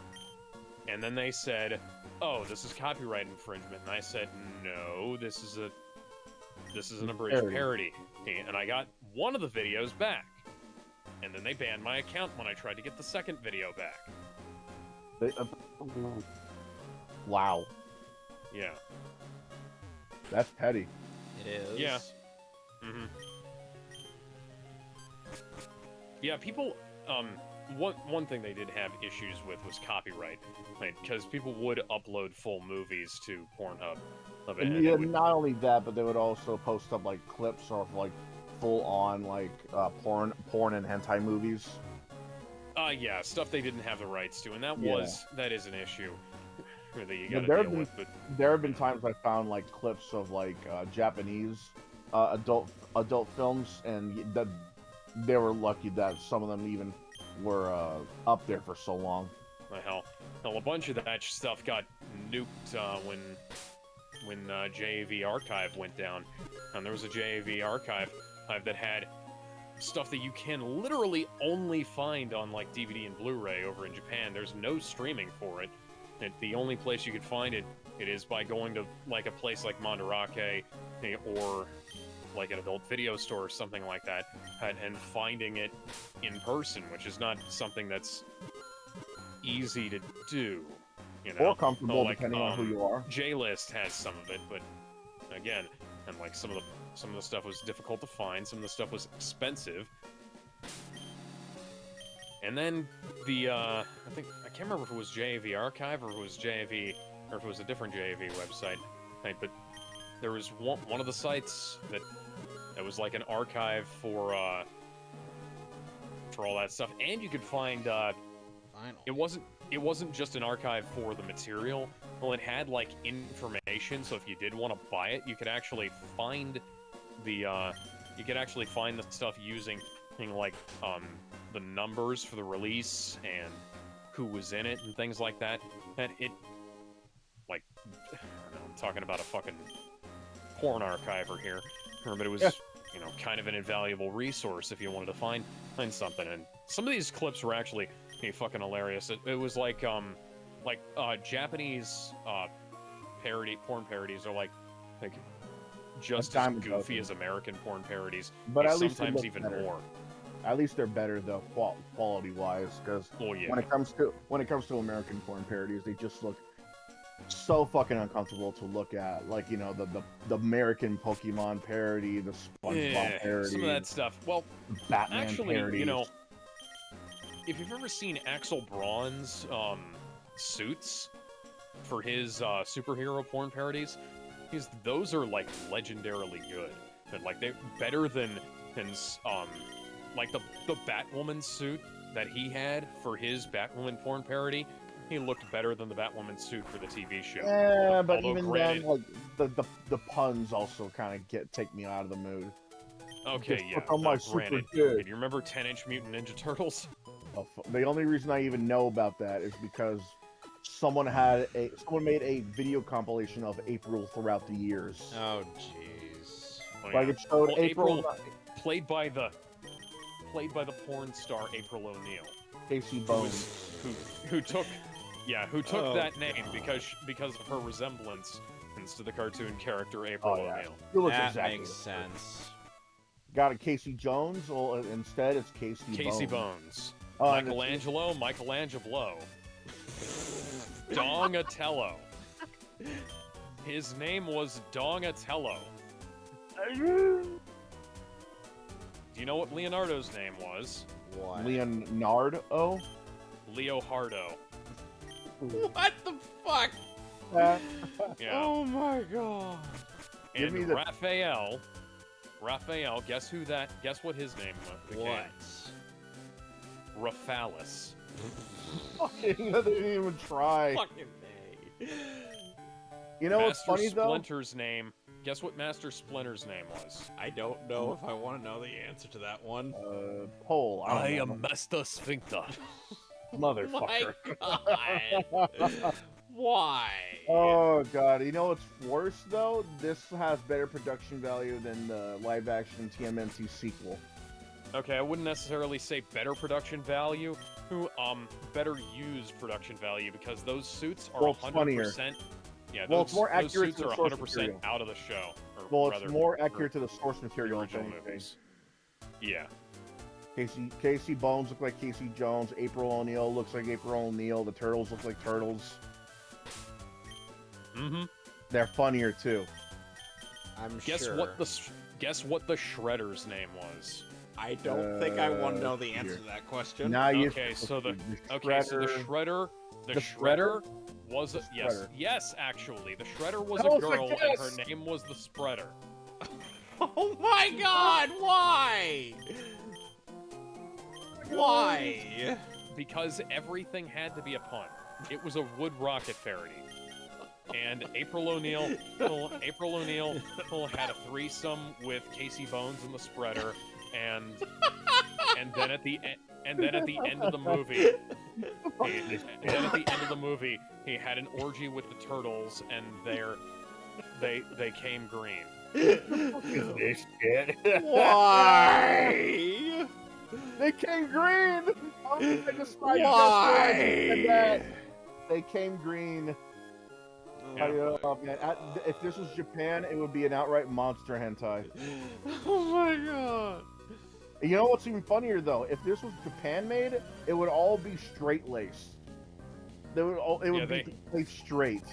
And then they said, oh, this is copyright infringement, and I said, no, this is an abridged parody. And I got one of the videos back. And then they banned my account when I tried to get the second video back. Wow. Yeah. That's petty. It is. Yeah. Mm-hmm. Yeah, people, one thing they did have issues with was copyright, right? Because people would upload full movies to Pornhub. And yeah, not only that, but they would also post up like clips of like full-on like porn and hentai movies. Yeah, stuff they didn't have the rights to, and that is an issue that you gotta deal with. But there have been times I found like clips of like Japanese adult films, and that they were lucky that some of them even were up there for so long. Hell, a bunch of that stuff got nuked when JAV Archive went down, and there was a JAV Archive that had stuff that you can literally only find on like DVD and Blu-ray over in Japan. There's no streaming for it. The only place you could find it is by going to like a place like Mandarake or like an adult video store or something like that, and finding it in person, which is not something that's easy to do, you know. Or comfortable, like, depending on who you are. J-List has some of it, but again, and like some of the stuff was difficult to find, some of the stuff was expensive. And then the I can't remember if it was JAV Archive or if it was JAV or if it was a different JAV website, right? But there was one of the sites that was like an archive for all that stuff, and you could find it wasn't just an archive for the material. Well, it had like information, so if you did want to buy it, you could actually find the stuff using like the numbers for the release and who was in it and things like that. And it, like, I don't know, I'm talking about a fucking porn archiver here, but it was, you know, kind of an invaluable resource if you wanted to find something. And some of these clips were actually fucking hilarious. It was like Japanese porn parodies are like just as goofy as American porn parodies, but at least sometimes even more. At least they're better though, quality-wise, because when it comes to American porn parodies, they just look so fucking uncomfortable to look at. Like, you know, the American Pokemon parody, the SpongeBob parody, some of that stuff. Well, Batman actually, parodies. you know, if you've ever seen Axel Braun's suits for his superhero porn parodies, those are like legendarily good. And like they're better than like the Batwoman suit that he had for his Batwoman porn parody. He looked better than the Batwoman suit for the TV show. Yeah, but although even granted, then, like the puns also kind of take me out of the mood. Okay, yeah. Granted. Do you remember 10-inch Mutant Ninja Turtles? The only reason I even know about that is because someone made a video compilation of April throughout the years. Oh, jeez. Like it showed April played by the porn star April O'Neil. Casey Bones. Who took that name because of her resemblance to the cartoon character April O'Neil. That makes sense. Got a Casey Jones, or instead it's Casey Bones. Michelangelo. Donatello. His name was Donatello. Do you know what Leonardo's name was? What? Leonardo? Leohardo. What the fuck? Yeah. Oh my god. And Raphael, guess what his name became? What? Fucking, Raphaelis. they didn't even try. Fucking A. You know what's funny though? Splinter's name. Guess what Master Splinter's name was? I don't know if I want to know the answer to that one. Pole. I am Master Sphincter. Motherfucker. My god. Why? Oh god. You know what's worse though? This has better production value than the live-action TMNT sequel. Okay, I wouldn't necessarily say better production value. Better used production value, because those suits are 100%. Yeah, it's more accurate to the source 100% material. out of the show. It's more accurate to the source material. Original movies. Yeah. Casey Bones look like Casey Jones. April O'Neil looks like April O'Neil. The Turtles look like Turtles. Mm-hmm. They're funnier too. Guess what the Shredder's name was? I don't think I want to know the answer to that question. So the Shredder was yes, actually, the Shredder was a girl and her name was the Spreader. Oh my god, why? Why? Because everything had to be a pun. It was a Wood Rocket parody. and April O'Neil had a threesome with Casey Bones in the spreader, and then at the end of the movie, he had an orgy with the turtles, and they came green. This shit. Why? They came green. Why? They came green. Yeah. Oh, man. If this was Japan, it would be an outright monster hentai. Oh my god. You know what's even funnier though? If this was Japan made, it would all be straight laced. It would be straight,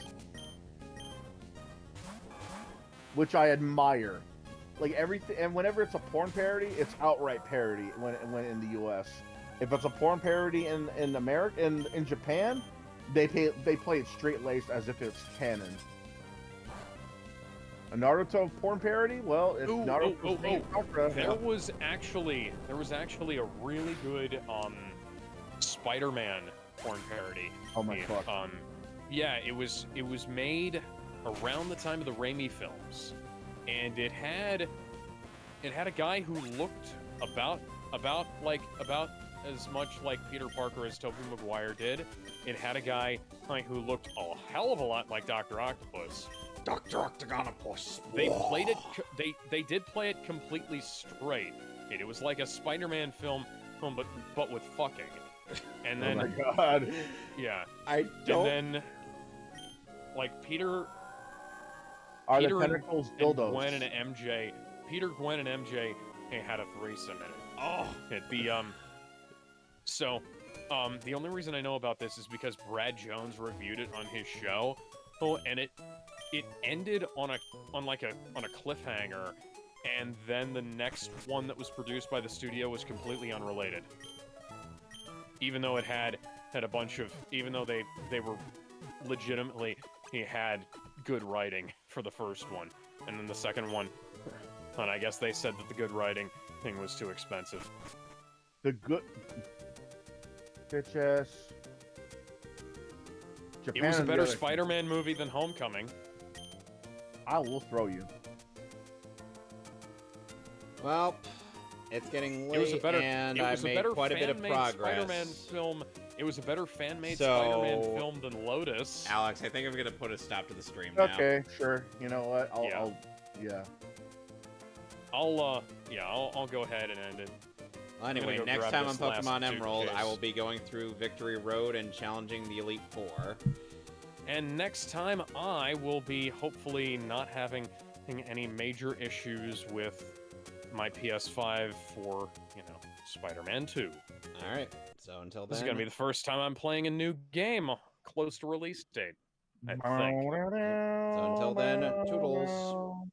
which I admire. Like everything, and whenever it's a porn parody, it's outright parody when in the U.S. If it's a porn parody in America, in Japan, they play it straight laced as if it's canon. A Naruto porn parody? Well, it's Naruto. There was actually a really good Spider-Man porn parody. Oh my fuck. Yeah, it was made around the time of the Raimi films, and it had a guy who looked about as much like Peter Parker as Tobey Maguire did. It had a guy who looked a hell of a lot like Dr. Octopus. Dr. Octagonopus. They played it. They did play it completely straight. It was like a Spider-Man film, but with fucking. And then, oh my god. Yeah. I don't. And then, like Peter Are the tentacles dildos? Gwen and MJ. Peter, Gwen, and MJ had a threesome in it. Oh. The only reason I know about this is because Brad Jones reviewed it on his show. Oh, and it ended on a cliffhanger, and then the next one that was produced by the studio was completely unrelated. Even though it had a bunch of, even though they were legitimately, he had good writing for the first one, and then the second one, and I guess they said that the good writing thing was too expensive. The good bitch ass. It was a better Spider-Man movie than Homecoming. I will throw you. Well, it's getting late, and I made quite a bit of progress. Spider-Man film. It was a better fan-made Spider-Man film than Lotus. Alex, I think I'm gonna put a stop to the stream now. Okay, sure. You know what? I'll go ahead and end it. Well, anyway, next time on Pokemon Emerald, I will be going through Victory Road and challenging the Elite Four. And next time, I will be hopefully not having any major issues with my PS5 for, Spider-Man 2. All right. So until then, this is gonna be the first time I'm playing a new game close to release date, I think. So until then, toodles.